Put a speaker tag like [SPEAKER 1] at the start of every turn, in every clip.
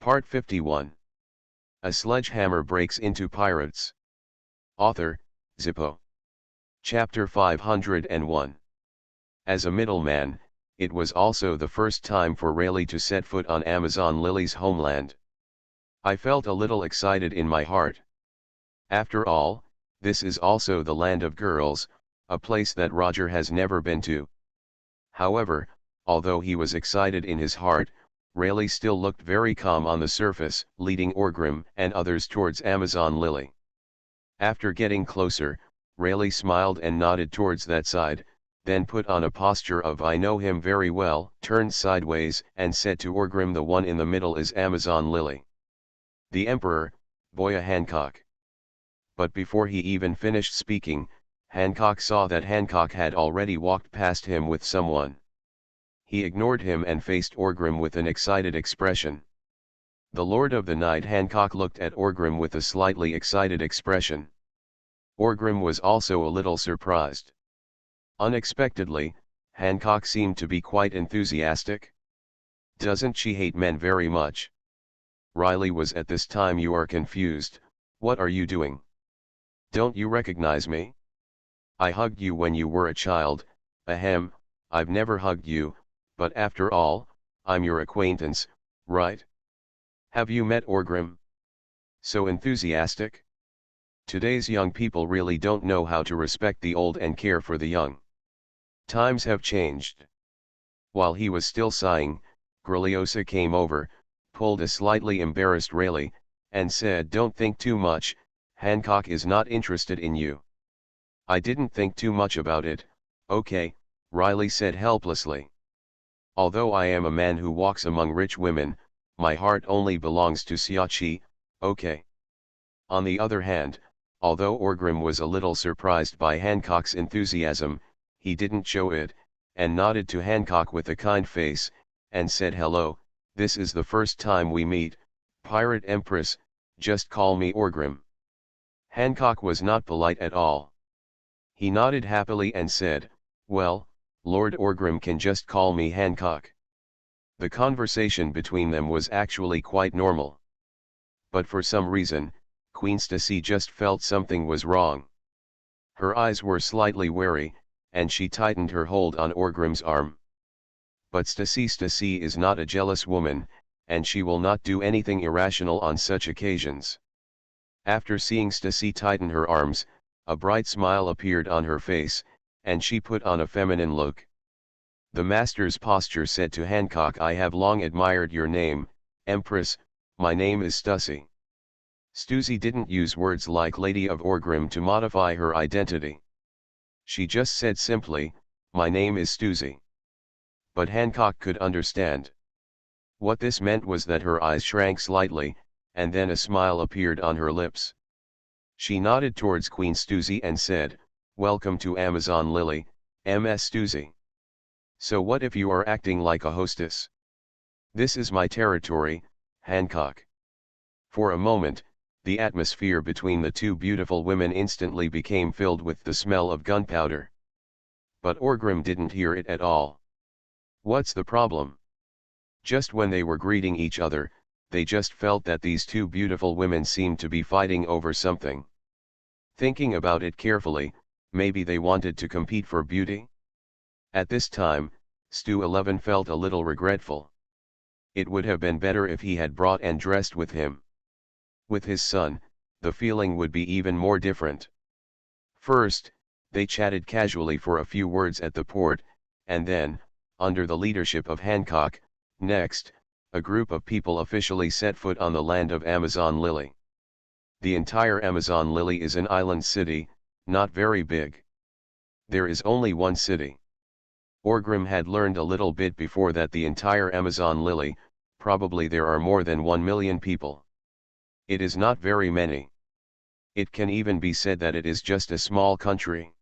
[SPEAKER 1] Part 51. A Sledgehammer Breaks into Pirates. Author, Zippo. Chapter 501. As a middleman, it was also the first time for Rayleigh to set foot on Amazon Lily's homeland. I felt a little excited in my heart. After all, this is also the land of girls, a place that Roger has never been to. However, although he was excited in his heart, Rayleigh still looked very calm on the surface, leading Orgrim and others towards Amazon Lily. After getting closer, Rayleigh smiled and nodded towards that side, then put on a posture of I know him very well, turned sideways and said to Orgrim, the one in the middle is Amazon Lily. The Emperor, Boya Hancock. But before he even finished speaking, Hancock saw that Hancock had already walked past him with someone. He ignored him and faced Orgrim with an excited expression. The Lord of the Night. Hancock looked at Orgrim with a slightly excited expression. Orgrim was also a little surprised. Unexpectedly, Hancock seemed to be quite enthusiastic. Doesn't she hate men very much? Riley was at this time. You are confused, what are you doing? Don't you recognize me? I hugged you when you were a child, ahem, I've never hugged you, but after all, I'm your acquaintance, right? Have you met Orgrim? So enthusiastic? Today's young people really don't know how to respect the old and care for the young. Times have changed. While he was still sighing, Grilliosa came over, pulled a slightly embarrassed Rayleigh, and said, don't think too much, Hancock is not interested in you. I didn't think too much about it, okay, Riley said helplessly. Although I am a man who walks among rich women, my heart only belongs to Xiaoqi, okay. On the other hand, although Orgrim was a little surprised by Hancock's enthusiasm, he didn't show it, and nodded to Hancock with a kind face, and said hello, this is the first time we meet, Pirate Empress, just call me Orgrim. Hancock was not polite at all. He nodded happily and said, well, Lord Orgrim can just call me Hancock. The conversation between them was actually quite normal. But for some reason, Queen Stacy just felt something was wrong. Her eyes were slightly wary, and she tightened her hold on Orgrim's arm. But Stacy is not a jealous woman, and she will not do anything irrational on such occasions. After seeing Stacy tighten her arms, a bright smile appeared on her face, and she put on a feminine look. The master's posture said to Hancock, I have long admired your name, Empress, my name is Stussy. Stussy didn't use words like Lady of Orgrim to modify her identity. She just said simply, my name is Stussy. But Hancock could understand. What this meant was that her eyes shrank slightly, and then a smile appeared on her lips. She nodded towards Queen Stussy and said, welcome to Amazon Lily, Ms. Stussy. So what if you are acting like a hostess? This is my territory, Hancock. For a moment, the atmosphere between the two beautiful women instantly became filled with the smell of gunpowder. But Orgrim didn't hear it at all. What's the problem? Just when they were greeting each other, they just felt that these two beautiful women seemed to be fighting over something. Thinking about it carefully, maybe they wanted to compete for beauty? At this time, Stu 11 felt a little regretful. It would have been better if he had brought and dressed with him. With his son, the feeling would be even more different. First, they chatted casually for a few words at the port, and then, under the leadership of Hancock, next, a group of people officially set foot on the land of Amazon Lily. The entire Amazon Lily is an island city, not very big. There is only one city. Orgrim had learned a little bit before that the entire Amazon Lily, probably there are more than 1 million people. It is not very many. It can even be said that it is just a small country.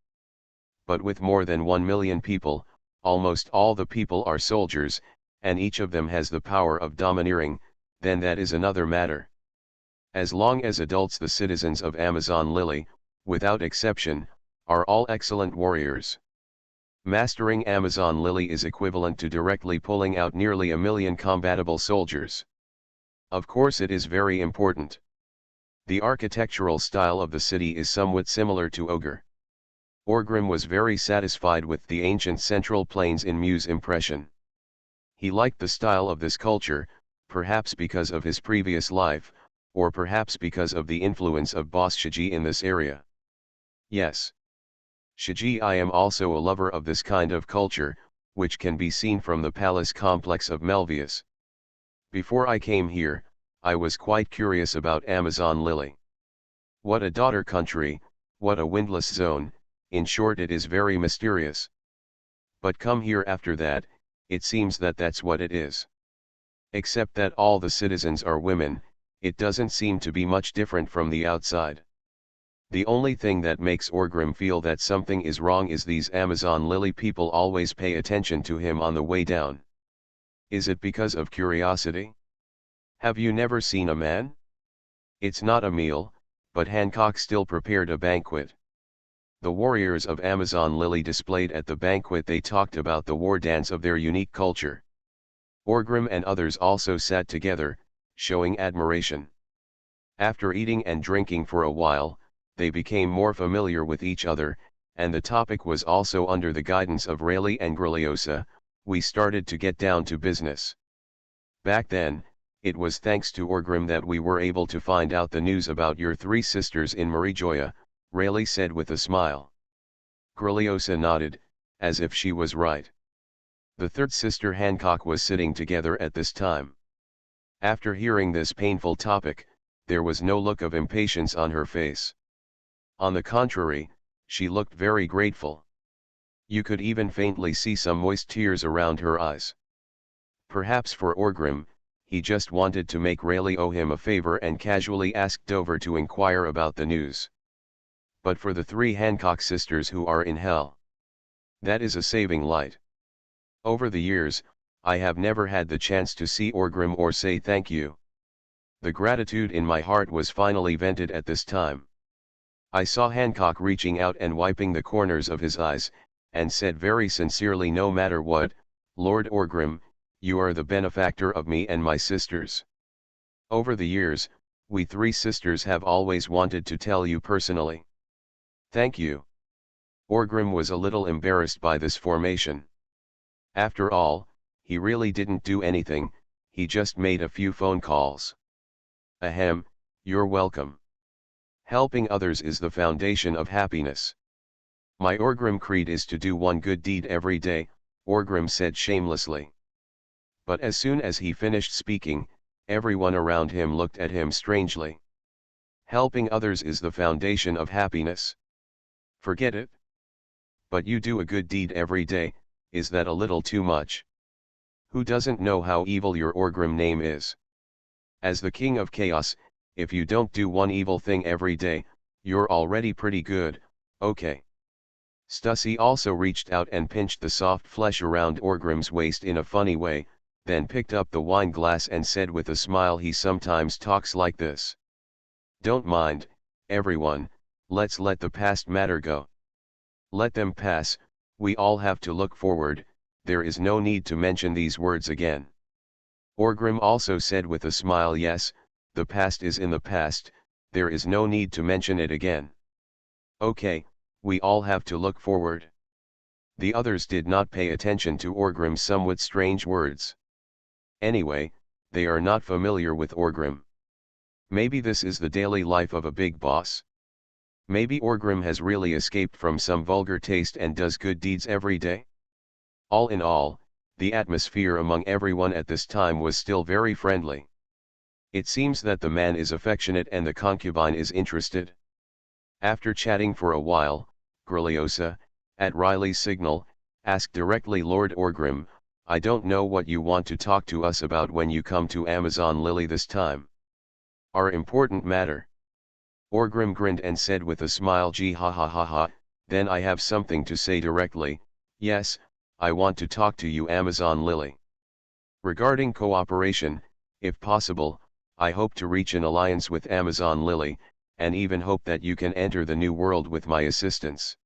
[SPEAKER 1] But with more than 1 million people, almost all the people are soldiers, and each of them has the power of domineering, then that is another matter. As long as adults, the citizens of Amazon Lily, without exception, are all excellent warriors. Mastering Amazon Lily is equivalent to directly pulling out nearly 1 million combatable soldiers. Of course it is very important. The architectural style of the city is somewhat similar to Ogre. Orgrim was very satisfied with the ancient central plains in Mu's impression. He liked the style of this culture, perhaps because of his previous life, or perhaps because of the influence of Boss Shiji in this area. Yes. Shiji, I am also a lover of this kind of culture, which can be seen from the palace complex of Melvius. Before I came here, I was quite curious about Amazon Lily. What a daughter country, what a windless zone, in short it is very mysterious. But come here after that, it seems that that's what it is. Except that all the citizens are women, it doesn't seem to be much different from the outside. The only thing that makes Orgrim feel that something is wrong is these Amazon Lily people always pay attention to him on the way down. Is it because of curiosity? Have you never seen a man? It's not a meal, but Hancock still prepared a banquet. The warriors of Amazon Lily displayed at the banquet. They talked about the war dance of their unique culture. Orgrim and others also sat together, showing admiration. After eating and drinking for a while, they became more familiar with each other, and the topic was also under the guidance of Rayleigh and Grilliosa. We started to get down to business. Back then, it was thanks to Orgrim that we were able to find out the news about your three sisters in Marijoya, Rayleigh said with a smile. Grilliosa nodded, as if she was right. The third sister Hancock was sitting together at this time. After hearing this painful topic, there was no look of impatience on her face. On the contrary, she looked very grateful. You could even faintly see some moist tears around her eyes. Perhaps for Orgrim, he just wanted to make Rayleigh owe him a favor and casually asked Dover to inquire about the news. But for the three Hancock sisters who are in hell, that is a saving light. Over the years, I have never had the chance to see Orgrim or say thank you. The gratitude in my heart was finally vented at this time. I saw Hancock reaching out and wiping the corners of his eyes, and said very sincerely, no matter what, Lord Orgrim, you are the benefactor of me and my sisters. Over the years, we three sisters have always wanted to tell you personally. Thank you. Orgrim was a little embarrassed by this formation. After all, he really didn't do anything, he just made a few phone calls. Ahem, you're welcome. Helping others is the foundation of happiness. My Orgrim creed is to do one good deed every day, Orgrim said shamelessly. But as soon as he finished speaking, everyone around him looked at him strangely. Helping others is the foundation of happiness. Forget it. But you do a good deed every day, is that a little too much? Who doesn't know how evil your Orgrim name is? As the king of chaos, if you don't do one evil thing every day, you're already pretty good, okay. Stussy also reached out and pinched the soft flesh around Orgrim's waist in a funny way, then picked up the wine glass and said with a smile, he sometimes talks like this. Don't mind, everyone, let's let the past matter go. Let them pass, we all have to look forward, there is no need to mention these words again. Orgrim also said with a smile, yes, the past is in the past, there is no need to mention it again. Okay, we all have to look forward. The others did not pay attention to Orgrim's somewhat strange words. Anyway, they are not familiar with Orgrim. Maybe this is the daily life of a big boss. Maybe Orgrim has really escaped from some vulgar taste and does good deeds every day. All in all, the atmosphere among everyone at this time was still very friendly. It seems that the man is affectionate and the concubine is interested. After chatting for a while, Grilliosa, at Riley's signal, asked directly, Lord Orgrim, I don't know what you want to talk to us about when you come to Amazon Lily this time. Our important matter. Orgrim grinned and said with a smile, gee ha ha ha ha, then I have something to say directly, yes, I want to talk to you Amazon Lily. Regarding cooperation, if possible, I hope to reach an alliance with Amazon Lily, and even hope that you can enter the new world with my assistance.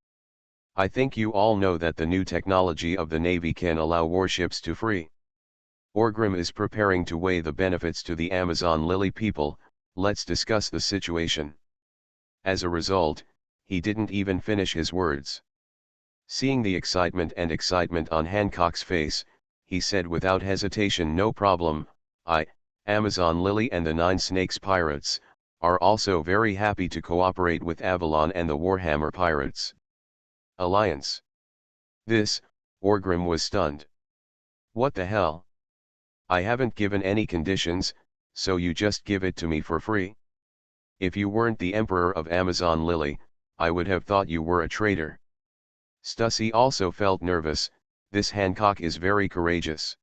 [SPEAKER 1] I think you all know that the new technology of the Navy can allow warships to free Orgrim is preparing to weigh the benefits to the Amazon Lily people. Let's discuss the situation. As a result, he didn't even finish his words. Seeing the excitement on Hancock's face, he said without hesitation, "No problem, Amazon Lily and the Nine Snakes pirates, are also very happy to cooperate with Avalon and the Warhammer pirates. Alliance." Orgrim was stunned. "What the hell? I haven't given any conditions, so you just give it to me for free? If you weren't the Emperor of Amazon Lily, I would have thought you were a traitor." Stussy also felt nervous. This Hancock is very courageous.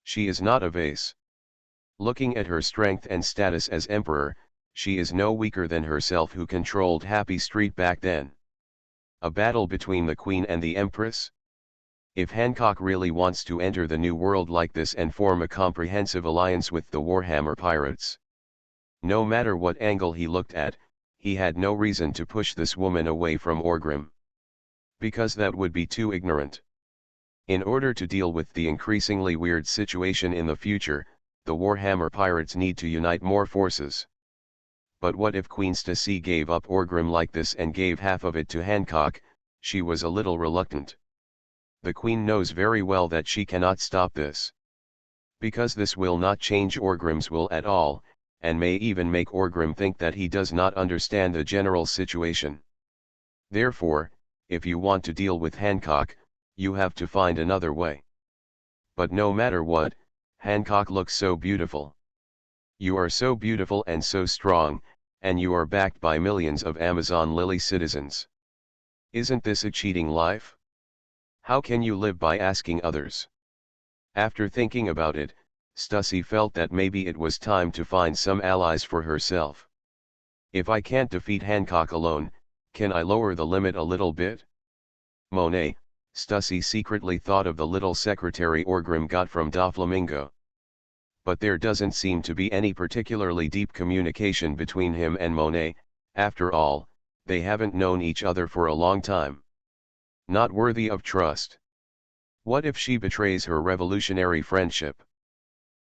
[SPEAKER 1] She is not a vase. Looking at her strength and status as Emperor, she is no weaker than herself, who controlled Happy Street back then. A battle between the Queen and the Empress? If Hancock really wants to enter the New World like this and form a comprehensive alliance with the Warhammer pirates, no matter what angle he looked at, he had no reason to push this woman away from Orgrim. Because that would be too ignorant. In order to deal with the increasingly weird situation in the future, the Warhammer pirates need to unite more forces. But what if Queen Stussy gave up Orgrim like this and gave half of it to Hancock? She was a little reluctant. The Queen knows very well that she cannot stop this. Because this will not change Orgrim's will at all, and may even make Orgrim think that he does not understand the general situation. Therefore, if you want to deal with Hancock, you have to find another way. But no matter what, Hancock looks so beautiful. You are so beautiful and so strong, and you are backed by millions of Amazon Lily citizens. Isn't this a cheating life? How can you live by asking others? After thinking about it, Stussy felt that maybe it was time to find some allies for herself. If I can't defeat Hancock alone, can I lower the limit a little bit? Monet, Stussy secretly thought of the little secretary Orgrim got from Doflamingo. But there doesn't seem to be any particularly deep communication between him and Monet. After all, they haven't known each other for a long time. Not worthy of trust. What if she betrays her revolutionary friendship?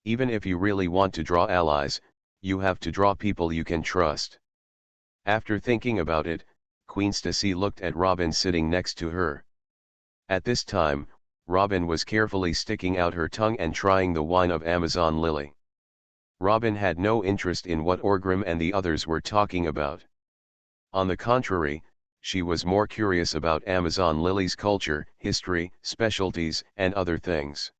[SPEAKER 1] Even if you really want to draw allies, you have to draw people you can trust. After thinking about it, Queen Stussy looked at Robin sitting next to her. At this time, Robin was carefully sticking out her tongue and trying the wine of Amazon Lily. Robin had no interest in what Orgrim and the others were talking about. On the contrary, she was more curious about Amazon Lily's culture, history, specialties, and other things.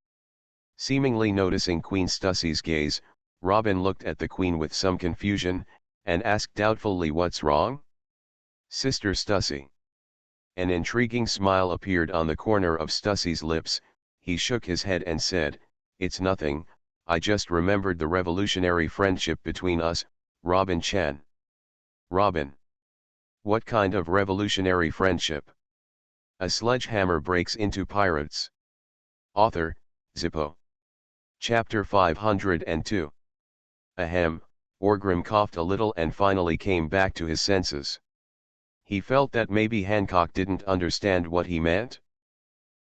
[SPEAKER 1] Seemingly noticing Queen Stussy's gaze, Robin looked at the Queen with some confusion, and asked doubtfully, "What's wrong, Sister Stussy?" An intriguing smile appeared on the corner of Stussy's lips. He shook his head and said, "It's nothing, I just remembered the revolutionary friendship between us, Robin-chan." "Robin? What kind of revolutionary friendship?" "A sledgehammer breaks into pirates." Author, Zippo. Chapter 502. Ahem, Orgrim coughed a little and finally came back to his senses. He felt that maybe Hancock didn't understand what he meant.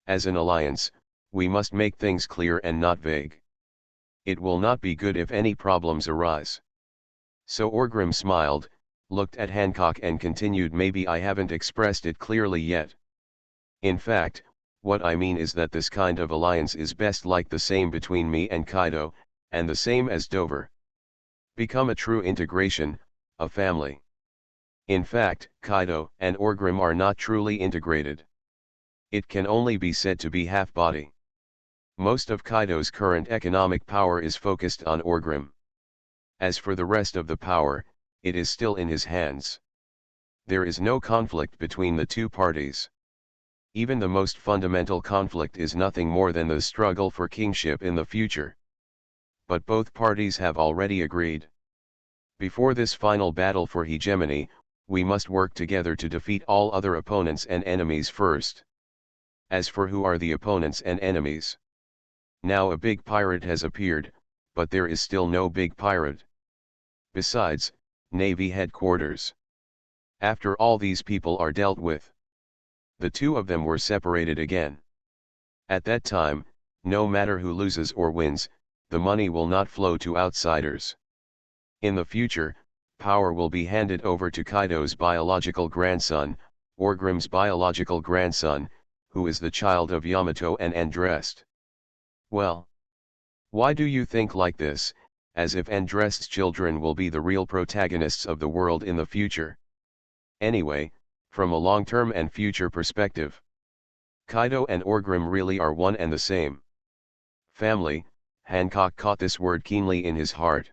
[SPEAKER 1] As an alliance, we must make things clear and not vague. It will not be good if any problems arise. So Orgrim smiled, looked at Hancock and continued, "Maybe I haven't expressed it clearly yet. In fact, what I mean is that this kind of alliance is best like the same between me and Kaido, and the same as Dover. Become a true integration, a family. In fact, Kaido and Orgrim are not truly integrated. It can only be said to be half-body. Most of Kaido's current economic power is focused on Orgrim. As for the rest of the power, it is still in his hands. There is no conflict between the two parties. Even the most fundamental conflict is nothing more than the struggle for kingship in the future. But both parties have already agreed. Before this final battle for hegemony, we must work together to defeat all other opponents and enemies first. As for who are the opponents and enemies? Now a big pirate has appeared, but there is still no big pirate. Besides, Navy headquarters. After all these people are dealt with, the two of them were separated again. At that time, no matter who loses or wins, the money will not flow to outsiders. In the future, power will be handed over to Kaido's biological grandson, Orgrim's biological grandson, who is the child of Yamato and Andrest. Well, why do you think like this, as if Andrest's children will be the real protagonists of the world in the future? Anyway, from a long-term and future perspective, Kaido and Orgrim really are one and the same. Family, Hancock caught this word keenly in his heart.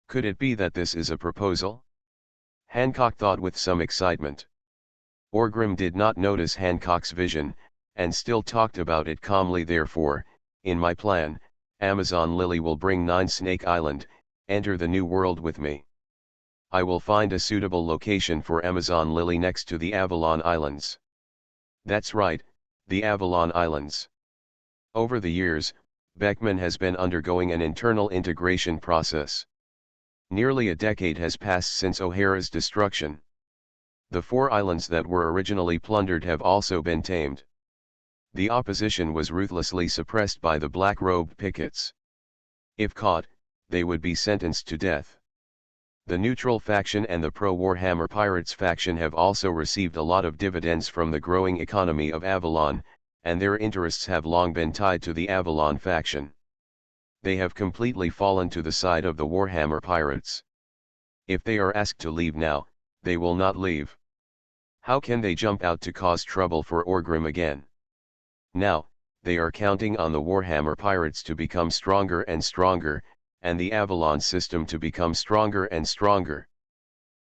[SPEAKER 1] Could it be that this is a proposal? Hancock thought with some excitement. Orgrim did not notice Hancock's vision, and still talked about it calmly. Therefore, in my plan, Amazon Lily will bring 9 Snake Island, enter the new world with me. I will find a suitable location for Amazon Lily next to the Avalon Islands. That's right, the Avalon Islands. Over the years, Beckman has been undergoing an internal integration process. Nearly a decade has passed since O'Hara's destruction. The 4 islands that were originally plundered have also been tamed. The opposition was ruthlessly suppressed by the black-robed pickets. If caught, they would be sentenced to death. The neutral faction and the pro-Warhammer Pirates faction have also received a lot of dividends from the growing economy of Avalon, and their interests have long been tied to the Avalon faction. They have completely fallen to the side of the Warhammer Pirates. If they are asked to leave now, they will not leave. How can they jump out to cause trouble for Orgrim again? Now, they are counting on the Warhammer Pirates to become stronger and stronger, and the Avalon system to become stronger and stronger.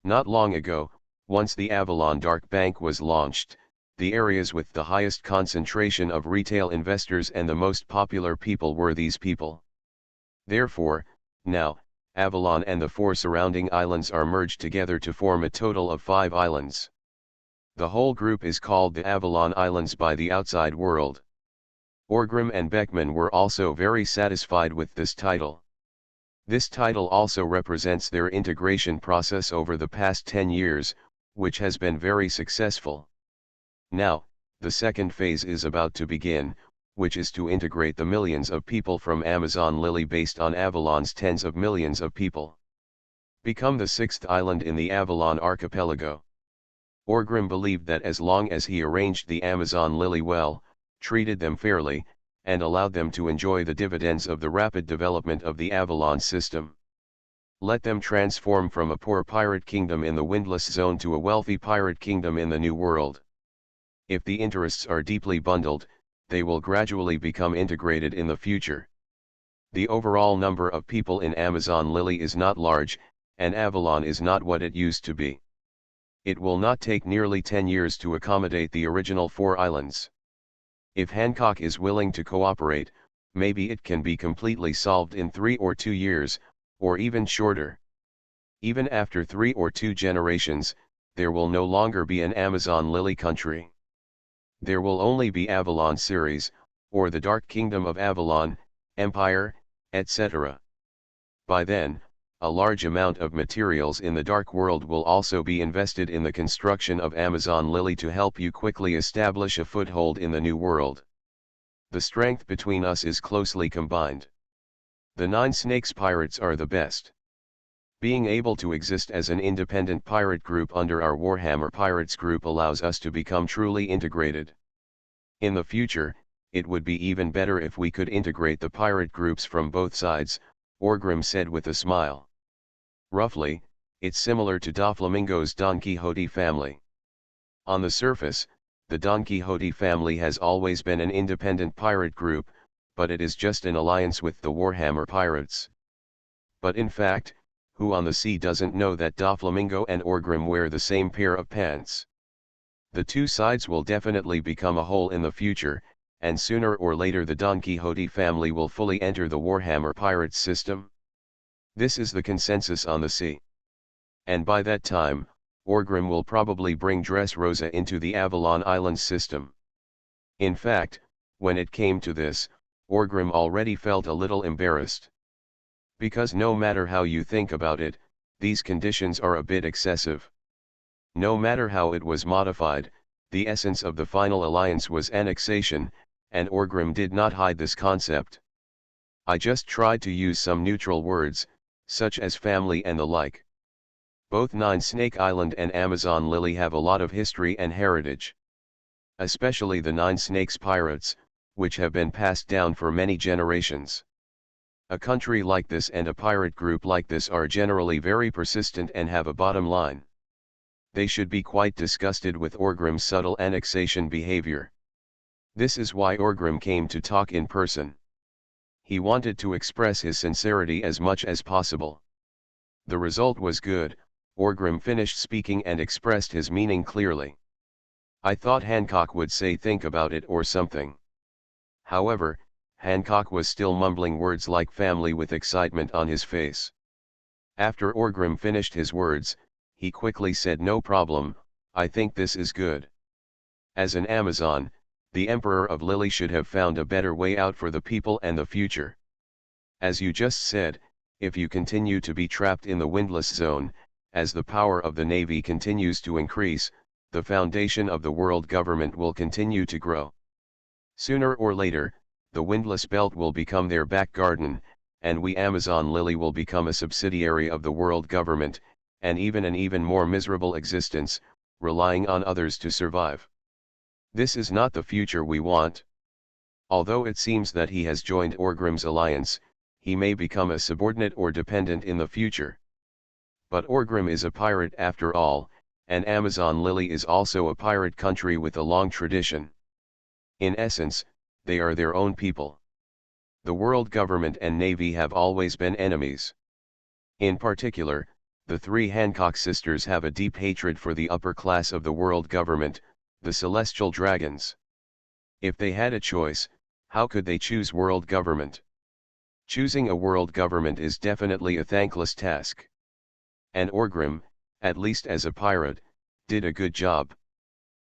[SPEAKER 1] Not long ago, once the Avalon Dark Bank was launched, the areas with the highest concentration of retail investors and the most popular people were these people. Therefore, now, Avalon and the 4 surrounding islands are merged together to form a total of 5 islands. The whole group is called the Avalon Islands by the outside world. Orgrim and Beckman were also very satisfied with this title. This title also represents their integration process over the past 10 years, which has been very successful. Now, the second phase is about to begin, which is to integrate the millions of people from Amazon Lily based on Avalon's tens of millions of people. Become the 6th island in the Avalon archipelago. Orgrim believed that as long as he arranged the Amazon Lily well, treated them fairly, and allowed them to enjoy the dividends of the rapid development of the Avalon system. Let them transform from a poor pirate kingdom in the Windless Zone to a wealthy pirate kingdom in the New World. If the interests are deeply bundled, they will gradually become integrated in the future. The overall number of people in Amazon Lily is not large, and Avalon is not what it used to be. It will not take nearly 10 years to accommodate the original 4 islands. If Hancock is willing to cooperate, maybe it can be completely solved in 3 or 2 years, or even shorter. Even after 3 or 2 generations, there will no longer be an Amazon Lily country. There will only be Avalon series, or the Dark Kingdom of Avalon, Empire, etc. By then, a large amount of materials in the Dark World will also be invested in the construction of Amazon Lily to help you quickly establish a foothold in the New World. The strength between us is closely combined. The 9 Snakes Pirates are the best. Being able to exist as an independent pirate group under our Warhammer Pirates group allows us to become truly integrated. In the future, it would be even better if we could integrate the pirate groups from both sides, Orgrim said with a smile. Roughly, it's similar to Doflamingo's Don Quixote family. On the surface, the Don Quixote family has always been an independent pirate group, but it is just an alliance with the Warhammer Pirates. But in fact, who on the sea doesn't know that Doflamingo and Orgrim wear the same pair of pants? The 2 sides will definitely become a whole in the future, and sooner or later the Don Quixote family will fully enter the Warhammer Pirates system. This is the consensus on the sea. And by that time, Orgrim will probably bring Dressrosa into the Avalon Islands system. In fact, when it came to this, Orgrim already felt a little embarrassed. Because no matter how you think about it, these conditions are a bit excessive. No matter how it was modified, the essence of the final alliance was annexation, and Orgrim did not hide this concept. I just tried to use some neutral words, such as family and the like. Both Nine Snake Island and Amazon Lily have a lot of history and heritage. Especially the Nine Snakes pirates, which have been passed down for many generations. A country like this and a pirate group like this are generally very persistent and have a bottom line. They should be quite disgusted with Orgrim's subtle annexation behavior. This is why Orgrim came to talk in person. He wanted to express his sincerity as much as possible. The result was good. Orgrim finished speaking and expressed his meaning clearly. I thought Hancock would say think about it or something. However, Hancock was still mumbling words like family with excitement on his face. After Orgrim finished his words, he quickly said no problem, I think this is good. As an Amazon, the Emperor of Lily should have found a better way out for the people and the future. As you just said, if you continue to be trapped in the windless zone, as the power of the Navy continues to increase, the foundation of the world government will continue to grow. Sooner or later, the windless belt will become their back garden, and we Amazon Lily will become a subsidiary of the world government, and even an even more miserable existence, relying on others to survive. This is not the future we want. Although it seems that he has joined Orgrim's alliance, he may become a subordinate or dependent in the future. But Orgrim is a pirate after all, and Amazon Lily is also a pirate country with a long tradition. In essence, they are their own people. The world government and navy have always been enemies. In particular, the three Hancock sisters have a deep hatred for the upper class of the world government, the celestial dragons. If they had a choice, how could they choose world government? Choosing a world government is definitely a thankless task. And Orgrim, at least as a pirate, did a good job.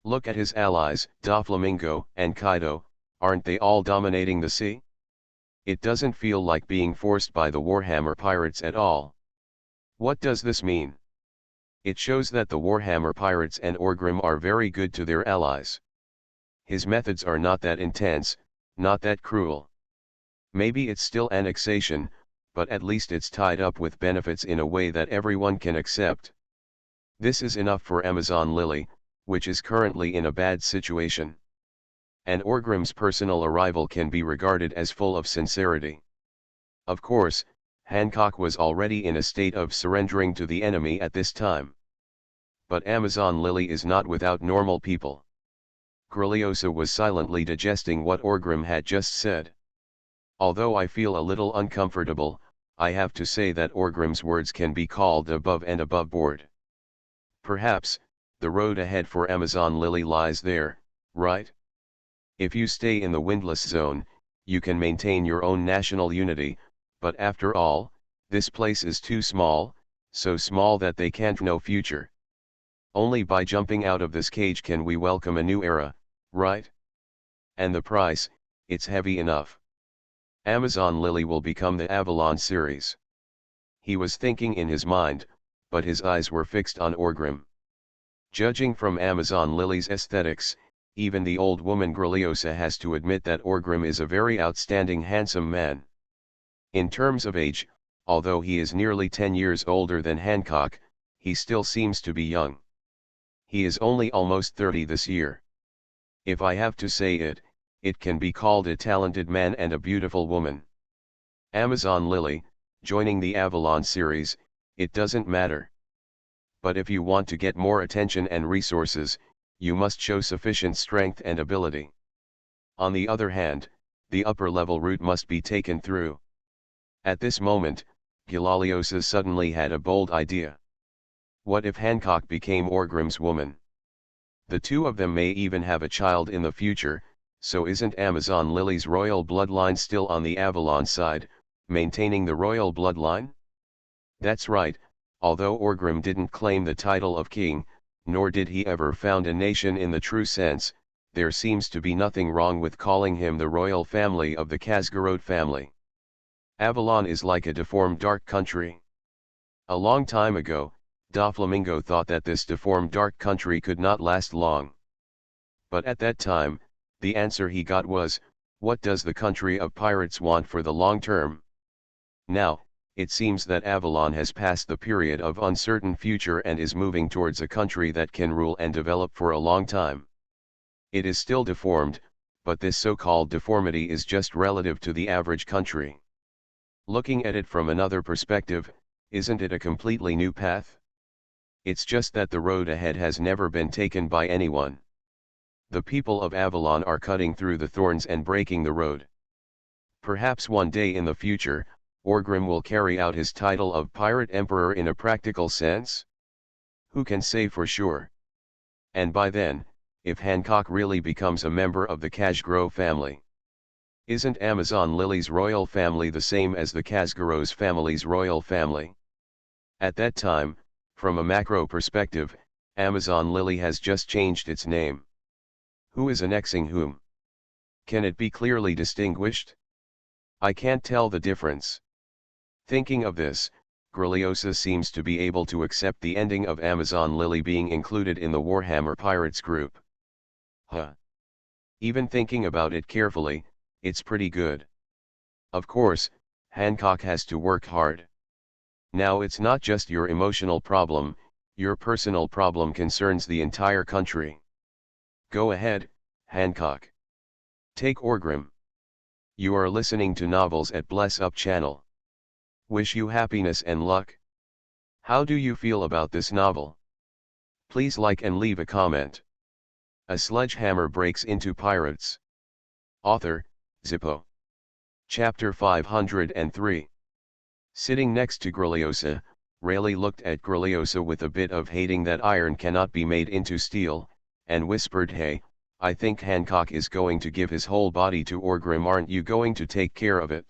[SPEAKER 1] Look at his allies, Doflamingo and Kaido, aren't they all dominating the sea? It doesn't feel like being forced by the Warhammer pirates at all. What does this mean? It shows that the Warhammer pirates and Orgrim are very good to their allies. His methods are not that intense, not that cruel. Maybe it's still annexation, but at least it's tied up with benefits in a way that everyone can accept. This is enough for Amazon Lily, which is currently in a bad situation. And Orgrim's personal arrival can be regarded as full of sincerity. Of course, Hancock was already in a state of surrendering to the enemy at this time. But Amazon Lily is not without normal people. Grilliosa was silently digesting what Orgrim had just said. Although I feel a little uncomfortable, I have to say that Orgrim's words can be called above and above board. Perhaps, the road ahead for Amazon Lily lies there, right? If you stay in the windless zone, you can maintain your own national unity, but after all, this place is too small, so small that they can't know future. Only by jumping out of this cage can we welcome a new era, right? And the price, it's heavy enough. Amazon Lily will become the Avalon series. He was thinking in his mind, but his eyes were fixed on Orgrim. Judging from Amazon Lily's aesthetics, even the old woman Grilliosa has to admit that Orgrim is a very outstanding handsome man. In terms of age, although he is nearly 10 years older than Hancock, he still seems to be young. He is only almost 30 this year. If I have to say it, it can be called a talented man and a beautiful woman. Amazon Lily, joining the Avalon series, it doesn't matter. But if you want to get more attention and resources, you must show sufficient strength and ability. On the other hand, the upper-level route must be taken through. At this moment, Gilaliosa suddenly had a bold idea. What if Hancock became Orgrim's woman? The two of them may even have a child in the future, so isn't Amazon Lily's royal bloodline still on the Avalon side, maintaining the royal bloodline? That's right, although Orgrim didn't claim the title of king, nor did he ever found a nation in the true sense, there seems to be nothing wrong with calling him the royal family of the Kazgarot family. Avalon is like a deformed dark country. A long time ago, Doflamingo thought that this deformed dark country could not last long. But at that time, the answer he got was, What does the country of pirates want for the long term? Now, it seems that Avalon has passed the period of uncertain future and is moving towards a country that can rule and develop for a long time. It is still deformed, but this so-called deformity is just relative to the average country. Looking at it from another perspective, isn't it a completely new path? It's just that the road ahead has never been taken by anyone. The people of Avalon are cutting through the thorns and breaking the road. Perhaps one day in the future, Orgrim will carry out his title of Pirate Emperor in a practical sense? Who can say for sure? And by then, if Hancock really becomes a member of the Kazgro family. Isn't Amazon Lily's royal family the same as the Kazgros family's royal family? At that time, from a macro perspective, Amazon Lily has just changed its name. Who is annexing whom? Can it be clearly distinguished? I can't tell the difference. Thinking of this, Grilliosa seems to be able to accept the ending of Amazon Lily being included in the Warhammer Pirates group. Even thinking about it carefully, it's pretty good. Of course, Hancock has to work hard. Now it's not just your emotional problem, your personal problem concerns the entire country. Go ahead, Hancock. Take Orgrim. You are listening to Novels at Bless Up channel. Wish you happiness and luck. How do you feel about this novel? Please like and leave a comment. A sledgehammer breaks into pirates. Author, Zippo. Chapter 503. Sitting next to Grilliosa, Rayleigh looked at Grilliosa with a bit of hating that iron cannot be made into steel, and whispered, "Hey, I think Hancock is going to give his whole body to Orgrim. Aren't you going to take care of it?"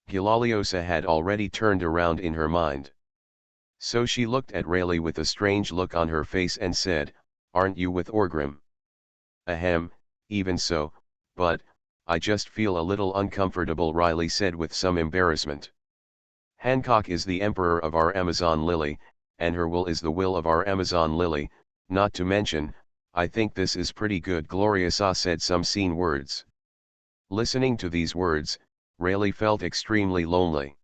[SPEAKER 1] Gilaliosa had already turned around in her mind. So she looked at Rayleigh with a strange look on her face and said, "Aren't you with Orgrim?" "Ahem, even so, but, I just feel a little uncomfortable," Riley said with some embarrassment. "Hancock is the emperor of our Amazon Lily, and her will is the will of our Amazon Lily, not to mention, I think this is pretty good." Gloriosa said some scene words. Listening to these words, Rayleigh felt extremely lonely.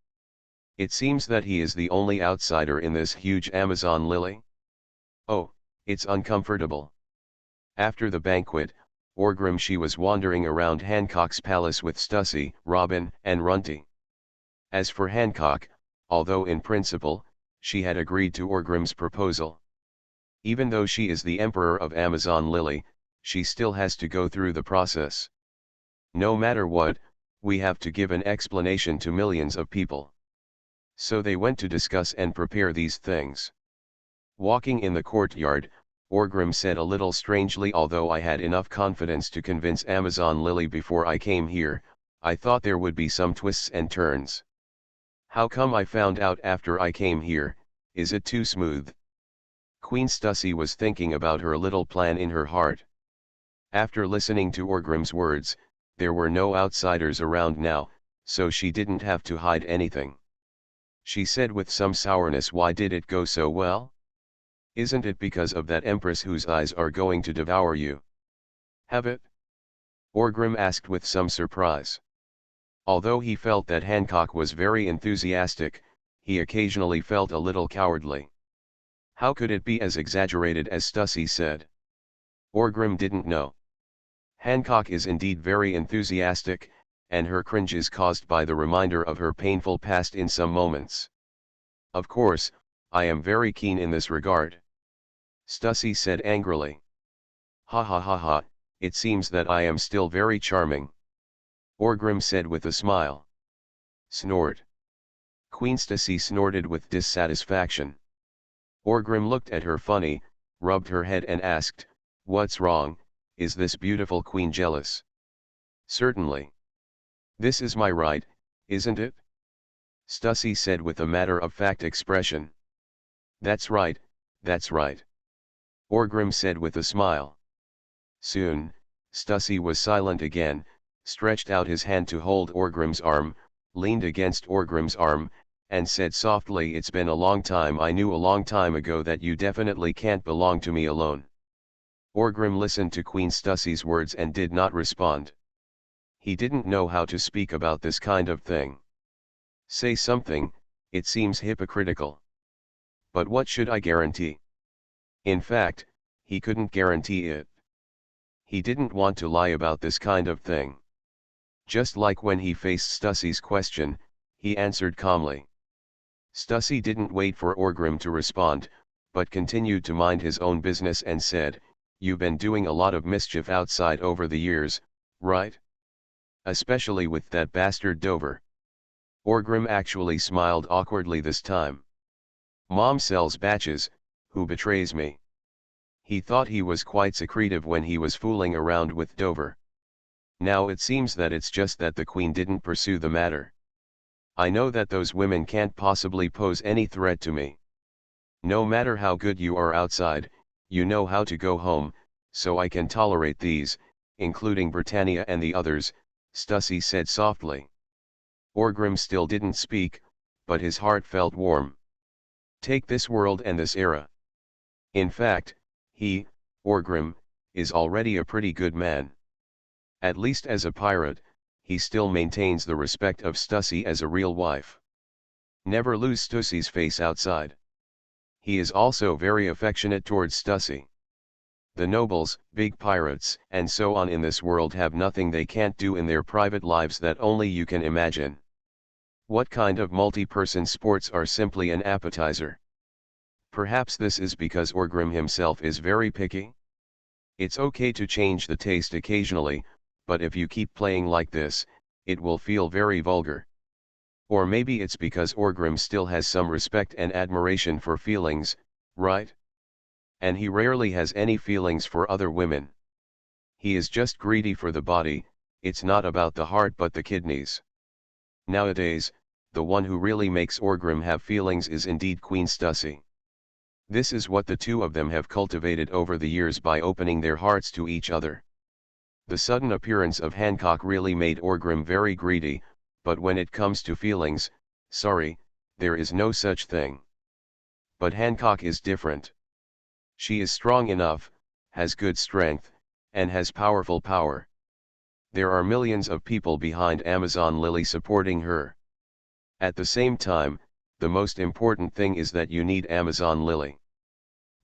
[SPEAKER 1] It seems that he is the only outsider in this huge Amazon Lily. Oh, it's uncomfortable. After the banquet, Orgrim she was wandering around Hancock's palace with Stussy, Robin, and Runty. As for Hancock, although in principle, she had agreed to Orgrim's proposal. Even though she is the emperor of Amazon Lily, she still has to go through the process. No matter what, we have to give an explanation to millions of people. So they went to discuss and prepare these things. Walking in the courtyard, Orgrim said a little strangely, "Although I had enough confidence to convince Amazon Lily before I came here, I thought there would be some twists and turns. How come I found out after I came here? Is it too smooth?" Queen Stussy was thinking about her little plan in her heart. After listening to Orgrim's words, there were no outsiders around now, so she didn't have to hide anything. She said with some sourness, "Why did it go so well? Isn't it because of that empress whose eyes are going to devour you?" "Have it?" Orgrim asked with some surprise. Although he felt that Hancock was very enthusiastic, he occasionally felt a little cowardly. How could it be as exaggerated as Stussy said? Orgrim didn't know. Hancock is indeed very enthusiastic, and her cringe is caused by the reminder of her painful past in some moments. "Of course, I am very keen in this regard," Stussy said angrily. "Ha ha ha ha, it seems that I am still very charming," Orgrim said with a smile. Snort. Queen Stussy snorted with dissatisfaction. Orgrim looked at her funny, rubbed her head and asked, "What's wrong? Is this beautiful queen jealous?" "Certainly. This is my right, isn't it?" Stussy said with a matter-of-fact expression. That's right," Orgrim said with a smile. Soon, Stussy was silent again, stretched out his hand to hold Orgrim's arm, leaned against Orgrim's arm, and said softly, "It's been a long time. I knew a long time ago that you definitely can't belong to me alone." Orgrim listened to Queen Stussy's words and did not respond. He didn't know how to speak about this kind of thing. Say something, it seems hypocritical. But what should I guarantee? In fact, he couldn't guarantee it. He didn't want to lie about this kind of thing. Just like when he faced Stussy's question, he answered calmly. Stussy didn't wait for Orgrim to respond, but continued to mind his own business and said, "You've been doing a lot of mischief outside over the years, right? Especially with that bastard Dover." Orgrim actually smiled awkwardly this time. "Mom sells batches, who betrays me?" He thought he was quite secretive when he was fooling around with Dover. Now it seems that it's just that the Queen didn't pursue the matter. "I know that those women can't possibly pose any threat to me. No matter how good you are outside, you know how to go home, so I can tolerate these, including Britannia and the others," Stussy said softly. Orgrim still didn't speak, but his heart felt warm. Take this world and this era. In fact, he, Orgrim, is already a pretty good man. At least as a pirate, he still maintains the respect of Stussy as a real wife. Never lose Stussy's face outside. He is also very affectionate towards Stussy. The nobles, big pirates, and so on in this world have nothing they can't do in their private lives that only you can imagine. What kind of multi-person sports are simply an appetizer? Perhaps this is because Orgrim himself is very picky? It's okay to change the taste occasionally, but if you keep playing like this, it will feel very vulgar. Or maybe it's because Orgrim still has some respect and admiration for feelings, right? And he rarely has any feelings for other women. He is just greedy for the body, it's not about the heart but the kidneys. Nowadays, the one who really makes Orgrim have feelings is indeed Queen Stussy. This is what the two of them have cultivated over the years by opening their hearts to each other. The sudden appearance of Hancock really made Orgrim very greedy, but when it comes to feelings, sorry, there is no such thing. But Hancock is different. She is strong enough, has good strength, and has powerful power. There are millions of people behind Amazon Lily supporting her. At the same time, the most important thing is that you need Amazon Lily.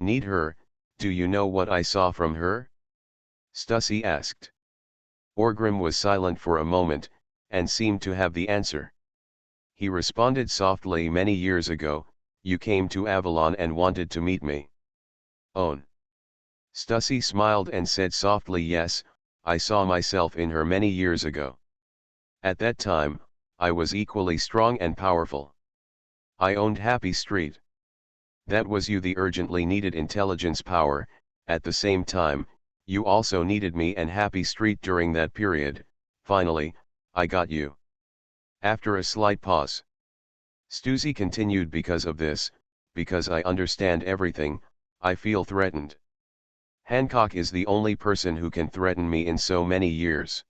[SPEAKER 1] Need her? Do you know what I saw from her? Stussy asked. Orgrim was silent for a moment, and seemed to have the answer. He responded softly, "Many years ago, you came to Avalon and wanted to meet me." "Own." Stussy smiled and said softly, "Yes, I saw myself in her many years ago. At that time, I was equally strong and powerful. I owned Happy Street. That was you, the urgently needed intelligence power. At the same time, you also needed me and Happy Street during that period. Finally, I got you." After a slight pause, Stussy continued, "Because of this, because I understand everything, I feel threatened. Hancock is the only person who can threaten me in so many years.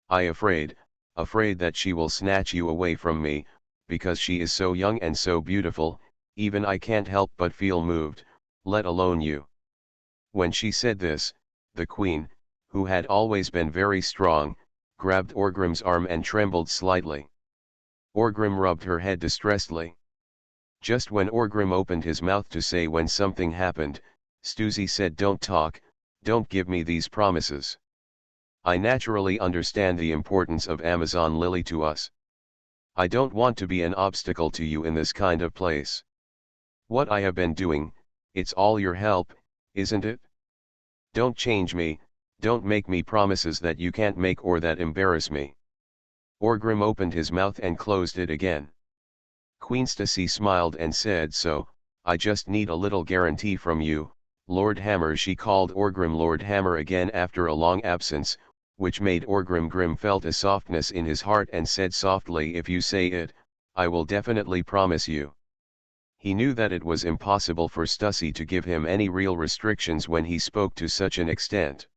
[SPEAKER 1] Afraid that she will snatch you away from me, because she is so young and so beautiful, even I can't help but feel moved, let alone you." When she said this, the Queen, who had always been very strong, grabbed Orgrim's arm and trembled slightly. Orgrim rubbed her head distressedly. Just when Orgrim opened his mouth to say when something happened, Stussy said, "Don't talk, don't give me these promises. I naturally understand the importance of Amazon Lily to us. I don't want to be an obstacle to you in this kind of place. What I have been doing, it's all your help, isn't it? Don't change me, don't make me promises that you can't make or that embarrass me." Orgrim opened his mouth and closed it again. Queen Stussy smiled and said, "So, I just need a little guarantee from you, Lord Hammer." She called Orgrim Lord Hammer again after a long absence, which made Orgrim felt a softness in his heart and said softly, "If you say it, I will definitely promise you." He knew that it was impossible for Stussy to give him any real restrictions when he spoke to such an extent.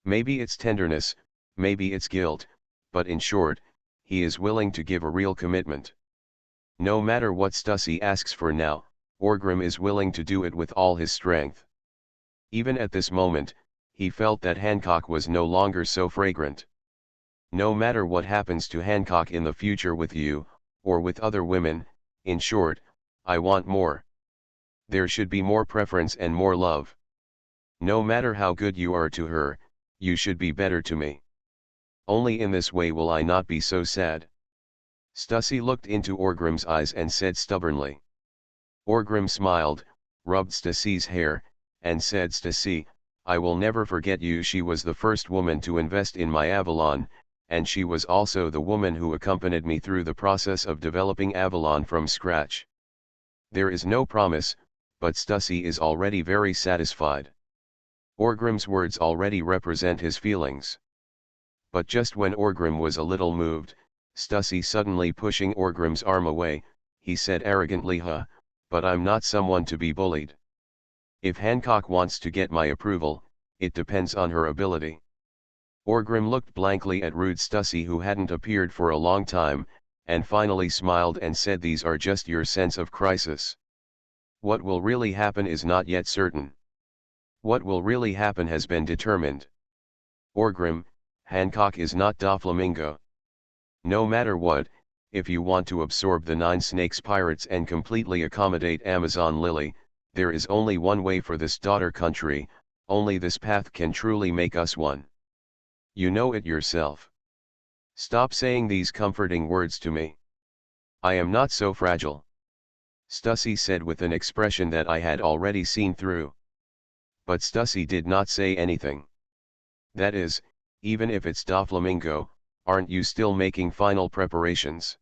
[SPEAKER 1] Maybe it's tenderness, maybe it's guilt, but in short, he is willing to give a real commitment. No matter what Stussy asks for now, Orgrim is willing to do it with all his strength. Even at this moment, he felt that Hancock was no longer so fragrant. No matter what happens to Hancock in the future with you, or with other women, in short, I want more. There should be more preference and more love. No matter how good you are to her, you should be better to me. Only in this way will I not be so sad. Stussy looked into Orgrim's eyes and said stubbornly. Orgrim smiled, rubbed Stassy's hair, and said, Stacy, I will never forget you. She was the first woman to invest in my Avalon, and she was also the woman who accompanied me through the process of developing Avalon from scratch. There is no promise, but Stussy is already very satisfied. Orgrim's words already represent his feelings. But just when Orgrim was a little moved, Stussy suddenly pushing Orgrim's arm away, he said arrogantly, but I'm not someone to be bullied. If Hancock wants to get my approval, it depends on her ability. Orgrim looked blankly at rude Stussy, who hadn't appeared for a long time, and finally smiled and said, these are just your sense of crisis. What will really happen is not yet certain. What will really happen has been determined. Orgrim, Hancock is not Doflamingo. No matter what, if you want to absorb the 9 Snakes pirates and completely accommodate Amazon Lily, there is only one way for this daughter country, only this path can truly make us one. You know it yourself. Stop saying these comforting words to me. I am not so fragile. Stussy said with an expression that I had already seen through. But Stussy did not say anything. That is, even if it's Doflamingo, aren't you still making final preparations?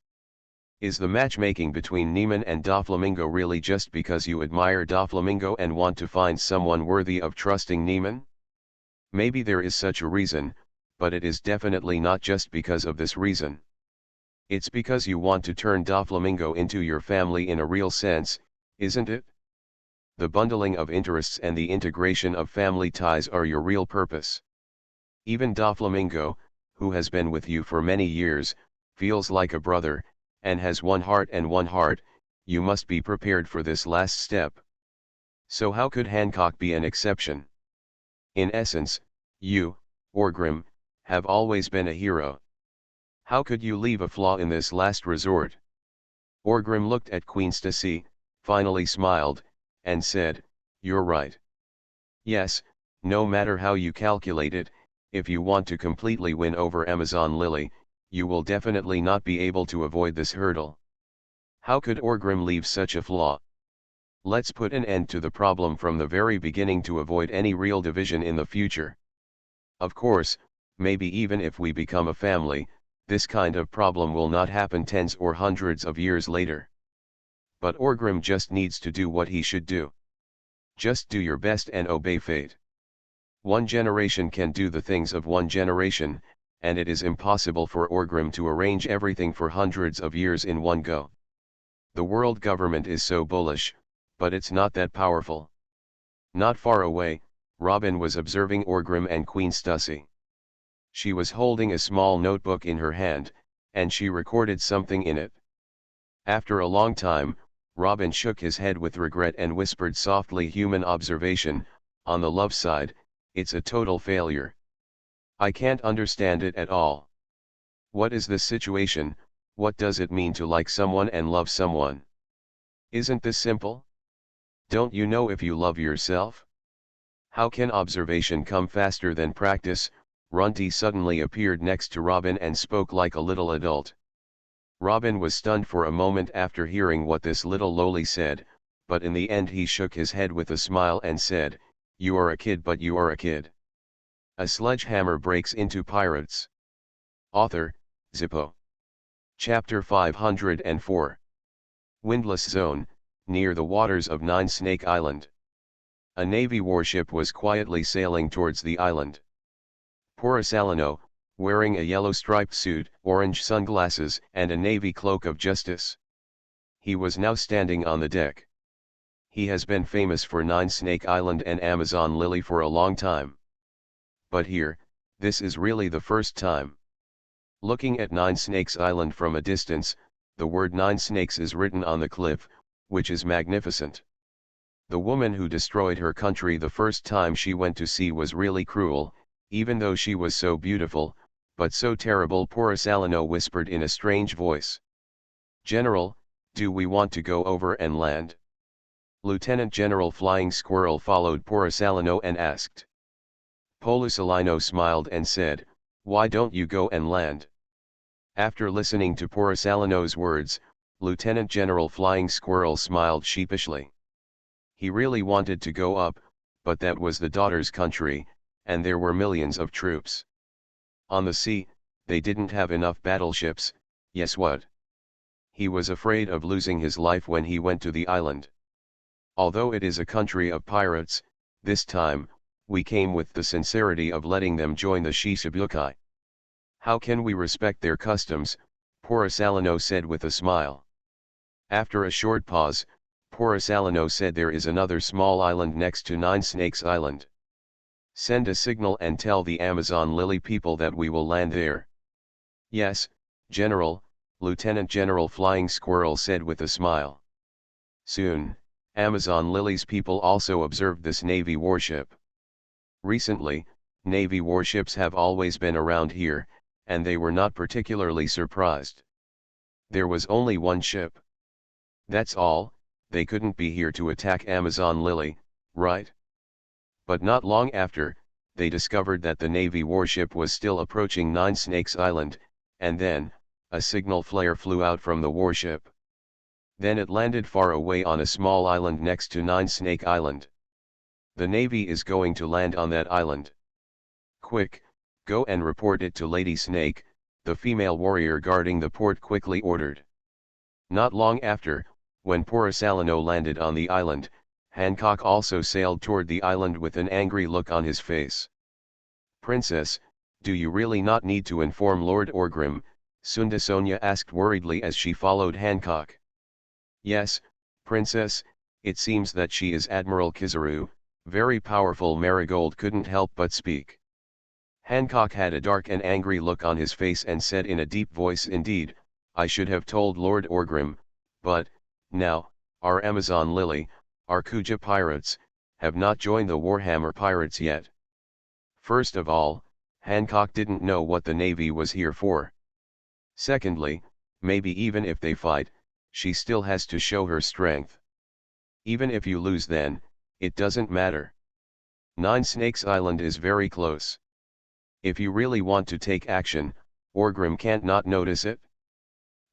[SPEAKER 1] Is the matchmaking between Neiman and Doflamingo really just because you admire Doflamingo and want to find someone worthy of trusting Neiman? Maybe there is such a reason, but it is definitely not just because of this reason. It's because you want to turn Doflamingo into your family in a real sense, isn't it? The bundling of interests and the integration of family ties are your real purpose. Even Doflamingo, who has been with you for many years, feels like a brother, and has one heart and one heart. You must be prepared for this last step. So how could Hancock be an exception? In essence, you, Orgrim, have always been a hero. How could you leave a flaw in this last resort? Orgrim looked at Queen Stacy, finally smiled, and said, you're right. Yes, no matter how you calculate it, if you want to completely win over Amazon Lily, you will definitely not be able to avoid this hurdle. How could Orgrim leave such a flaw? Let's put an end to the problem from the very beginning to avoid any real division in the future. Of course, maybe even if we become a family, this kind of problem will not happen tens or hundreds of years later. But Orgrim just needs to do what he should do. Just do your best and obey fate. One generation can do the things of one generation, and it is impossible for Orgrim to arrange everything for hundreds of years in one go. The world government is so bullish, but it's not that powerful. Not far away, Robin was observing Orgrim and Queen Stussy. She was holding a small notebook in her hand, and she recorded something in it. After a long time, Robin shook his head with regret and whispered softly, human observation, on the love side, it's a total failure. I can't understand it at all. What is this situation? What does it mean to like someone and love someone? Isn't this simple? Don't you know if you love yourself? How can observation come faster than practice? Runty suddenly appeared next to Robin and spoke like a little adult. Robin was stunned for a moment after hearing what this little lowly said, but in the end he shook his head with a smile and said, you are a kid, but you are a kid. A Sledgehammer Breaks into Pirates. Author, Zippo. Chapter 504. Windless Zone, near the waters of Nine Snake Island. A Navy warship was quietly sailing towards the island. Porosalino, wearing a yellow striped suit, orange sunglasses, and a navy cloak of justice. He was now standing on the deck. He has been famous for Nine Snake Island and Amazon Lily for a long time. But here, this is really the first time. Looking at Nine Snakes Island from a distance, the word Nine Snakes is written on the cliff, which is magnificent. The woman who destroyed her country the first time she went to sea was really cruel, even though she was so beautiful, but so terrible, Porisalino whispered in a strange voice. General, do we want to go over and land? Lieutenant General Flying Squirrel followed Porisalino and asked. Porisalino smiled and said, why don't you go and land? After listening to Porisalino's words, Lieutenant General Flying Squirrel smiled sheepishly. He really wanted to go up, but that was the daughter's country, and there were millions of troops. On the sea, they didn't have enough battleships. Yes, what? He was afraid of losing his life when he went to the island. Although it is a country of pirates, this time, we came with the sincerity of letting them join the Shichibukai. How can we respect their customs? Porisalino said with a smile. After a short pause, Porisalino said, there is another small island next to Nine Snakes Island. Send a signal and tell the Amazon Lily people that we will land there. Yes, General, Lieutenant General Flying Squirrel said with a smile. Soon, Amazon Lily's people also observed this Navy warship. Recently, Navy warships have always been around here, and they were not particularly surprised. There was only one ship. That's all. They couldn't be here to attack Amazon Lily, right? But not long after, they discovered that the Navy warship was still approaching Nine Snakes Island, and then, a signal flare flew out from the warship. Then it landed far away on a small island next to Nine Snake Island. The Navy is going to land on that island. Quick, go and report it to Lady Snake, the female warrior guarding the port quickly ordered. Not long after, when Porisalino landed on the island, Hancock also sailed toward the island with an angry look on his face. Princess, do you really not need to inform Lord Orgrim? Sundasonia asked worriedly as she followed Hancock. Yes, Princess, it seems that she is Admiral Kizaru, very powerful. Marigold couldn't help but speak. Hancock had a dark and angry look on his face and said in a deep voice, indeed, I should have told Lord Orgrim, but, now, our Amazon Lily, our Kuja pirates, have not joined the Warhammer pirates yet. First of all, Hancock didn't know what the Navy was here for. Secondly, maybe even if they fight, she still has to show her strength. Even if you lose then, it doesn't matter. Nine Snakes Island is very close. If you really want to take action, Orgrim can't not notice it.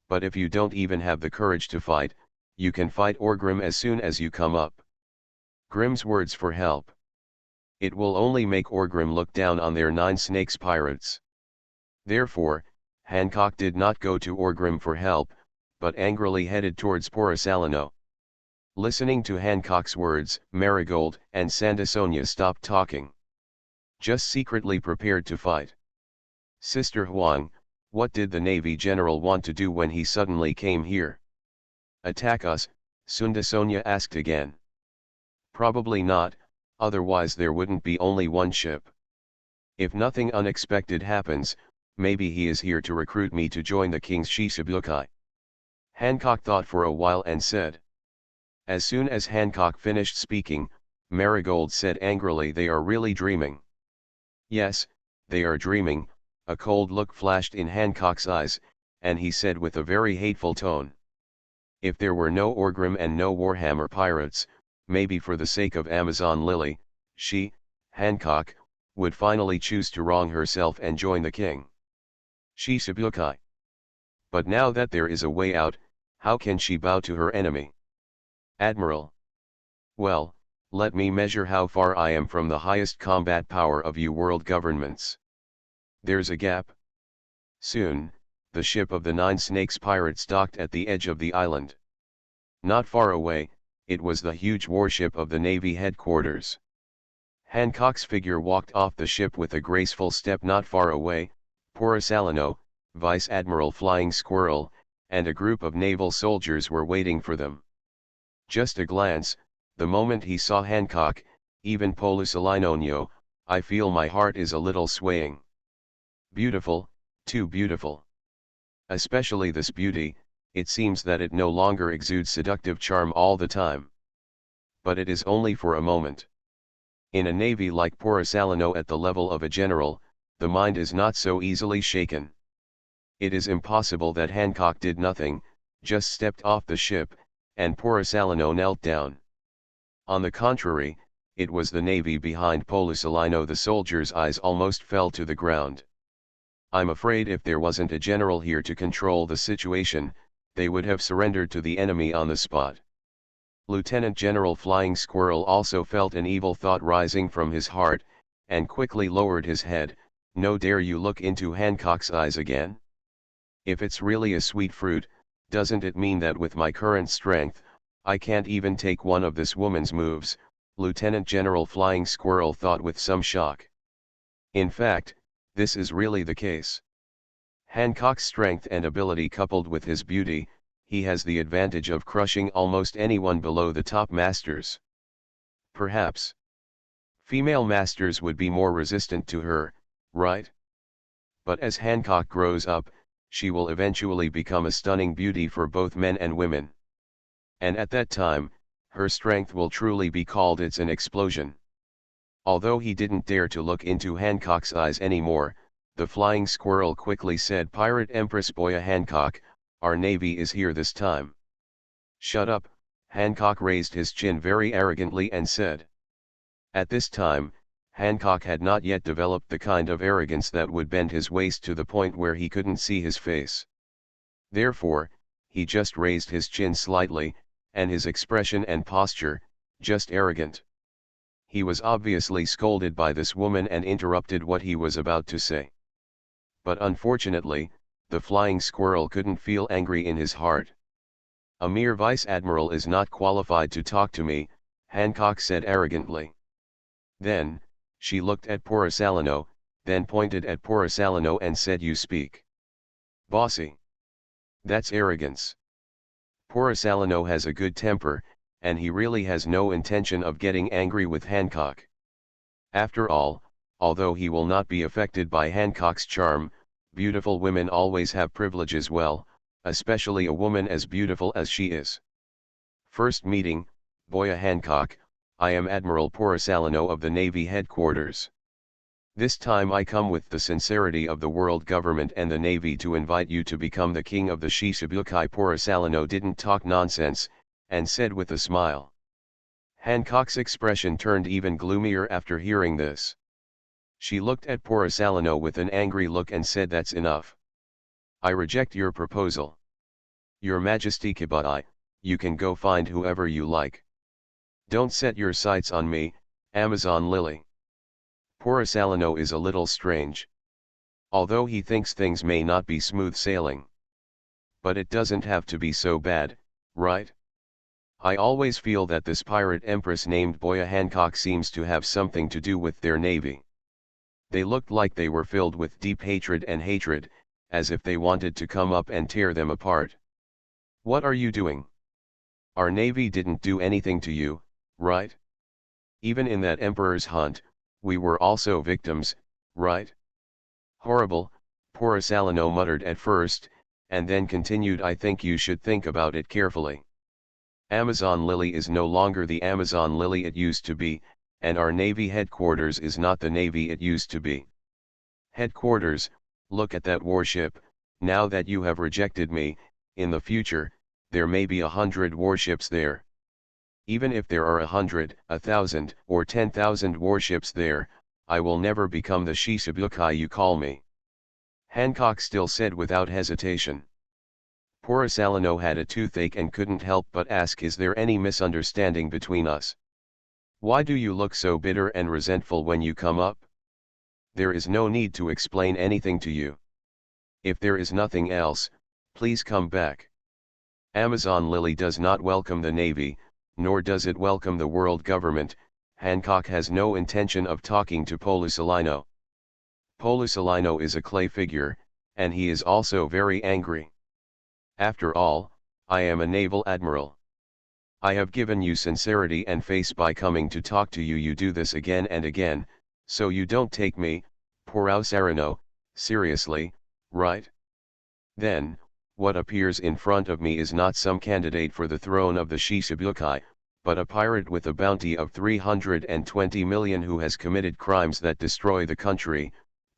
[SPEAKER 1] But if you don't even have the courage to fight, you can fight Orgrim as soon as you come up. Grim's words for help. It will only make Orgrim look down on their Nine Snakes pirates. Therefore, Hancock did not go to Orgrim for help, but angrily headed towards Porisalino. Listening to Hancock's words, Marigold and Sandasonia stopped talking. Just secretly prepared to fight. Sister Huang, what did the Navy General want to do when he suddenly came here? Attack us? Sundasonia asked again. Probably not, otherwise there wouldn't be only one ship. If nothing unexpected happens, maybe he is here to recruit me to join the King's Shichibukai. Hancock thought for a while and said. As soon as Hancock finished speaking, Marigold said angrily, they are really dreaming. Yes, they are dreaming. A cold look flashed in Hancock's eyes, and he said with a very hateful tone. If there were no Orgrim and no Warhammer pirates, maybe for the sake of Amazon Lily, she, Hancock, would finally choose to wrong herself and join the king. Shichibukai. But now that there is a way out, how can she bow to her enemy? Admiral. Well, let me measure how far I am from the highest combat power of you world governments. There's a gap. Soon, the ship of the Nine Snakes pirates docked at the edge of the island. Not far away, it was the huge warship of the Navy headquarters. Hancock's figure walked off the ship with a graceful step. Not far away, Porisalino, Vice Admiral Flying Squirrel, and a group of naval soldiers were waiting for them. Just a glance, the moment he saw Hancock, even Porisalino, I feel my heart is a little swaying. Beautiful, too beautiful. Especially this beauty, it seems that it no longer exudes seductive charm all the time. But it is only for a moment. In a navy like Porisalino at the level of a general, the mind is not so easily shaken. It is impossible that Hancock did nothing, just stepped off the ship, and Porisalino knelt down. On the contrary, it was the navy behind Porisalino. The soldiers' eyes almost fell to the ground. I'm afraid if there wasn't a general here to control the situation, they would have surrendered to the enemy on the spot. Lieutenant General Flying Squirrel also felt an evil thought rising from his heart, and quickly lowered his head. No, dare you look into Hancock's eyes again? If it's really a sweet fruit, doesn't it mean that with my current strength, I can't even take one of this woman's moves? Lieutenant General Flying Squirrel thought with some shock. In fact, this is really the case. Hancock's strength and ability coupled with his beauty, he has the advantage of crushing almost anyone below the top masters. Perhaps female masters would be more resistant to her, right? But as Hancock grows up, she will eventually become a stunning beauty for both men and women. And at that time, her strength will truly be called an explosion. Although he didn't dare to look into Hancock's eyes anymore, the Flying Squirrel quickly said, "Pirate Empress Boya Hancock, our navy is here this time." "Shut up," Hancock raised his chin very arrogantly and said. At this time, Hancock had not yet developed the kind of arrogance that would bend his waist to the point where he couldn't see his face. Therefore, he just raised his chin slightly, and his expression and posture, just arrogant. He was obviously scolded by this woman and interrupted what he was about to say. But unfortunately, the Flying Squirrel couldn't feel angry in his heart. "A mere vice admiral is not qualified to talk to me," Hancock said arrogantly. Then, she looked at Porisalino, then pointed at Porisalino and said, "You speak. Bossy. That's arrogance." Porisalino has a good temper, and he really has no intention of getting angry with Hancock. After all, although he will not be affected by Hancock's charm, beautiful women always have privileges, well, especially a woman as beautiful as she is. First meeting, Boya Hancock, I am Admiral Porisalino of the Navy Headquarters. This time I come with the sincerity of the world government and the Navy to invite you to become the king of the Shishibukai. Porisalino didn't talk nonsense, and said with a smile. Hancock's expression turned even gloomier after hearing this. She looked at Porisalino with an angry look and said, "That's enough. I reject your proposal. Your Majesty Kibutai, you can go find whoever you like. Don't set your sights on me, Amazon Lily." Porisalino is a little strange. Although he thinks things may not be smooth sailing. But it doesn't have to be so bad, right? I always feel that this pirate empress named Boya Hancock seems to have something to do with their navy. They looked like they were filled with deep hatred, as if they wanted to come up and tear them apart. What are you doing? Our navy didn't do anything to you, right? Even in that emperor's hunt, we were also victims, right? Horrible, Porisalino muttered at first, and then continued, I think you should think about it carefully. Amazon Lily is no longer the Amazon Lily it used to be, and our Navy headquarters is not the Navy it used to be. Headquarters, look at that warship. Now that you have rejected me, in the future, there may be 100 warships there. Even if there are 100, 1,000, or 10,000 warships there, I will never become the Shishibukai you call me. Hancock still said without hesitation. Porisalino had a toothache and couldn't help but ask, is there any misunderstanding between us? Why do you look so bitter and resentful when you come up? There is no need to explain anything to you. If there is nothing else, please come back. Amazon Lily does not welcome the Navy, nor does it welcome the world government. Hancock has no intention of talking to Porisalino. Porisalino is a clay figure, and he is also very angry. After all, I am a naval admiral. I have given you sincerity and face by coming to talk to you. You do this again and again, so you don't take me, Porisalino, seriously, right? Then, what appears in front of me is not some candidate for the throne of the Shishibukai, but a pirate with a bounty of 320 million who has committed crimes that destroy the country.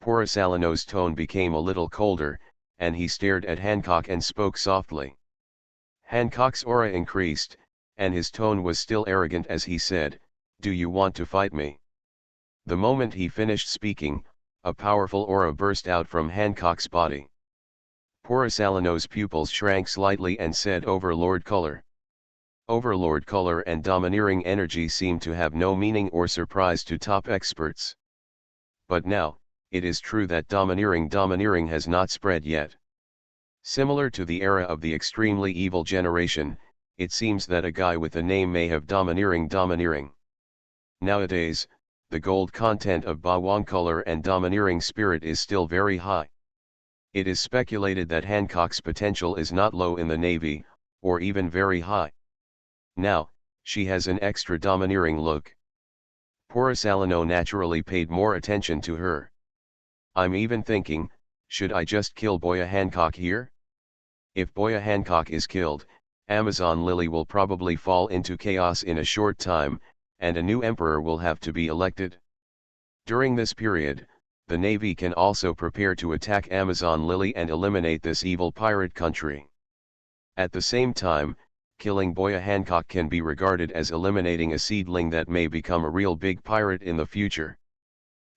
[SPEAKER 1] Salano's tone became a little colder, and he stared at Hancock and spoke softly. Hancock's aura increased, and his tone was still arrogant as he said, "Do you want to fight me?" The moment he finished speaking, a powerful aura burst out from Hancock's body. Salano's pupils shrank slightly and said, "Overlord color." Overlord color and domineering energy seemed to have no meaning or surprise to top experts. But now, it is true that domineering has not spread yet. Similar to the era of the extremely evil generation, it seems that a guy with a name may have domineering. Nowadays, the gold content of bawang color and domineering spirit is still very high. It is speculated that Hancock's potential is not low in the Navy, or even very high. Now, she has an extra domineering look. Salano naturally paid more attention to her. "I'm even thinking, should I just kill Boya Hancock here? If Boya Hancock is killed, Amazon Lily will probably fall into chaos in a short time, and a new emperor will have to be elected. During this period, the Navy can also prepare to attack Amazon Lily and eliminate this evil pirate country. At the same time, killing Boya Hancock can be regarded as eliminating a seedling that may become a real big pirate in the future."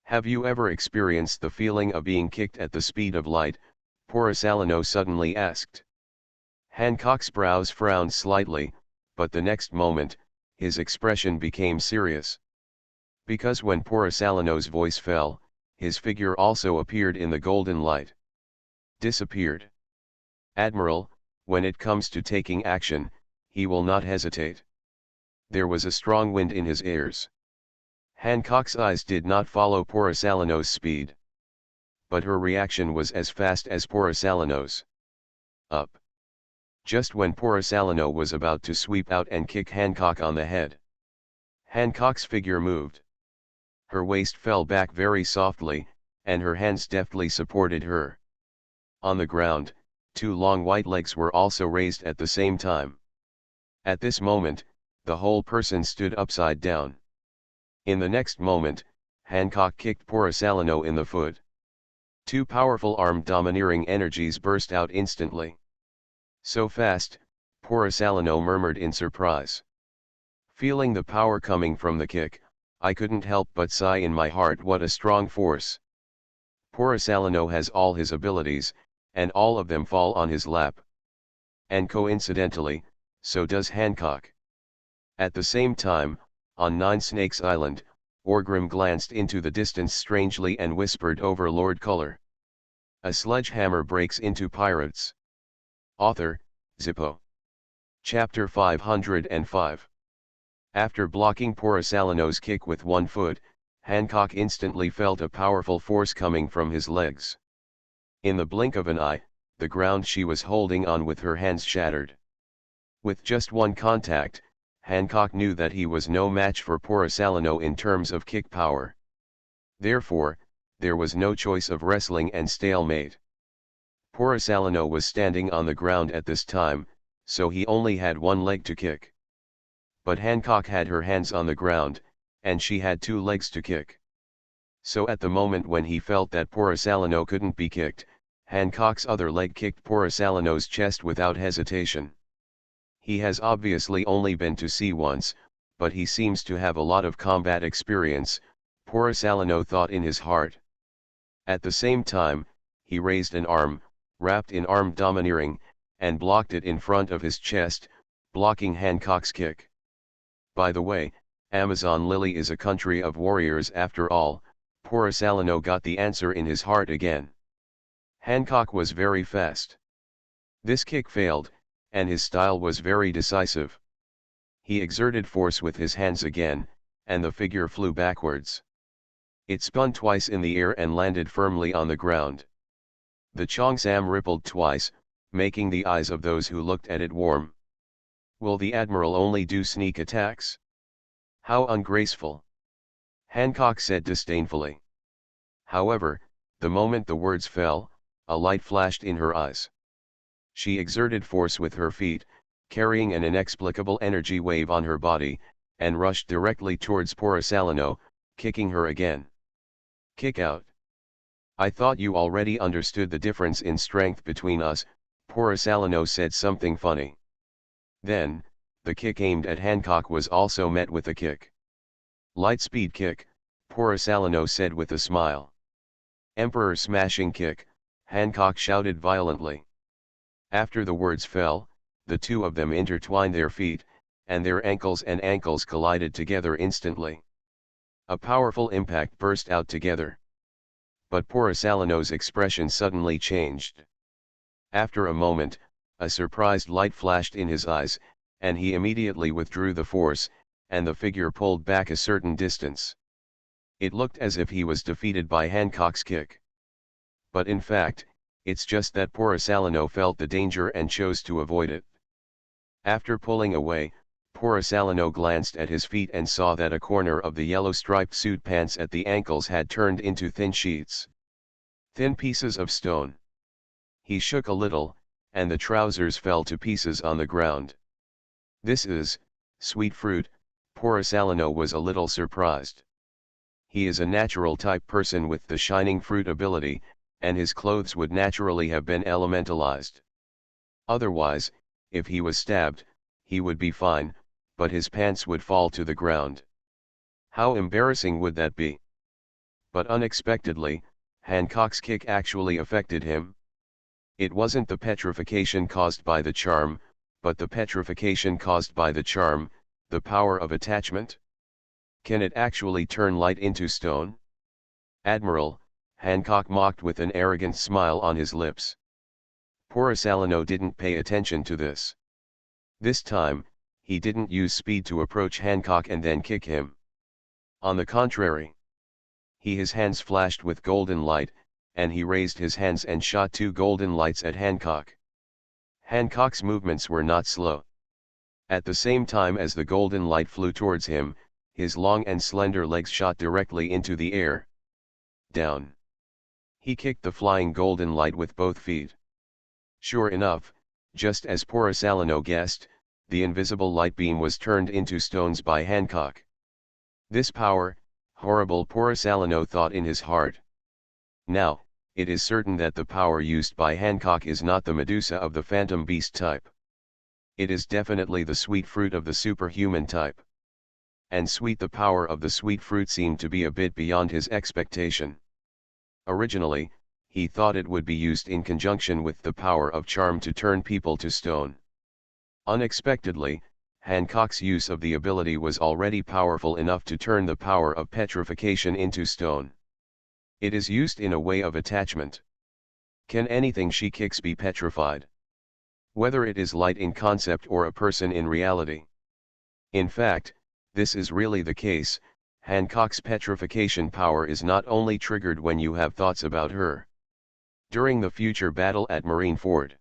[SPEAKER 1] "Have you ever experienced the feeling of being kicked at the speed of light?" Salano suddenly asked. Hancock's brows frowned slightly, but the next moment, his expression became serious. Because when Salano's voice fell, his figure also appeared in the golden light. Disappeared. "Admiral, when it comes to taking action, he will not hesitate." There was a strong wind in his ears. Hancock's eyes did not follow Salano's speed. But her reaction was as fast as Salano's. Up. Just when Salano was about to sweep out and kick Hancock on the head, Hancock's figure moved. Her waist fell back very softly, and her hands deftly supported her. On the ground, two long white legs were also raised at the same time. At this moment, the whole person stood upside down. In the next moment, Hancock kicked Salano in the foot. Two powerful armed domineering energies burst out instantly. "So fast," Salano murmured in surprise. Feeling the power coming from the kick, I couldn't help but sigh in my heart, what a strong force. Salano has all his abilities, and all of them fall on his lap. And coincidentally, so does Hancock. At the same time, on Nine Snakes Island, Orgrim glanced into the distance strangely and whispered, "Overlord color. A sledgehammer breaks into pirates." Author, Zippo. Chapter 505. After blocking Salano's kick with one foot, Hancock instantly felt a powerful force coming from his legs. In the blink of an eye, the ground she was holding on with her hands shattered. With just one contact, Hancock knew that he was no match for Salano in terms of kick power. Therefore, there was no choice of wrestling and stalemate. Salano was standing on the ground at this time, so he only had one leg to kick. But Hancock had her hands on the ground, and she had two legs to kick. So at the moment when he felt that Salano couldn't be kicked, Hancock's other leg kicked Salano's chest without hesitation. He has obviously only been to sea once, but he seems to have a lot of combat experience, Salano thought in his heart. At the same time, he raised an arm, wrapped in armed domineering, and blocked it in front of his chest, blocking Hancock's kick. By the way, Amazon Lily is a country of warriors after all, Salano got the answer in his heart again. Hancock was very fast. This kick failed, and his style was very decisive. He exerted force with his hands again, and the figure flew backwards. It spun twice in the air and landed firmly on the ground. The cheongsam rippled twice, making the eyes of those who looked at it warm. "Will the Admiral only do sneak attacks? How ungraceful!" Hancock said disdainfully. However, the moment the words fell, a light flashed in her eyes. She exerted force with her feet, carrying an inexplicable energy wave on her body, and rushed directly towards Salano, kicking her again. "Kick out!" I thought you already understood the difference in strength between us. Porisalano said something funny. Then, the kick aimed at Hancock was also met with a kick. Lightspeed kick, Porisalano said with a smile. Emperor smashing kick, Hancock shouted violently. After the words fell, the two of them intertwined their feet, and their ankles collided together instantly. A powerful impact burst out together. But Porisalano's expression suddenly changed. After a moment, a surprised light flashed in his eyes, and he immediately withdrew the force, and the figure pulled back a certain distance. It looked as if he was defeated by Hancock's kick. But in fact, it's just that Porisalano felt the danger and chose to avoid it. After pulling away, Porisalano glanced at his feet and saw that a corner of the yellow striped suit pants at the ankles had turned into thin sheets. Thin pieces of stone. He shook a little, and the trousers fell to pieces on the ground. This is sweet fruit. Porisalano was a little surprised. He is a natural type person with the shining fruit ability, and his clothes would naturally have been elementalized. Otherwise, if he was stabbed, he would be fine, but his pants would fall to the ground. How embarrassing would that be? But unexpectedly, Hancock's kick actually affected him. It wasn't the petrification caused by the charm, but the petrification caused by the charm, the power of attachment. Can it actually turn light into stone? Admiral, Hancock mocked with an arrogant smile on his lips. Porisalano didn't pay attention to this. This time, he didn't use speed to approach Hancock and then kick him. On the contrary, his hands flashed with golden light, and he raised his hands and shot two golden lights at Hancock. Hancock's movements were not slow. At the same time as the golden light flew towards him, his long and slender legs shot directly into the air. Down. He kicked the flying golden light with both feet. Sure enough, just as Porisalano guessed, the invisible light beam was turned into stones by Hancock. This power, horrible, Porisalano thought in his heart. Now, it is certain that the power used by Hancock is not the Medusa of the Phantom Beast type. It is definitely the sweet fruit of the superhuman type. And sweet, the power of the sweet fruit seemed to be a bit beyond his expectation. Originally, he thought it would be used in conjunction with the power of charm to turn people to stone. Unexpectedly, Hancock's use of the ability was already powerful enough to turn the power of petrification into stone. It is used in a way of attachment. Can anything she kicks be petrified? Whether it is light in concept or a person in reality. In fact, this is really the case. Hancock's petrification power is not only triggered when you have thoughts about her. During the future battle at Marineford.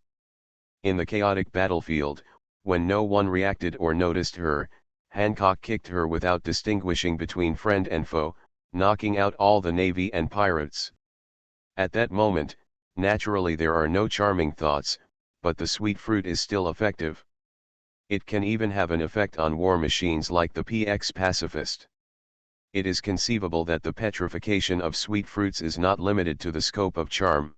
[SPEAKER 1] In the chaotic battlefield, when no one reacted or noticed her, Hancock kicked her without distinguishing between friend and foe, knocking out all the navy and pirates. At that moment, naturally there are no charming thoughts, but the sweet fruit is still effective. It can even have an effect on war machines like the PX pacifist. It is conceivable that the petrification of sweet fruits is not limited to the scope of charm.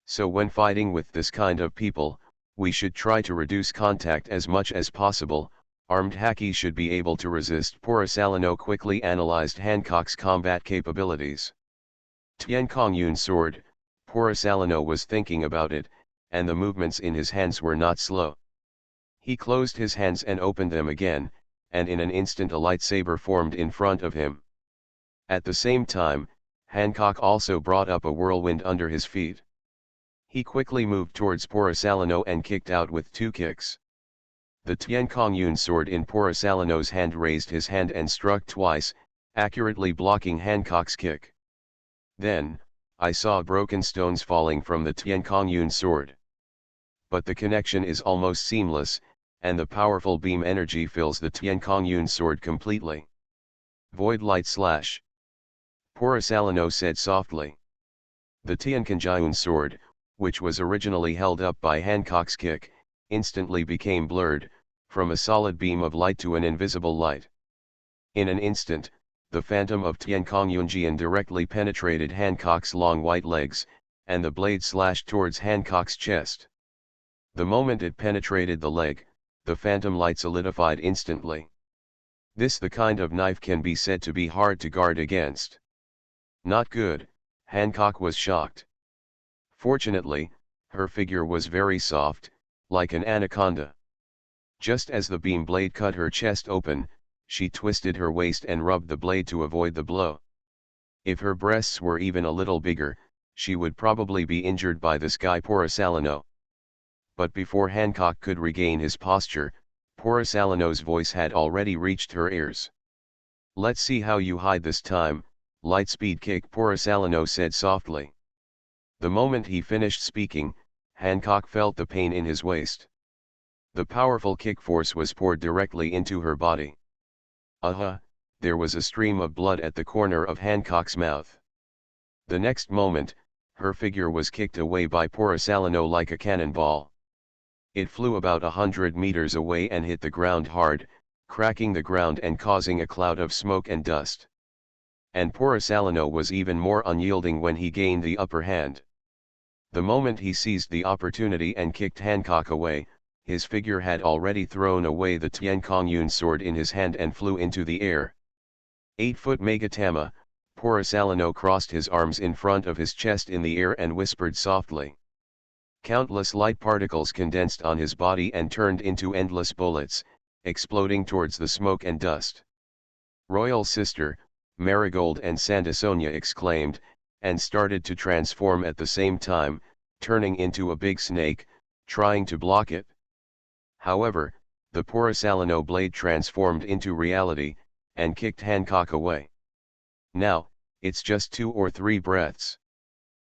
[SPEAKER 1] So when fighting with this kind of people, we should try to reduce contact as much as possible. Armed Haki should be able to resist. Porisalano quickly analyzed Hancock's combat capabilities. Tiankongyun sword, Porisalano was thinking about it, and the movements in his hands were not slow. He closed his hands and opened them again, and in an instant a lightsaber formed in front of him. At the same time, Hancock also brought up a whirlwind under his feet. He quickly moved towards Porisalano and kicked out with two kicks. The Tiankongyun sword in Porisalano's hand raised his hand and struck twice, accurately blocking Hancock's kick. Then, I saw broken stones falling from the Tiankongyun sword. But the connection is almost seamless, and the powerful beam energy fills the Tiankongyun sword completely. Void light slash. Porisalano said softly. The Tiankongyun sword, which was originally held up by Hancock's kick, instantly became blurred, from a solid beam of light to an invisible light. In an instant, the phantom of Tiancong directly penetrated Hancock's long white legs, and the blade slashed towards Hancock's chest. The moment it penetrated the leg, the phantom light solidified instantly. This the kind of knife can be said to be hard to guard against. Not good, Hancock was shocked. Fortunately, her figure was very soft, like an anaconda. Just as the beam blade cut her chest open, she twisted her waist and rubbed the blade to avoid the blow. If her breasts were even a little bigger, she would probably be injured by this guy Porosalino. But before Hancock could regain his posture, Porosalino's voice had already reached her ears. "Let's see how you hide this time, Lightspeed kick," Porosalino said softly. The moment he finished speaking, Hancock felt the pain in his waist. The powerful kick force was poured directly into her body. There was a stream of blood at the corner of Hancock's mouth. The next moment, her figure was kicked away by Porosalino like a cannonball. It flew about 100 meters away and hit the ground hard, cracking the ground and causing a cloud of smoke and dust. And Porosalino was even more unyielding when he gained the upper hand. The moment he seized the opportunity and kicked Hancock away, his figure had already thrown away the Tiancong sword in his hand and flew into the air. 8-foot Megatama, Porosalino crossed his arms in front of his chest in the air and whispered softly. Countless light particles condensed on his body and turned into endless bullets, exploding towards the smoke and dust. Royal Sister, Marigold and Sandasonia exclaimed, and started to transform at the same time, turning into a big snake, trying to block it. However, the Porosalino blade transformed into reality, and kicked Hancock away. Now, it's just 2 or 3 breaths.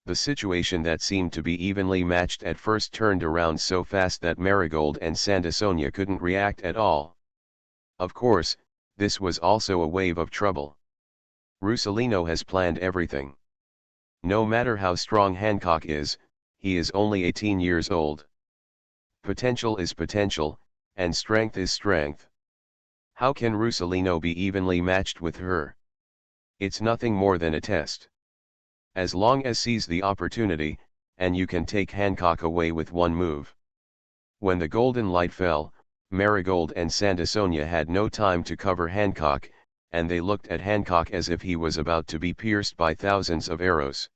[SPEAKER 1] The situation that seemed to be evenly matched at first turned around so fast that Marigold and Sandasonia couldn't react at all. Of course, this was also a wave of trouble. Russolino has planned everything. No matter how strong Hancock is, he is only 18 years old. Potential is potential, and strength is strength. How can Russolino be evenly matched with her? It's nothing more than a test. As long as seize the opportunity, and you can take Hancock away with one move. When the golden light fell, Marigold and Sandasonia had no time to cover Hancock, and they looked at Hancock as if he was about to be pierced by thousands of arrows.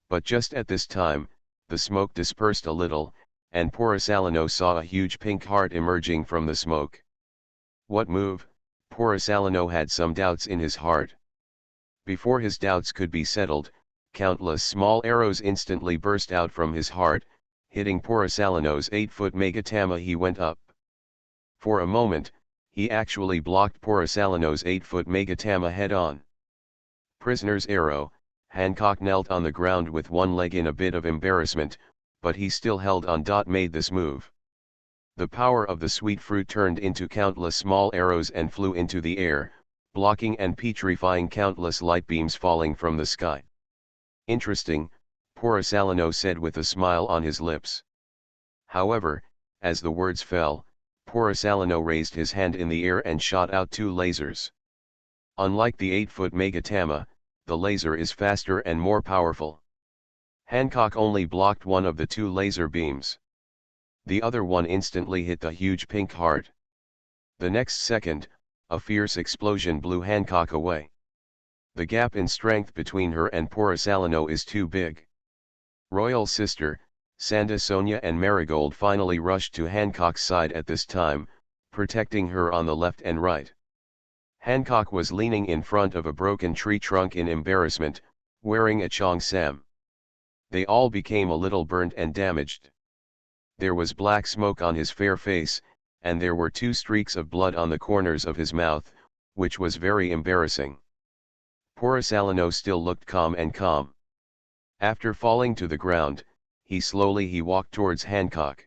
[SPEAKER 1] But just at this time, the smoke dispersed a little, and Porosalino saw a huge pink heart emerging from the smoke. What move? Porosalino had some doubts in his heart. Before his doubts could be settled, countless small arrows instantly burst out from his heart, hitting Porosalino's 8-foot Megatama. He went up. For a moment, he actually blocked Porosalino's 8-foot Megatama head-on. Prisoner's arrow, Hancock knelt on the ground with one leg in a bit of embarrassment, but he still held on. Made this move. The power of the sweet fruit turned into countless small arrows and flew into the air, blocking and petrifying countless light beams falling from the sky. Interesting, Porosalino said with a smile on his lips. However, as the words fell, Porosalino raised his hand in the air and shot out 2 lasers. Unlike the 8-foot Megatama, the laser is faster and more powerful. Hancock only blocked one of the 2 laser beams. The other one instantly hit the huge pink heart. The next second, a fierce explosion blew Hancock away. The gap in strength between her and Porosalino is too big. Royal Sister, Sandasonia and Marigold finally rushed to Hancock's side at this time, protecting her on the left and right. Hancock was leaning in front of a broken tree trunk in embarrassment, wearing a cheongsam. They all became a little burnt and damaged. There was black smoke on his fair face, and there were 2 streaks of blood on the corners of his mouth, which was very embarrassing. Porosalino still looked calm. After falling to the ground, he walked towards Hancock.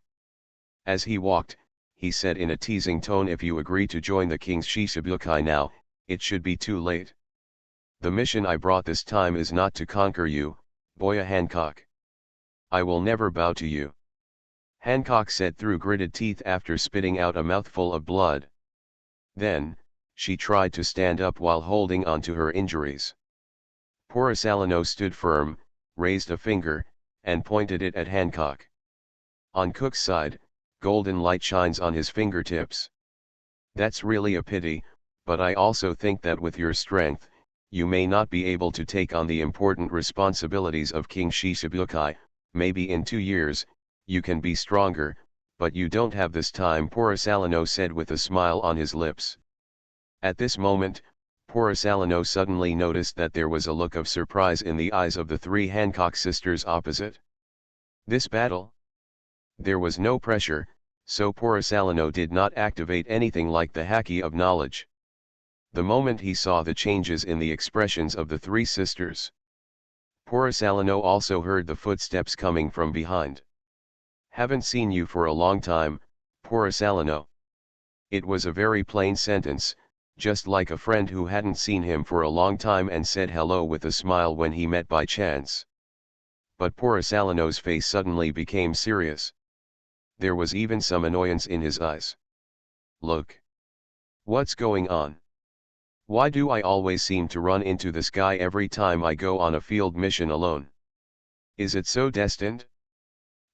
[SPEAKER 1] As he walked, he said in a teasing tone, "If you agree to join the king's Shishibukai now, it should be too late. The mission I brought this time is not to conquer you, Boya Hancock. I will never bow to you." Hancock said through gritted teeth after spitting out a mouthful of blood. Then, She tried to stand up while holding on to her injuries. Porisalano stood firm, raised a finger, and pointed it at Hancock. On Cook's side, golden light shines on his fingertips. That's really a pity, but I also think that with your strength, you may not be able to take on the important responsibilities of King Shishibukai. Maybe in 2 years, you can be stronger, but you don't have this time, Porisalano said with a smile on his lips. At this moment, Porisalano suddenly noticed that there was a look of surprise in the eyes of the 3 Hancock sisters opposite. This battle? There was no pressure, so Porisalano did not activate anything like the haki of knowledge. The moment he saw the changes in the expressions of the 3 sisters, Porisalano also heard the footsteps coming from behind. Haven't seen you for a long time, Porisalano. It was a very plain sentence, just like a friend who hadn't seen him for a long time and said hello with a smile when he met by chance. But Porisalano's face suddenly became serious. There was even some annoyance in his eyes. Look. What's going on? Why do I always seem to run into this guy every time I go on a field mission alone? Is it so destined?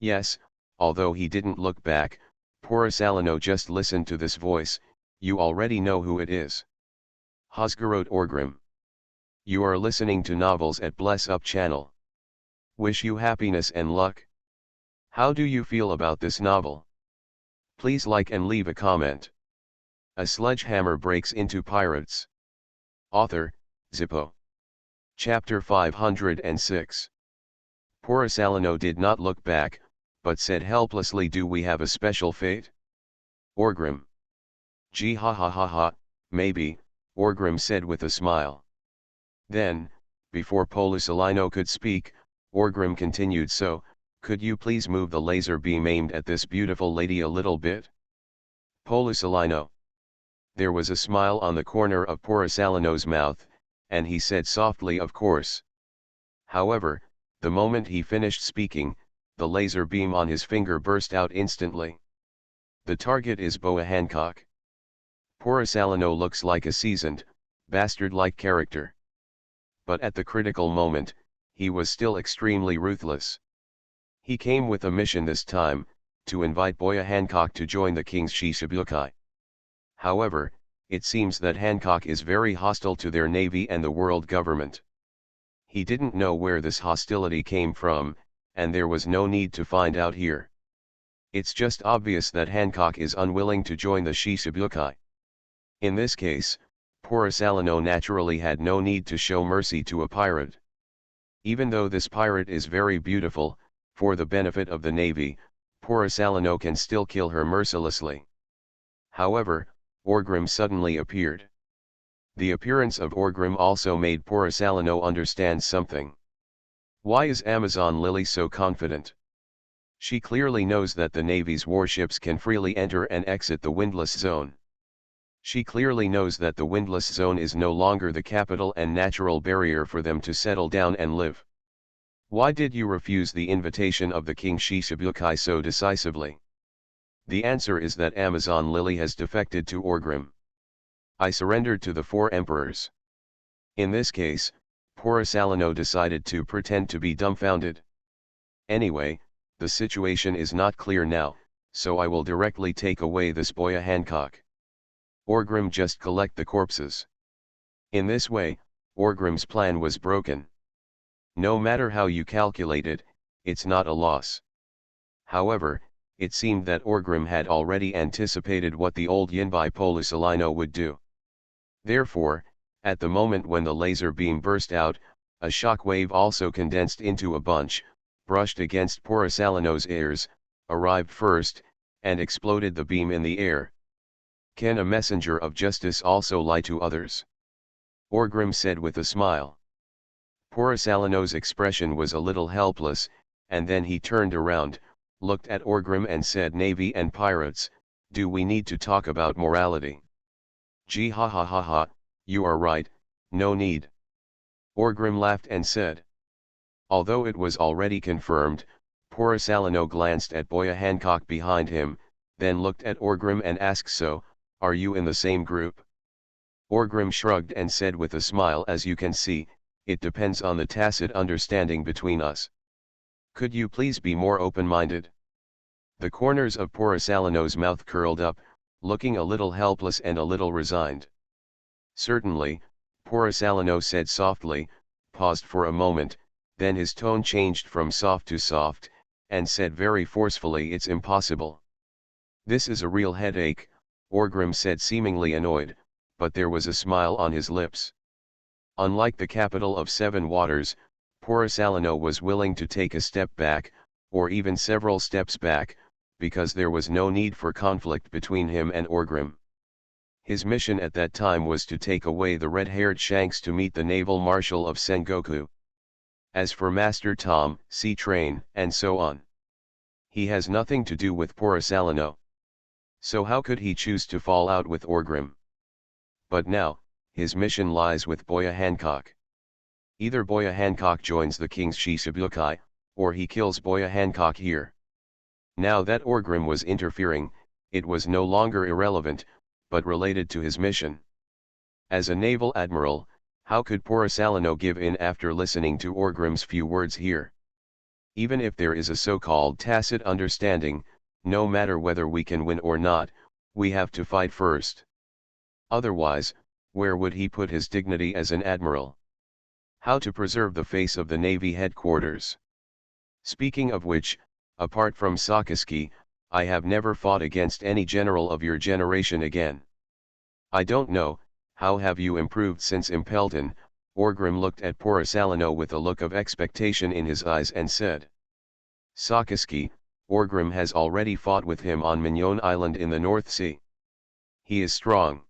[SPEAKER 1] Yes, although he didn't look back, Porisalano just listened to this voice. You already know who it is. Hosgarot Orgrim. You are listening to novels at Bless Up channel. Wish you happiness and luck. How do you feel about this novel? Please like and leave a comment. A sledgehammer breaks into pirates. Author, Zippo. Chapter 506. Porisalano did not look back, but said helplessly, do we have a special fate? Orgrim. Gee ha ha ha ha, maybe, Orgrim said with a smile. Then, before Porisalano could speak, Orgrim continued, so, could you please move the laser beam aimed at this beautiful lady a little bit? Porisalano. There was a smile on the corner of Porisalano's mouth, and he said softly, of course. However, the moment he finished speaking, the laser beam on his finger burst out instantly. The target is Boa Hancock. Porisalano looks like a seasoned, bastard-like character. But at the critical moment, he was still extremely ruthless. He came with a mission this time, to invite Boya Hancock to join the King's Shishibukai. However, it seems that Hancock is very hostile to their navy and the world government. He didn't know where this hostility came from, and there was no need to find out here. It's just obvious that Hancock is unwilling to join the Shishibukai. In this case, Porisalano naturally had no need to show mercy to a pirate. Even though this pirate is very beautiful, for the benefit of the navy, Porisalano can still kill her mercilessly. However, Orgrim suddenly appeared. The appearance of Orgrim also made Porisalano understand something. Why is Amazon Lily so confident? She clearly knows that the Navy's warships can freely enter and exit the windless zone. She clearly knows that the windless zone is no longer the capital and natural barrier for them to settle down and live. Why did you refuse the invitation of the King Shishibukai so decisively? The answer is that Amazon Lily has defected to Orgrim. I surrendered to the 4 emperors. In this case, Porisalano decided to pretend to be dumbfounded. Anyway, the situation is not clear now, so I will directly take away this Boya Hancock. Orgrim, just collect the corpses. In this way, Orgrim's plan was broken. No matter how you calculate it, it's not a loss. However, it seemed that Orgrim had already anticipated what the old Yinbai Porisalano would do. Therefore, at the moment when the laser beam burst out, a shock wave also condensed into a bunch, brushed against Porisalano's ears, arrived first, and exploded the beam in the air. Can a messenger of justice also lie to others? Orgrim said with a smile. Porisalano's expression was a little helpless, and then he turned around, looked at Orgrim and said, Navy and pirates, do we need to talk about morality? Gee ha ha ha ha, you are right, no need. Orgrim laughed and said. Although it was already confirmed, Porisalano glanced at Boya Hancock behind him, then looked at Orgrim and asked, so, are you in the same group? Orgrim shrugged and said with a smile, as you can see, it depends on the tacit understanding between us. Could you please be more open-minded? The corners of Porisalano's mouth curled up, looking a little helpless and a little resigned. Certainly, Porisalano said softly, paused for a moment, then his tone changed from soft to soft, and said very forcefully, it's impossible. This is a real headache, Orgrim said, seemingly annoyed, but there was a smile on his lips. Unlike the capital of Seven Waters, Porisalano was willing to take a step back, or even several steps back, because there was no need for conflict between him and Orgrim. His mission at that time was to take away the red-haired Shanks to meet the naval marshal of Sengoku. As for Master Tom, C-Train, and so on, he has nothing to do with Porisalano. So how could he choose to fall out with Orgrim? But now, his mission lies with Boya Hancock. Either Boya Hancock joins the king's Shichibukai, or he kills Boya Hancock here. Now that Orgrim was interfering, it was no longer irrelevant, but related to his mission. As a naval admiral, how could Porisalano give in after listening to Orgrim's few words here? Even if there is a so-called tacit understanding, no matter whether we can win or not, we have to fight first. Otherwise, where would he put his dignity as an admiral? How to preserve the face of the Navy headquarters? Speaking of which, apart from Sakaski, I have never fought against any general of your generation again. I don't know, how have you improved since Impelton? Orgrim looked at Porisalano with a look of expectation in his eyes and said. Sakaski, Orgrim has already fought with him on Mignon Island in the North Sea. He is strong.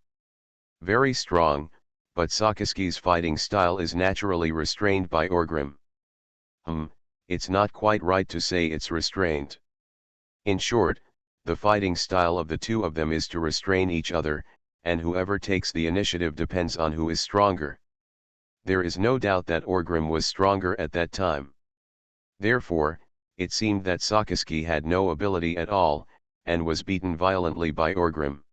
[SPEAKER 1] Very strong, but Sakaski's fighting style is naturally restrained by Orgrim. It's not quite right to say it's restrained. In short, the fighting style of the two of them is to restrain each other, and whoever takes the initiative depends on who is stronger. There is no doubt that Orgrim was stronger at that time. Therefore, it seemed that Sakaski had no ability at all, and was beaten violently by Orgrim.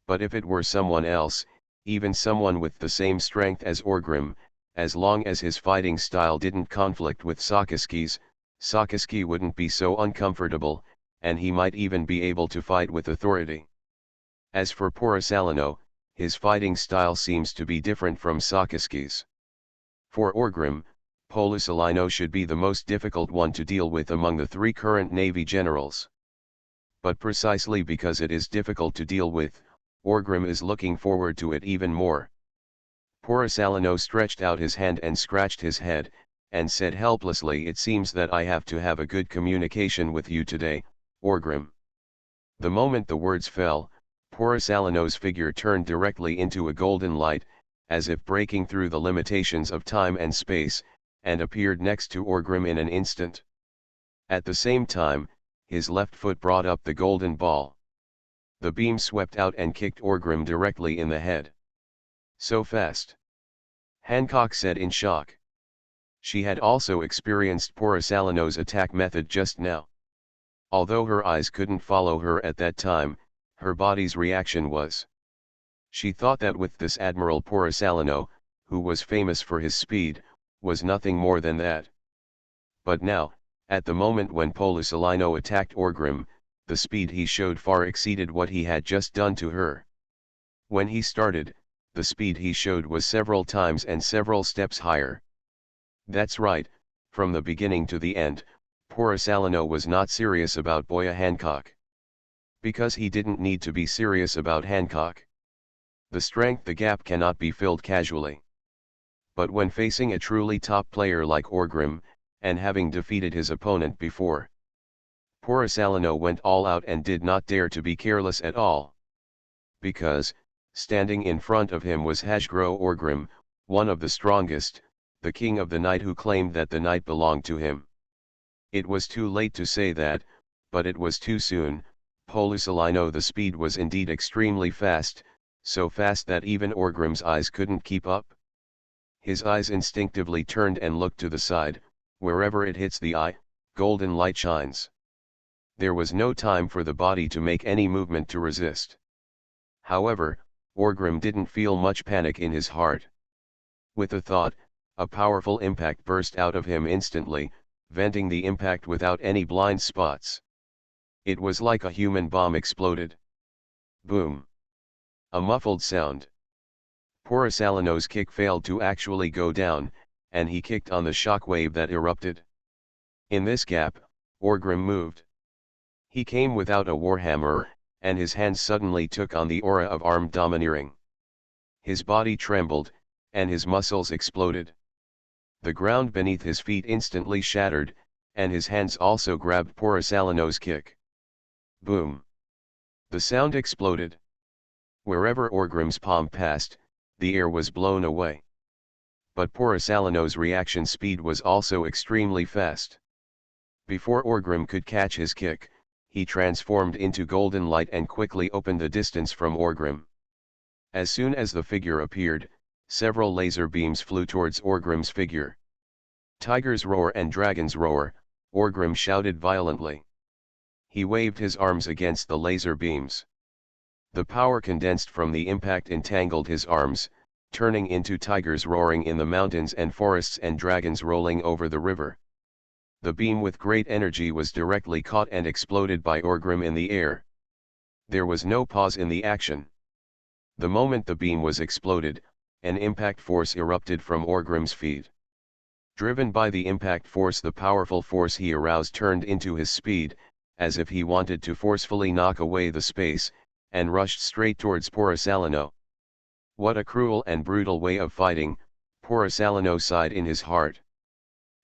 [SPEAKER 1] But if it were someone else, even someone with the same strength as Orgrim, as long as his fighting style didn't conflict with Sakaski's, Sakaski wouldn't be so uncomfortable, and he might even be able to fight with authority. As for Porisalano, his fighting style seems to be different from Sakaski's. For Orgrim, Porisalano should be the most difficult one to deal with among the three current Navy generals. But precisely because it is difficult to deal with, Orgrim is looking forward to it even more. Porisalano stretched out his hand and scratched his head, and said helplessly, it seems that I have to have a good communication with you today, Orgrim. The moment the words fell, Porisalano's figure turned directly into a golden light, as if breaking through the limitations of time and space, and appeared next to Orgrim in an instant. At the same time, his left foot brought up the golden ball. The beam swept out and kicked Orgrim directly in the head. So fast? Hancock said in shock. She had also experienced Porisalano's attack method just now. Although her eyes couldn't follow her at that time, her body's reaction was. She thought that with this Admiral Porisalano, who was famous for his speed, was nothing more than that. But now, at the moment when Porisalano attacked Orgrim, the speed he showed far exceeded what he had just done to her. When he started, the speed he showed was several times and several steps higher. That's right, from the beginning to the end, Porisalano was not serious about Boya Hancock. Because he didn't need to be serious about Hancock. The gap cannot be filled casually. But when facing a truly top player like Orgrim, and having defeated his opponent before, Porisalano went all out and did not dare to be careless at all. Because, standing in front of him was Hajgro Orgrim, one of the strongest, the king of the night, who claimed that the night belonged to him. It was too late to say that, but it was too soon. Porisalano, the speed was indeed extremely fast, so fast that even Orgrim's eyes couldn't keep up. His eyes instinctively turned and looked to the side, wherever it hits the eye, golden light shines. There was no time for the body to make any movement to resist. However, Orgrim didn't feel much panic in his heart. With a thought, a powerful impact burst out of him instantly, venting the impact without any blind spots. It was like a human bomb exploded. Boom! A muffled sound. Porosalino's kick failed to actually go down, and he kicked on the shockwave that erupted. In this gap, Orgrim moved. He came without a warhammer, and his hands suddenly took on the aura of armed domineering. His body trembled, and his muscles exploded. The ground beneath his feet instantly shattered, and his hands also grabbed Porosalino's kick. Boom! The sound exploded. Wherever Orgrim's palm passed, the air was blown away. But Porosalino's reaction speed was also extremely fast. Before Orgrim could catch his kick, he transformed into golden light and quickly opened the distance from Orgrim. As soon as the figure appeared, several laser beams flew towards Orgrim's figure. Tigers roar and dragons roar, Orgrim shouted violently. He waved his arms against the laser beams. The power condensed from the impact entangled his arms, turning into tigers roaring in the mountains and forests and dragons rolling over the river. The beam with great energy was directly caught and exploded by Orgrim in the air. There was no pause in the action. The moment the beam was exploded, an impact force erupted from Orgrim's feet. Driven by the impact force, the powerful force he aroused turned into his speed, as if he wanted to forcefully knock away the space, and rushed straight towards Porosalino. What a cruel and brutal way of fighting, Porosalino sighed in his heart.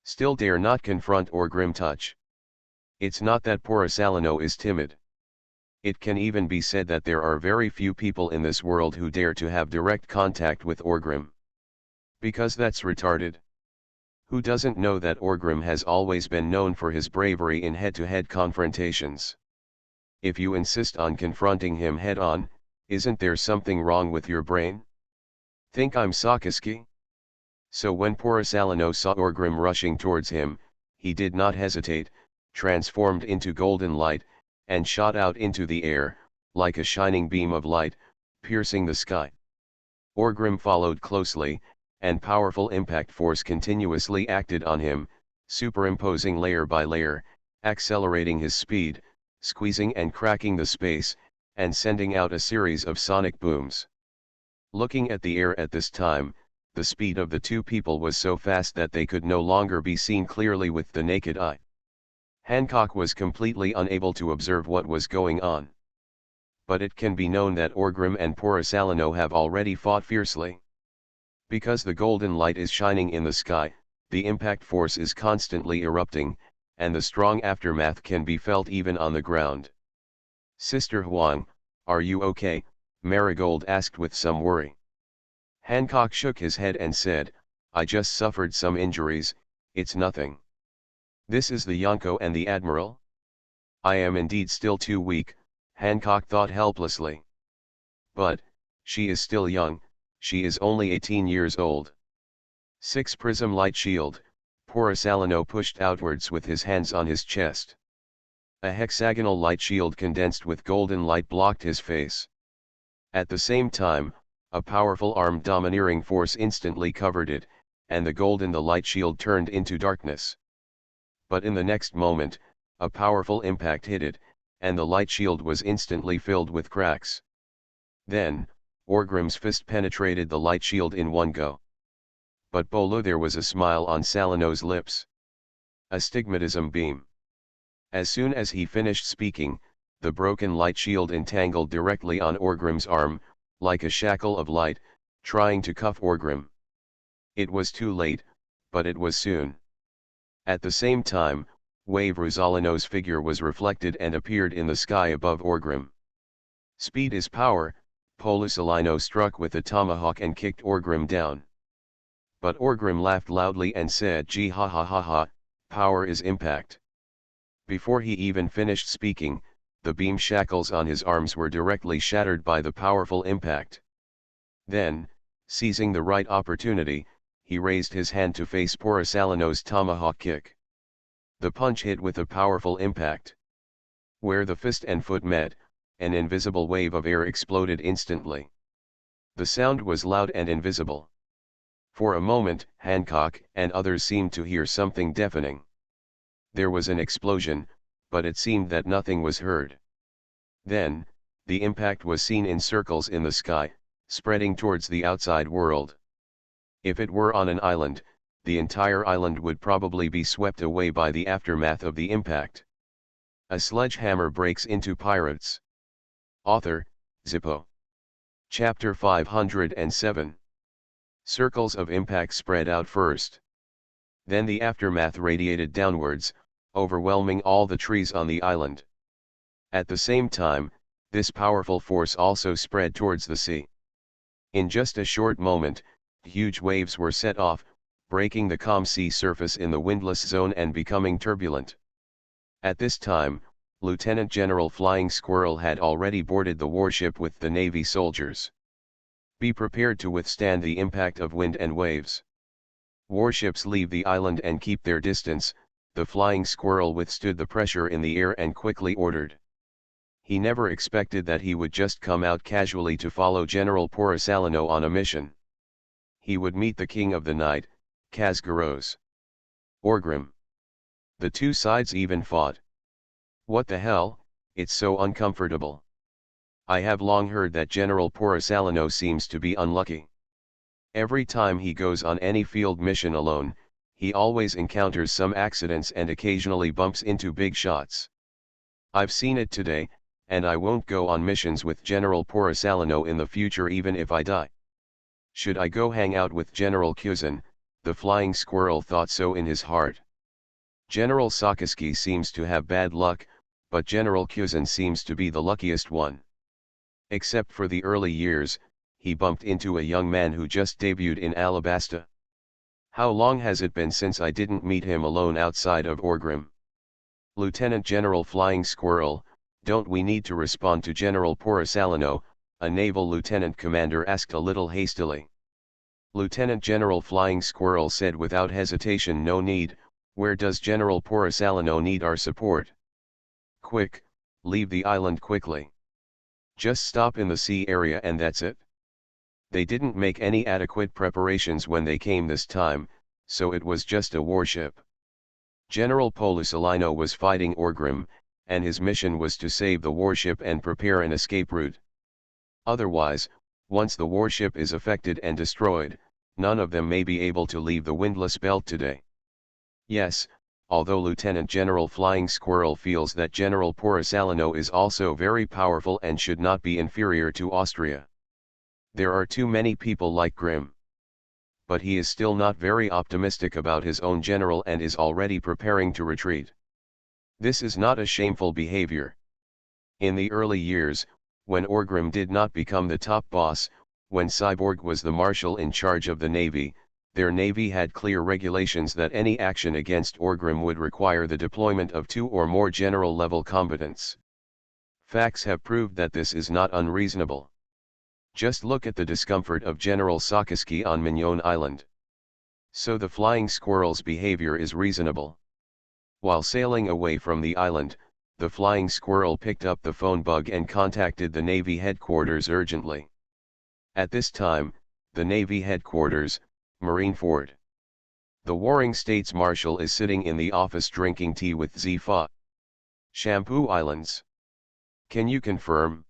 [SPEAKER 1] Still dare not confront Orgrim touch. It's not that Porosalino is timid. It can even be said that there are very few people in this world who dare to have direct contact with Orgrim. Because that's retarded. Who doesn't know that Orgrim has always been known for his bravery in head-to-head confrontations? If you insist on confronting him head-on, isn't there something wrong with your brain? Think I'm Sakaski? So when Porosalino saw Orgrim rushing towards him, he did not hesitate, transformed into golden light, and shot out into the air, like a shining beam of light, piercing the sky. Orgrim followed closely, and powerful impact force continuously acted on him, superimposing layer by layer, accelerating his speed, squeezing and cracking the space, and sending out a series of sonic booms. Looking at the air at this time, the speed of the two people was so fast that they could no longer be seen clearly with the naked eye. Hancock was completely unable to observe what was going on. But it can be known that Orgrim and Porosalino have already fought fiercely. Because the golden light is shining in the sky, the impact force is constantly erupting, and the strong aftermath can be felt even on the ground. Sister Huang, are you okay? Marigold asked with some worry. Hancock shook his head and said, I just suffered some injuries, it's nothing. This is the Yonko and the Admiral? I am indeed still too weak, Hancock thought helplessly. But, she is still young, she is only 18 years old. 6 Prism Light Shield, Porosalino pushed outwards with his hands on his chest. A hexagonal light shield condensed with golden light blocked his face. At the same time, a powerful armed domineering force instantly covered it, and the light shield turned into darkness. But in the next moment, a powerful impact hit it, and the light shield was instantly filled with cracks. Then, Orgrim's fist penetrated the light shield in one go. But below there was a smile on Salino's lips. Astigmatism beam. As soon as he finished speaking, the broken light shield entangled directly on Orgrim's arm, like a shackle of light, trying to cuff Orgrim. It was too late, but it was soon. At the same time, Wave Rosalino's figure was reflected and appeared in the sky above Orgrim. Speed is power, Porosalino struck with the tomahawk and kicked Orgrim down. But Orgrim laughed loudly and said, "Gee ha ha ha ha, power is impact." Before he even finished speaking, the beam shackles on his arms were directly shattered by the powerful impact. Then, seizing the right opportunity, he raised his hand to face Porosalino's tomahawk kick. The punch hit with a powerful impact. Where the fist and foot met, an invisible wave of air exploded instantly. The sound was loud and invisible. For a moment, Hancock and others seemed to hear something deafening. There was an explosion, but it seemed that nothing was heard. Then, the impact was seen in circles in the sky, spreading towards the outside world. If it were on an island, the entire island would probably be swept away by the aftermath of the impact. A sledgehammer breaks into pirates. Author, Zippo. Chapter 507. Circles of impact spread out first. Then the aftermath radiated downwards, overwhelming all the trees on the island. At the same time, this powerful force also spread towards the sea. In just a short moment, huge waves were set off, breaking the calm sea surface in the windless zone and becoming turbulent. At this time, Lieutenant General Flying Squirrel had already boarded the warship with the Navy soldiers. Be prepared to withstand the impact of wind and waves. Warships leave the island and keep their distance. The Flying Squirrel withstood the pressure in the air and quickly ordered. He never expected that he would just come out casually to follow General Porisalino on a mission. He would meet the King of the Night, Kazgaros. Orgrim. The two sides even fought. What the hell, it's so uncomfortable. I have long heard that General Porisalino seems to be unlucky. Every time he goes on any field mission alone, he always encounters some accidents and occasionally bumps into big shots. I've seen it today, and I won't go on missions with General Porisalino in the future even if I die. Should I go hang out with General Kuzin? The Flying Squirrel thought so in his heart. General Sakaski seems to have bad luck, but General Kuzin seems to be the luckiest one. Except for the early years, he bumped into a young man who just debuted in Alabasta. How long has it been since I didn't meet him alone outside of Orgrim? Lieutenant General Flying Squirrel, don't we need to respond to General Porisalino? A naval lieutenant commander asked a little hastily. Lieutenant General Flying Squirrel said without hesitation, no need. Where does General Porisalino need our support? Quick, leave the island quickly. Just stop in the sea area and that's it. They didn't make any adequate preparations when they came this time, so it was just a warship. General Porisalino was fighting Orgrim, and his mission was to save the warship and prepare an escape route. Otherwise, once the warship is affected and destroyed, none of them may be able to leave the windless belt today. Yes, although Lieutenant General Flying Squirrel feels that General Porisalino is also very powerful and should not be inferior to Austria. There are too many people like Grimm. But he is still not very optimistic about his own general and is already preparing to retreat. This is not a shameful behavior. In the early years, when Orgrim did not become the top boss, when Cyborg was the marshal in charge of the navy, their navy had clear regulations that any action against Orgrim would require the deployment of 2 or more general-level combatants. Facts have proved that this is not unreasonable. Just look at the discomfort of General Sakaski on Mignon Island. So the Flying Squirrel's behavior is reasonable. While sailing away from the island, the Flying Squirrel picked up the phone bug and contacted the Navy headquarters urgently. At this time, the Navy headquarters, Marineford. The Warring States Marshal is sitting in the office drinking tea with Zifa. Shampoo Islands. Can you confirm?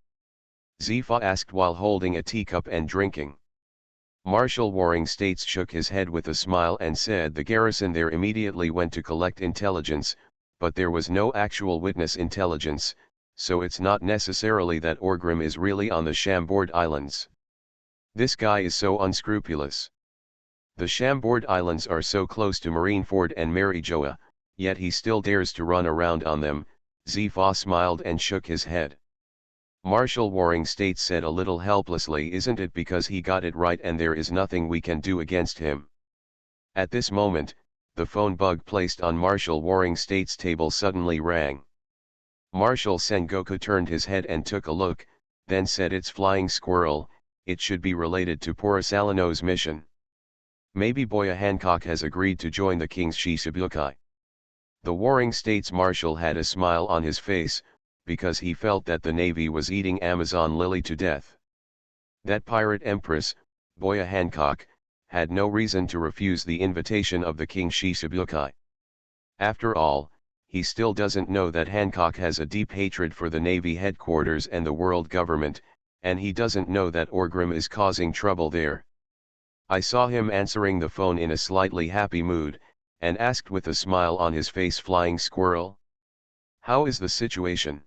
[SPEAKER 1] Zifa asked while holding a teacup and drinking. Marshal Warring States shook his head with a smile and said the garrison there immediately went to collect intelligence, but there was no actual witness intelligence, so it's not necessarily that Orgrim is really on the Chambord Islands. This guy is so unscrupulous. The Chambord Islands are so close to Marineford and Marijoa, yet he still dares to run around on them. Zifa smiled and shook his head. Marshal Warring States said a little helplessly, isn't it because he got it right and there is nothing we can do against him? At this moment, the phone bug placed on Marshal Warring States' table suddenly rang. Marshal Sengoku turned his head and took a look, then said, it's Flying Squirrel, it should be related to Porisalino's mission. Maybe Boya Hancock has agreed to join the King's Shishibukai. The Warring States Marshal had a smile on his face, because he felt that the Navy was eating Amazon Lily to death. That pirate empress, Boya Hancock, had no reason to refuse the invitation of the King Shishibukai. After all, he still doesn't know that Hancock has a deep hatred for the Navy headquarters and the world government, and he doesn't know that Orgrim is causing trouble there. I saw him answering the phone in a slightly happy mood, and asked with a smile on his face, "Flying Squirrel? How is the situation?"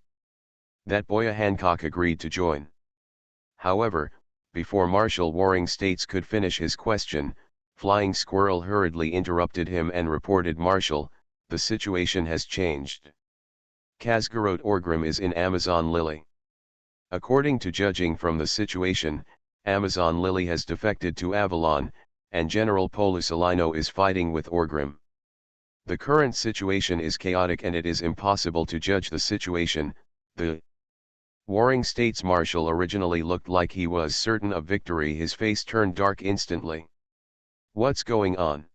[SPEAKER 1] That Boya Hancock agreed to join. However, before Marshal Warring States could finish his question, Flying Squirrel hurriedly interrupted him and reported, "Marshal, the situation has changed. Kazgarot Orgrim is in Amazon Lily. According to judging from the situation, Amazon Lily has defected to Avalon, and General Polusalino is fighting with Orgrim. The current situation is chaotic and it is impossible to judge the situation." The Warring States Marshal originally looked like he was certain of victory. His face turned dark instantly. "What's going on?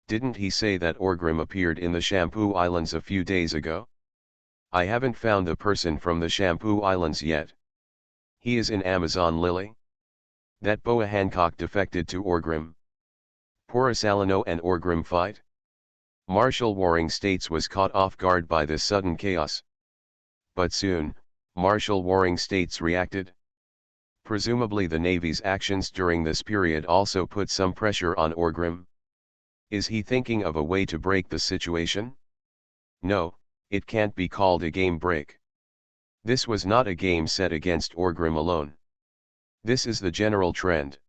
[SPEAKER 1] Didn't he say that Orgrim appeared in the Shampoo Islands a few days ago? I haven't found the person from the Shampoo Islands yet. He is in Amazon Lily? That Boa Hancock defected to Orgrim? Porisalino and Orgrim fight?" Marshal Warring States was caught off guard by this sudden chaos. But soon, Marshal Warring States reacted. Presumably the Navy's actions during this period also put some pressure on Orgrim. Is he thinking of a way to break the situation? No, it can't be called a game break. This was not a game set against Orgrim alone. This is the general trend.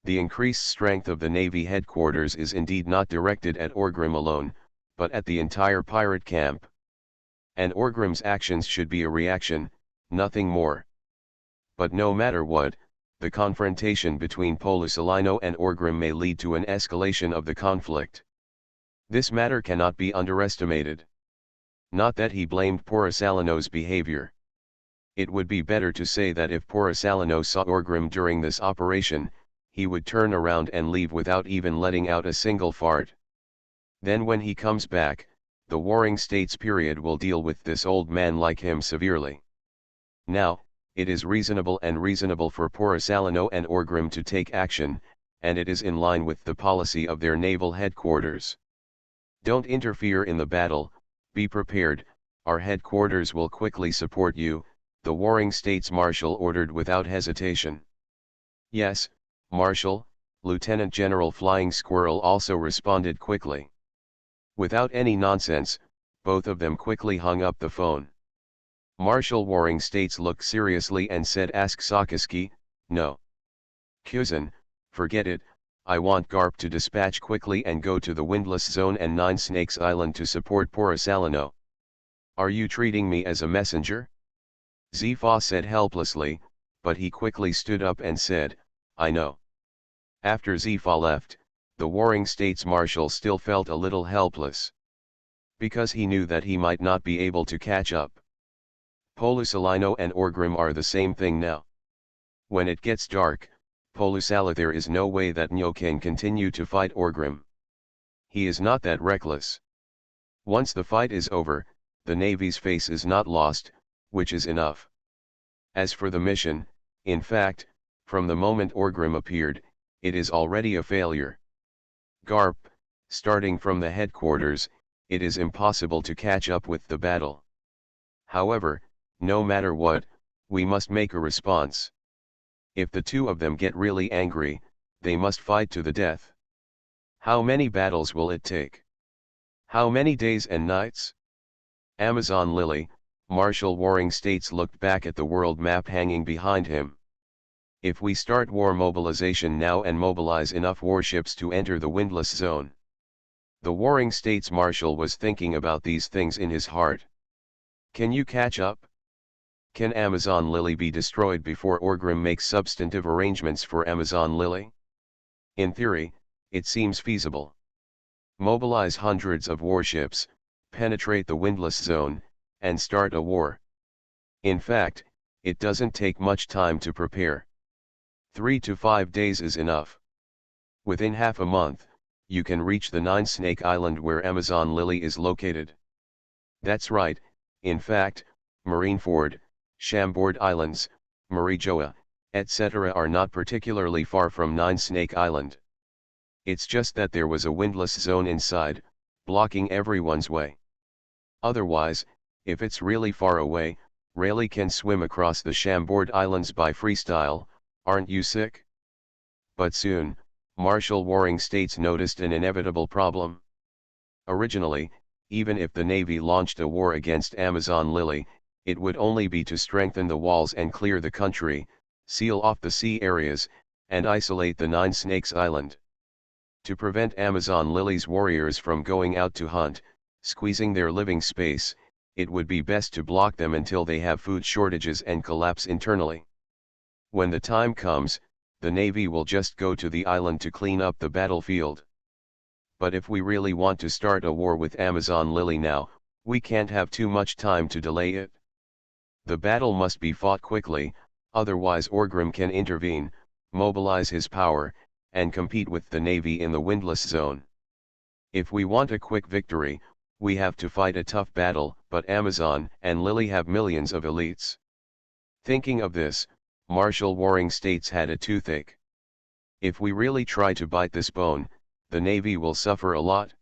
[SPEAKER 1] The increased strength of the Navy headquarters is indeed not directed at Orgrim alone, but at the entire pirate camp. And Orgrim's actions should be a reaction, nothing more. But no matter what, the confrontation between Polusalino and Orgrim may lead to an escalation of the conflict. This matter cannot be underestimated. Not that he blamed Porisalino's behavior. It would be better to say that if Porisalino saw Orgrim during this operation, he would turn around and leave without even letting out a single fart. Then when he comes back, the Warring States period will deal with this old man like him severely. Now, it is reasonable for Porisalino and Orgrim to take action, and it is in line with the policy of their naval headquarters. Don't interfere in the battle, be prepared, our headquarters will quickly support you, the Warring States Marshal ordered without hesitation. Yes, Marshal, Lieutenant General Flying Squirrel also responded quickly. Without any nonsense, both of them quickly hung up the phone. Marshal Warring States looked seriously and said, "Ask Sakaski, no. Kuzan, forget it, I want Garp to dispatch quickly and go to the Windless Zone and Nine Snakes Island to support Porisalino. Are you treating me as a messenger?" Zifa said helplessly, but he quickly stood up and said, "I know." After Zifa left, the Warring States Marshal still felt a little helpless. Because he knew that he might not be able to catch up. Polusalino and Orgrim are the same thing now. When it gets dark, Polusala, there is no way that Nyo can continue to fight Orgrim. He is not that reckless. Once the fight is over, the Navy's face is not lost, which is enough. As for the mission, in fact, from the moment Orgrim appeared, it is already a failure. Garp, starting from the headquarters, it is impossible to catch up with the battle. However, no matter what, we must make a response. If the two of them get really angry, they must fight to the death. How many battles will it take? How many days and nights? Amazon Lily, Marshal Warring States looked back at the world map hanging behind him. If we start war mobilization now and mobilize enough warships to enter the Windless Zone. The Warring States Marshal was thinking about these things in his heart. Can you catch up? Can Amazon Lily be destroyed before Orgrim makes substantive arrangements for Amazon Lily? In theory, it seems feasible. Mobilize hundreds of warships, penetrate the Windless Zone, and start a war. In fact, it doesn't take much time to prepare. 3 to 5 days is enough. Within half a month, you can reach the Nine Snake Island where Amazon Lily is located. That's right, in fact, Marineford, Chambord Islands, Marijoa, etc. are not particularly far from Nine Snake Island. It's just that there was a windless zone inside, blocking everyone's way. Otherwise, if it's really far away, Rayleigh can swim across the Chambord Islands by freestyle, aren't you sick? But soon, Marshall Warring States noticed an inevitable problem. Originally, even if the Navy launched a war against Amazon Lily, it would only be to strengthen the walls and clear the country, seal off the sea areas, and isolate the Nine Snakes Island. To prevent Amazon Lily's warriors from going out to hunt, squeezing their living space, it would be best to block them until they have food shortages and collapse internally. When the time comes, the Navy will just go to the island to clean up the battlefield. But if we really want to start a war with Amazon Lily now, we can't have too much time to delay it. The battle must be fought quickly, otherwise Orgrim can intervene, mobilize his power, and compete with the Navy in the windless zone. If we want a quick victory, we have to fight a tough battle, but Amazon and Lily have millions of elites. Thinking of this, Marshall Warring States had a toothache. If we really try to bite this bone, the Navy will suffer a lot.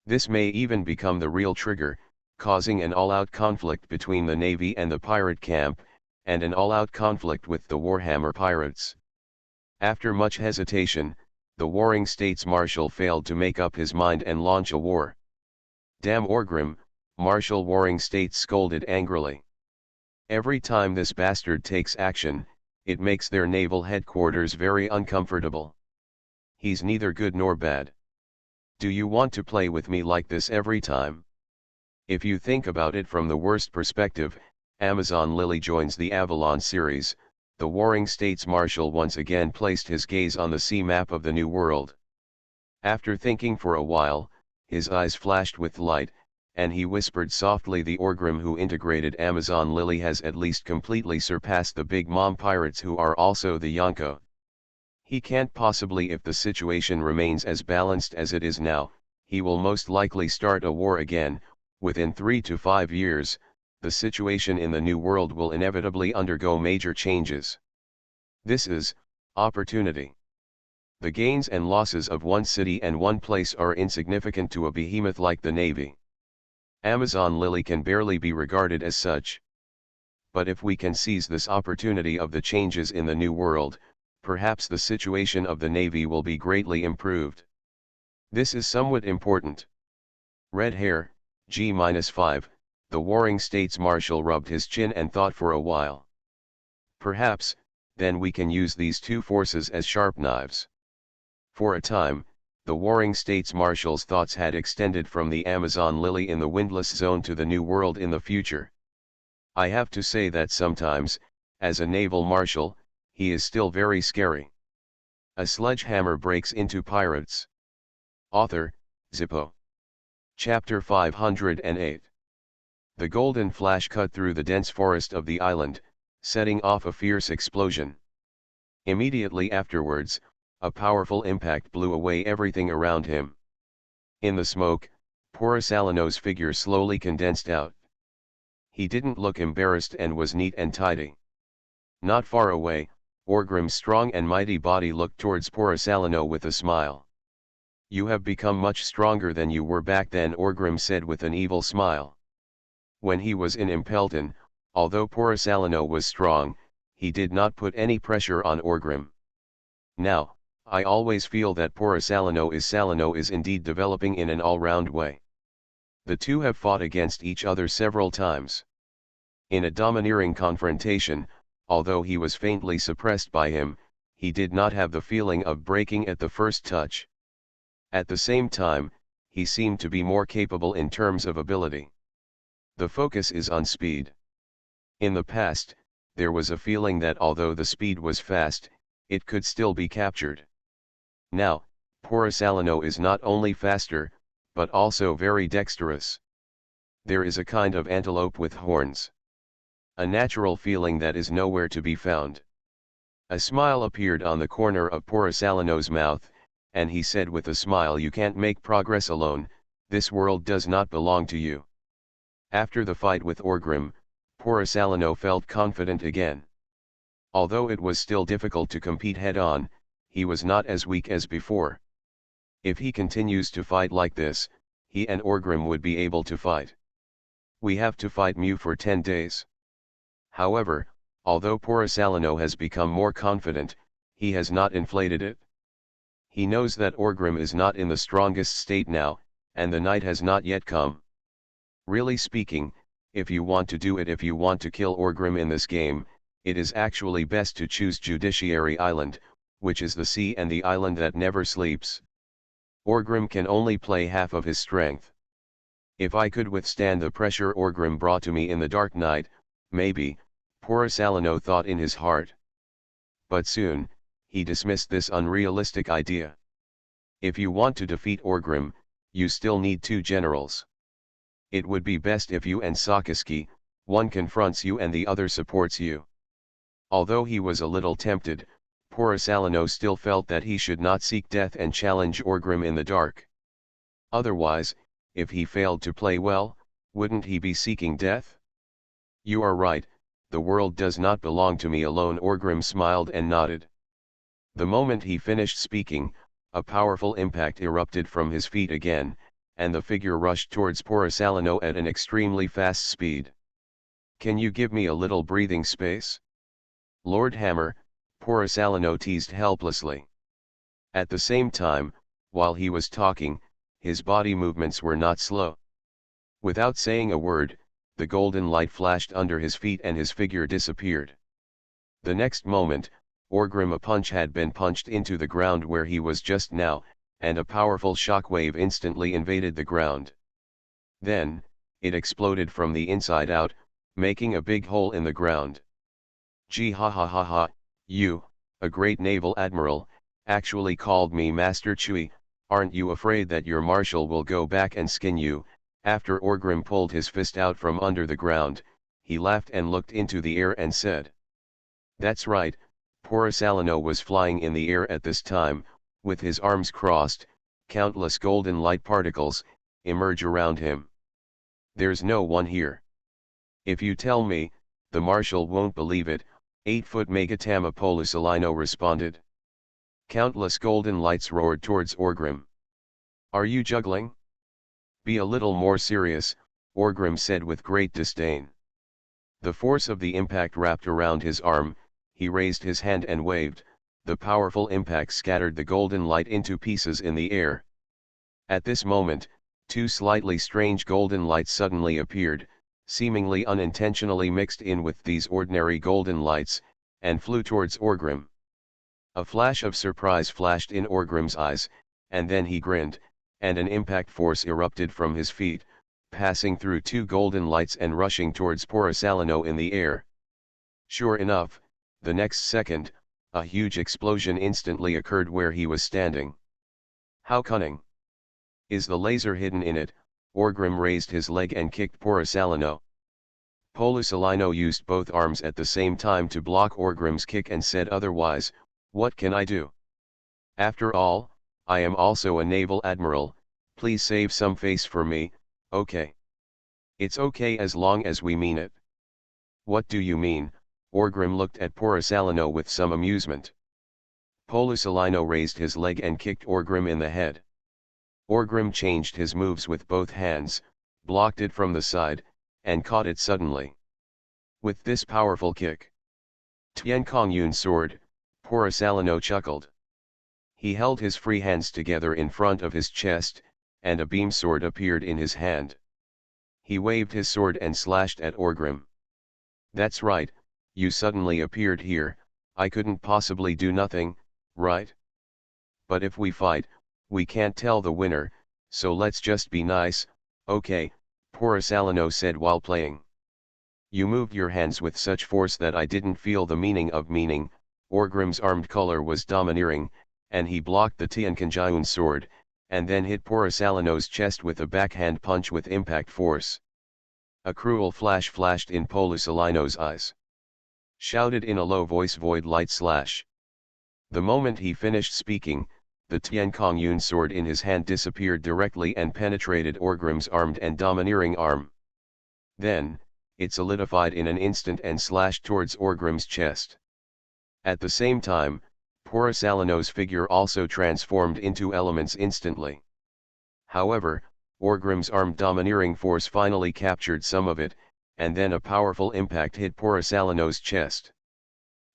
[SPEAKER 1] This may even become the real trigger, causing an all-out conflict between the Navy and the pirate camp, and an all-out conflict with the Warhammer pirates. After much hesitation, the Warring States Marshal failed to make up his mind and launch a war. "Damn Orgrim," Marshal Warring States scolded angrily. "Every time this bastard takes action, it makes their naval headquarters very uncomfortable. He's neither good nor bad. Do you want to play with me like this every time?" If you think about it from the worst perspective, Amazon Lily joins the Avalon series. The Warring States Marshal once again placed his gaze on the sea map of the New World. After thinking for a while, his eyes flashed with light, and he whispered softly, "The Orgrim who integrated Amazon Lily has at least completely surpassed the Big Mom pirates who are also the Yonko. He can't possibly, if the situation remains as balanced as it is now, he will most likely start a war again. Within 3 to 5 years, the situation in the New World will inevitably undergo major changes. This is opportunity. The gains and losses of one city and one place are insignificant to a behemoth like the Navy. Amazon Lily can barely be regarded as such. But if we can seize this opportunity of the changes in the New World, perhaps the situation of the Navy will be greatly improved. This is somewhat important. Red hair, G-5, the Warring States Marshal rubbed his chin and thought for a while. Perhaps, then we can use these two forces as sharp knives. For a time, the Warring States Marshal's thoughts had extended from the Amazon Lily in the windless zone to the New World in the future. I have to say that sometimes, as a naval marshal, he is still very scary. A sledgehammer breaks into pirates. Author, Zippo. Chapter 508. The golden flash cut through the dense forest of the island, setting off a fierce explosion. Immediately afterwards, a powerful impact blew away everything around him. In the smoke, Porosalino's figure slowly condensed out. He didn't look embarrassed and was neat and tidy. Not far away, Orgrim's strong and mighty body looked towards Porosalino with a smile. "You have become much stronger than you were back then," Orgrim said with an evil smile. When he was in Impelton, although Porosalino was strong, he did not put any pressure on Orgrim. Now, I always feel that Porosalino is indeed developing in an all-round way. The two have fought against each other several times. In a domineering confrontation, although he was faintly suppressed by him, he did not have the feeling of breaking at the first touch. At the same time, he seemed to be more capable in terms of ability. The focus is on speed. In the past, there was a feeling that although the speed was fast, it could still be captured. Now, Porosalino is not only faster, but also very dexterous. There is a kind of antelope with horns. A natural feeling that is nowhere to be found. A smile appeared on the corner of Porosalino's mouth, and he said with a smile, "You can't make progress alone, this world does not belong to you." After the fight with Orgrim, Porosalino felt confident again. Although it was still difficult to compete head-on, he was not as weak as before. If he continues to fight like this, he and Orgrim would be able to fight. We have to fight Mew for 10 days. However, although Porisalino has become more confident, he has not inflated it. He knows that Orgrim is not in the strongest state now, and the night has not yet come. Really speaking, if you want to do it, if you want to kill Orgrim in this game, it is actually best to choose Judiciary Island, which is the sea and the island that never sleeps. Orgrim can only play half of his strength. If I could withstand the pressure Orgrim brought to me in the dark night, maybe, Porisalino thought in his heart. But soon, he dismissed this unrealistic idea. If you want to defeat Orgrim, you still need 2 generals. It would be best if you and Sakaski, one confronts you and the other supports you. Although he was a little tempted, Porisalino still felt that he should not seek death and challenge Orgrim in the dark. Otherwise, if he failed to play well, wouldn't he be seeking death? You are right, the world does not belong to me alone. Orgrim smiled and nodded. The moment he finished speaking, a powerful impact erupted from his feet again, and the figure rushed towards Porisalino at an extremely fast speed. Can you give me a little breathing space? Lord Hammer, Porisalino teased helplessly. At the same time, while he was talking, his body movements were not slow. Without saying a word, the golden light flashed under his feet and his figure disappeared. The next moment, Orgrim a punch had been punched into the ground where he was just now, and a powerful shockwave instantly invaded the ground. Then, it exploded from the inside out, making a big hole in the ground. Gee ha ha ha ha, you, a great naval admiral, actually called me Master Chui. Aren't you afraid that your marshal will go back and skin you? After Orgrim pulled his fist out from under the ground, he laughed and looked into the air and said. That's right, Porisalino was flying in the air at this time, with his arms crossed, countless golden light particles emerge around him. There's no one here. If you tell me, the marshal won't believe it, 8-foot Megatama Porisalino responded. Countless golden lights roared towards Orgrim. Are you juggling? Be a little more serious, Orgrim said with great disdain. The force of the impact wrapped around his arm, he raised his hand and waved, the powerful impact scattered the golden light into pieces in the air. At this moment, 2 slightly strange golden lights suddenly appeared, seemingly unintentionally mixed in with these ordinary golden lights, and flew towards Orgrim. A flash of surprise flashed in Orgrim's eyes, and then he grinned, and an impact force erupted from his feet, passing through 2 golden lights and rushing towards Porisalino in the air. Sure enough, the next second, a huge explosion instantly occurred where he was standing. How cunning! Is the laser hidden in it? Orgrim raised his leg and kicked Porisalino. Porisalino used both arms at the same time to block Orgrim's kick and said, otherwise, what can I do? After all, I am also a naval admiral, please save some face for me, okay? It's okay as long as we mean it. What do you mean? Orgrim looked at Porisalino with some amusement. Porisalino raised his leg and kicked Orgrim in the head. Orgrim changed his moves with both hands, blocked it from the side, and caught it suddenly. With this powerful kick, Tiankongyun sword, Porisalino chuckled. He held his free hands together in front of his chest, and a beam sword appeared in his hand. He waved his sword and slashed at Orgrim. That's right, you suddenly appeared here, I couldn't possibly do nothing, right? But if we fight, we can't tell the winner, so let's just be nice, okay, Porisalino said while playing. You moved your hands with such force that I didn't feel the meaning of meaning. Orgrim's armed color was domineering, and he blocked the Tiankongyun sword, and then hit Porisalino's chest with a backhand punch with impact force. A cruel flash flashed in Porisalino's eyes. Shouted in a low voice, void light slash. The moment he finished speaking, the Tiankongyun sword in his hand disappeared directly and penetrated Orgrim's armed and domineering arm. Then, it solidified in an instant and slashed towards Orgrim's chest. At the same time, Porosalino's figure also transformed into elements instantly. However, Orgrim's armed domineering force finally captured some of it, and then a powerful impact hit Porosalino's chest.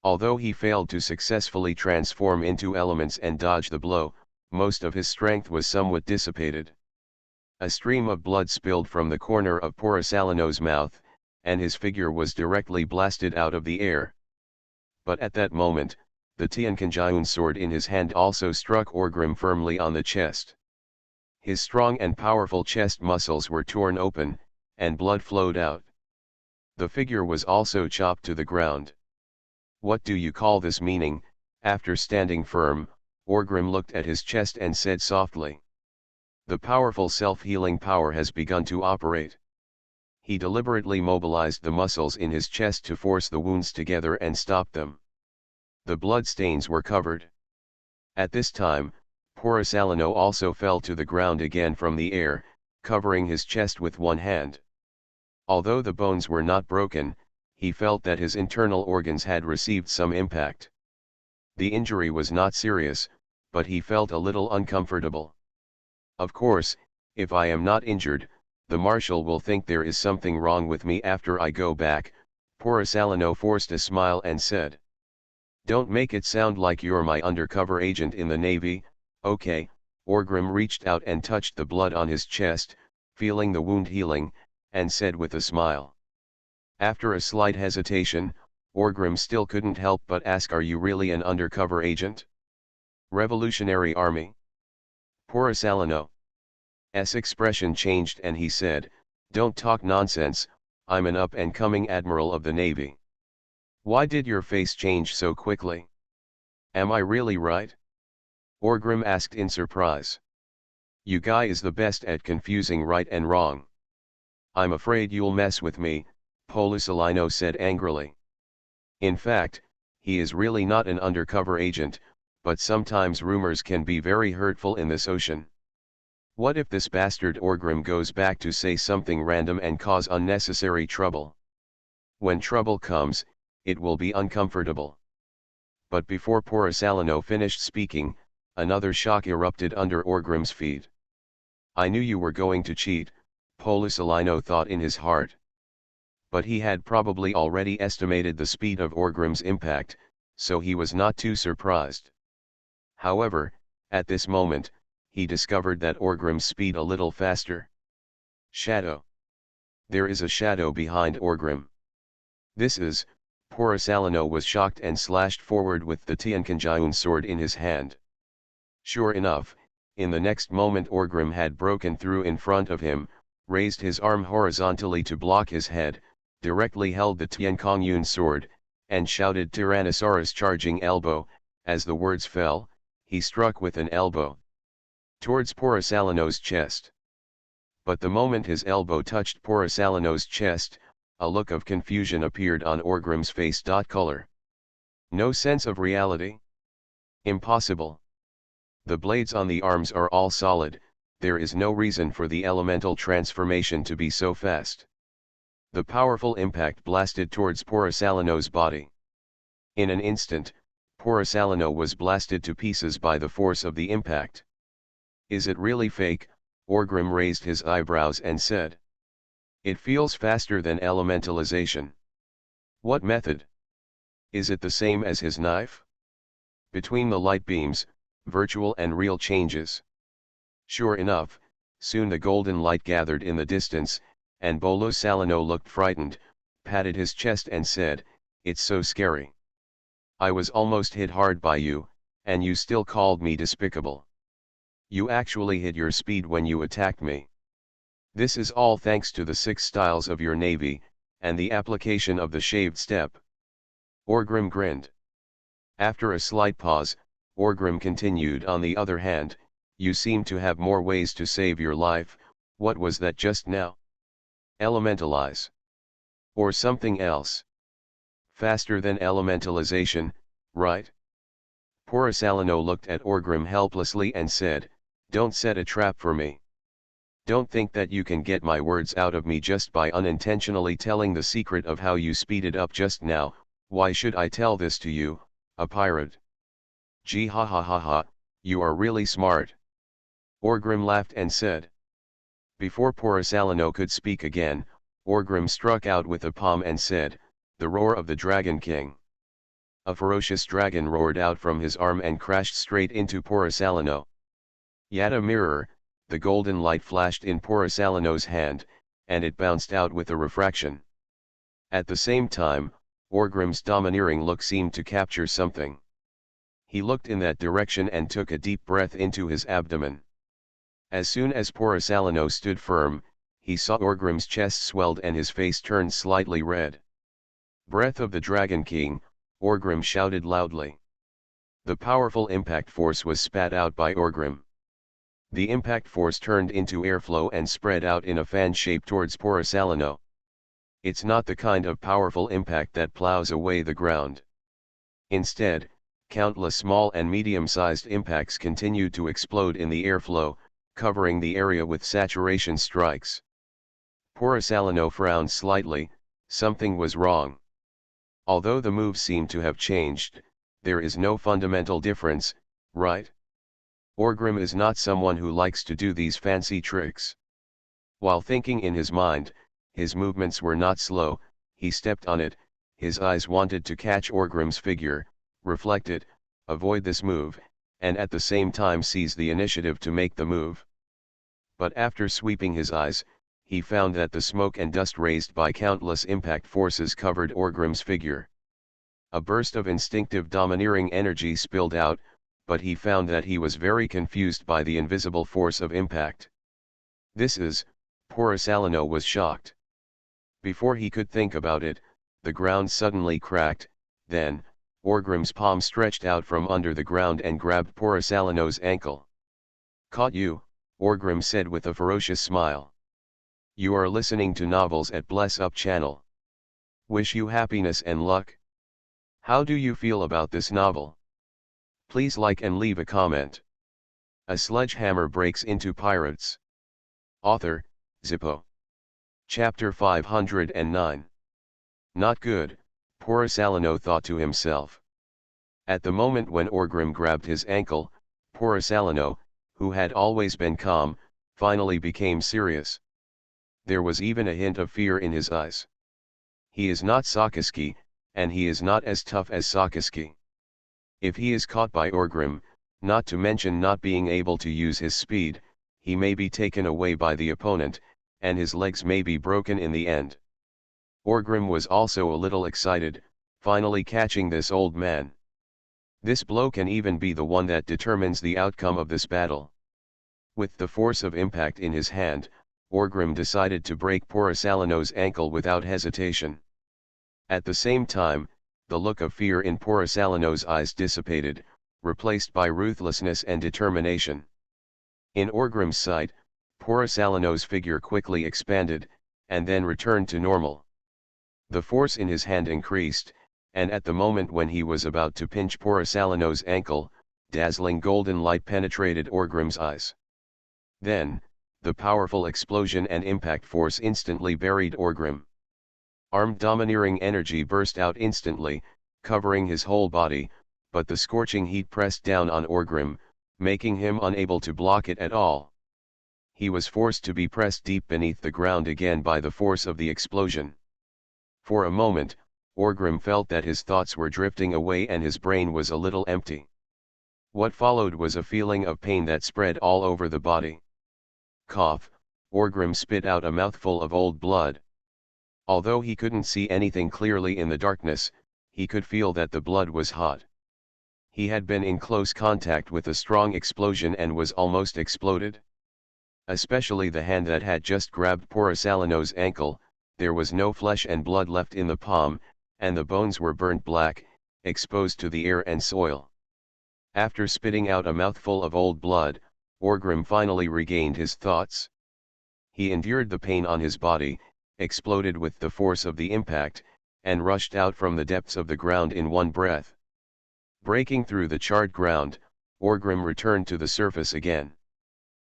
[SPEAKER 1] Although he failed to successfully transform into elements and dodge the blow, most of his strength was somewhat dissipated. A stream of blood spilled from the corner of Porosalino's mouth, and his figure was directly blasted out of the air. But at that moment, the Tiankanjiun sword in his hand also struck Orgrim firmly on the chest. His strong and powerful chest muscles were torn open, and blood flowed out. The figure was also chopped to the ground. "What do you call this?" Meaning, after standing firm, Orgrim looked at his chest and said softly. The powerful self-healing power has begun to operate. He deliberately mobilized the muscles in his chest to force the wounds together and stop them. The blood stains were covered. At this time, Porosalino also fell to the ground again from the air, covering his chest with one hand. Although the bones were not broken, he felt that his internal organs had received some impact. The injury was not serious, but he felt a little uncomfortable. "Of course, if I am not injured, the marshal will think there is something wrong with me after I go back," Porosalino forced a smile and said. "Don't make it sound like you're my undercover agent in the Navy, okay?" Orgrim reached out and touched the blood on his chest, feeling the wound healing, and said with a smile. After a slight hesitation, Orgrim still couldn't help but ask, "Are you really an undercover agent? Revolutionary Army?" Porosalino's expression changed and he said, "Don't talk nonsense, I'm an up-and-coming admiral of the Navy." "Why did your face change so quickly? Am I really right?" Orgrim asked in surprise. "You guy is the best at confusing right and wrong." "I'm afraid you'll mess with me," Porosalino said angrily. "In fact, he is really not an undercover agent, but sometimes rumors can be very hurtful in this ocean. What if this bastard Orgrim goes back to say something random and cause unnecessary trouble? When trouble comes, it will be uncomfortable." But before Porosalino finished speaking, another shock erupted under Orgrim's feet. "I knew you were going to cheat," Porosalino thought in his heart. But he had probably already estimated the speed of Orgrim's impact, so he was not too surprised. However, at this moment, he discovered that Orgrim's speed a little faster. Shadow. There is a shadow behind Orgrim. This is, Porosalino was shocked and slashed forward with the Tiankanjiun sword in his hand. Sure enough, in the next moment Orgrim had broken through in front of him, raised his arm horizontally to block his head, directly held the Tiankanjiun sword, and shouted, "Tyrannosaurus charging elbow." As the words fell, he struck with an elbow towards Porosalino's chest. But the moment his elbow touched Porosalino's chest, a look of confusion appeared on Orgrim's face. Color. No sense of reality? Impossible. The blades on the arms are all solid, there is no reason for the elemental transformation to be so fast. The powerful impact blasted towards Porosalino's body. In an instant, Porosalino was blasted to pieces by the force of the impact. "Is it really fake?" Orgrim raised his eyebrows and said. "It feels faster than elementalization." "What method? Is it the same as his knife?" "Between the light beams, virtual and real changes." Sure enough, soon the golden light gathered in the distance, and Porosalino looked frightened, patted his chest and said, "It's so scary. I was almost hit hard by you, and you still called me despicable. You actually hid your speed when you attacked me. This is all thanks to the 6 styles of your navy, and the application of the shaved step." Orgrim grinned. After a slight pause, Orgrim continued, "On the other hand, you seem to have more ways to save your life. What was that just now? Elementalize? Or something else? Faster than elementalization, right?" Porosalino looked at Orgrim helplessly and said, "Don't set a trap for me. Don't think that you can get my words out of me just by unintentionally telling the secret of how you speeded up just now. Why should I tell this to you, A pirate. Gee ha ha ha ha, you are really smart. Orgrim laughed and said. Before Porisalano could speak again, Orgrim struck out with a palm and said, "The roar of the Dragon King." A ferocious dragon roared out from his arm and crashed straight into Porisalano. Yet a mirror, the golden light flashed in Porisalano's hand, and it bounced out with a refraction. At the same time, Orgrim's domineering look seemed to capture something. He looked in that direction and took a deep breath into his abdomen. As soon as Porisalano stood firm, he saw Orgrim's chest swelled and his face turned slightly red. "Breath of the Dragon King," Orgrim shouted loudly. The powerful impact force was spat out by Orgrim. The impact force turned into airflow and spread out in a fan shape towards Porisalano. It's not the kind of powerful impact that plows away the ground. Instead, countless small and medium-sized impacts continued to explode in the airflow, covering the area with saturation strikes. Porisalano frowned slightly. Something was wrong. Although the move seemed to have changed, there is no fundamental difference, right? Orgrim is not someone who likes to do these fancy tricks. While thinking in his mind, his movements were not slow. He stepped on it, his eyes wanted to catch Orgrim's figure, reflect it, avoid this move, and at the same time seize the initiative to make the move. But after sweeping his eyes, he found that the smoke and dust raised by countless impact forces covered Orgrim's figure. A burst of instinctive domineering energy spilled out, but he found that he was very confused by the invisible force of impact. Porisalano was shocked. Before he could think about it, the ground suddenly cracked. Then, Orgrim's palm stretched out from under the ground and grabbed Porisalano's ankle. "Caught you," Orgrim said with a ferocious smile. "You are listening to novels at Bless Up channel. Wish you happiness and luck. How do you feel about this novel? Please like and leave a comment." A Sledgehammer Breaks into Pirates. Author, Zippo. Chapter 509. Not good, Porisalano thought to himself. At the moment when Orgrim grabbed his ankle, Porisalano, who had always been calm, finally became serious. There was even a hint of fear in his eyes. He is not Sakaski, and he is not as tough as Sakaski. If he is caught by Orgrim, not to mention not being able to use his speed, he may be taken away by the opponent, and his legs may be broken in the end. Orgrim was also a little excited, finally catching this old man. This blow can even be the one that determines the outcome of this battle. With the force of impact in his hand, Orgrim decided to break Porisalano's ankle without hesitation. At the same time, the look of fear in Porisalano's eyes dissipated, replaced by ruthlessness and determination. In Orgrim's sight, Porisalano's figure quickly expanded, and then returned to normal. The force in his hand increased, and at the moment when he was about to pinch Porisalano's ankle, dazzling golden light penetrated Orgrim's eyes. Then, the powerful explosion and impact force instantly buried Orgrim. Armed domineering energy burst out instantly, covering his whole body, but the scorching heat pressed down on Orgrim, making him unable to block it at all. He was forced to be pressed deep beneath the ground again by the force of the explosion. For a moment, Orgrim felt that his thoughts were drifting away and his brain was a little empty. What followed was a feeling of pain that spread all over the body. Cough, Orgrim spit out a mouthful of old blood. Although he couldn't see anything clearly in the darkness, he could feel that the blood was hot. He had been in close contact with a strong explosion and was almost exploded. Especially the hand that had just grabbed Porisalano's ankle, there was no flesh and blood left in the palm, and the bones were burnt black, exposed to the air and soil. After spitting out a mouthful of old blood, Orgrim finally regained his thoughts. He endured the pain on his body, exploded with the force of the impact, and rushed out from the depths of the ground in one breath. Breaking through the charred ground, Orgrim returned to the surface again.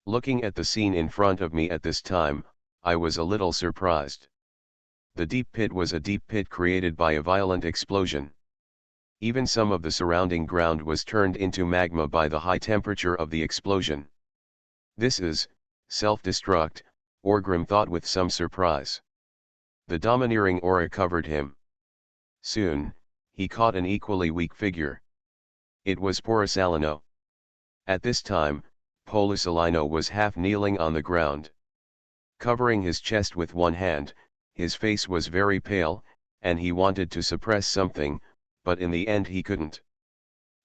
[SPEAKER 1] Looking at the scene in front of me at this time, I was a little surprised. The deep pit was a deep pit created by a violent explosion. Even some of the surrounding ground was turned into magma by the high temperature of the explosion. This is self-destruct, Orgrim thought with some surprise. The domineering aura covered him. Soon, he caught an equally weak figure. It was Porisalino. At this time, Porisalino was half kneeling on the ground. Covering his chest with one hand, his face was very pale, and he wanted to suppress something, but in the end he couldn't.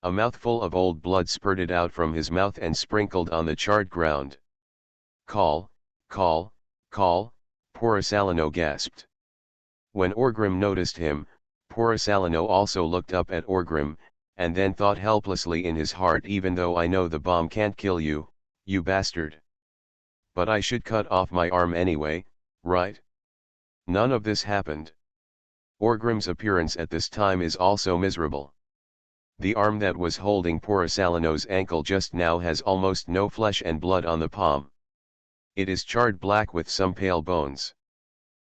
[SPEAKER 1] A mouthful of old blood spurted out from his mouth and sprinkled on the charred ground. Call, call, call, Porisalino gasped. When Orgrim noticed him, Porisalino also looked up at Orgrim, and then thought helplessly in his heart, even though I know the bomb can't kill you, you bastard. But I should cut off my arm anyway, right? None of this happened. Orgrim's appearance at this time is also miserable. The arm that was holding Porisalino's ankle just now has almost no flesh and blood on the palm. It is charred black with some pale bones.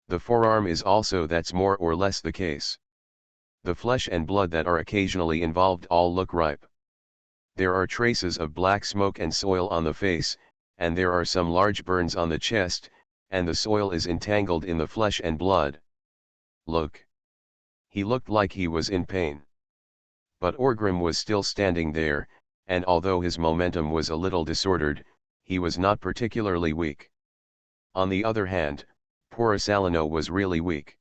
[SPEAKER 1] The forearm is also that's more or less the case. The flesh and blood that are occasionally involved all look ripe. There are traces of black smoke and soil on the face, and there are some large burns on the chest, and the soil is entangled in the flesh and blood. Look. He looked like he was in pain. But Orgrim was still standing there, and although his momentum was a little disordered, he was not particularly weak. On the other hand, Porisalino was really weak.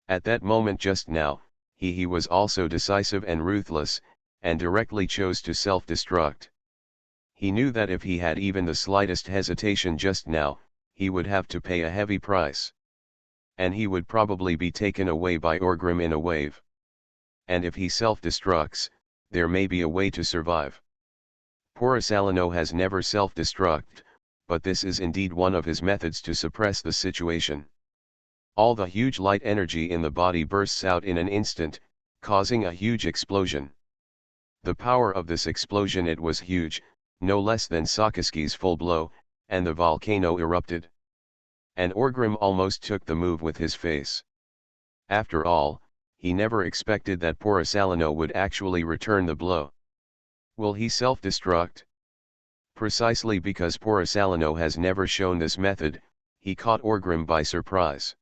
[SPEAKER 1] At that moment just now, he was also decisive and ruthless, and directly chose to self-destruct. He knew that if he had even the slightest hesitation just now, he would have to pay a heavy price. And he would probably be taken away by Orgrim in a wave. And if he self-destructs, there may be a way to survive. Porisalino has never self-destruct, but this is indeed one of his methods to suppress the situation. All the huge light energy in the body bursts out in an instant, causing a huge explosion. The power of this explosion, it was huge, no less than Sakaski's full blow, and the volcano erupted. And Orgrim almost took the move with his face. After all, he never expected that Porisalino would actually return the blow. Will he self-destruct? Precisely because Porisalino has never shown this method, he caught Orgrim by surprise.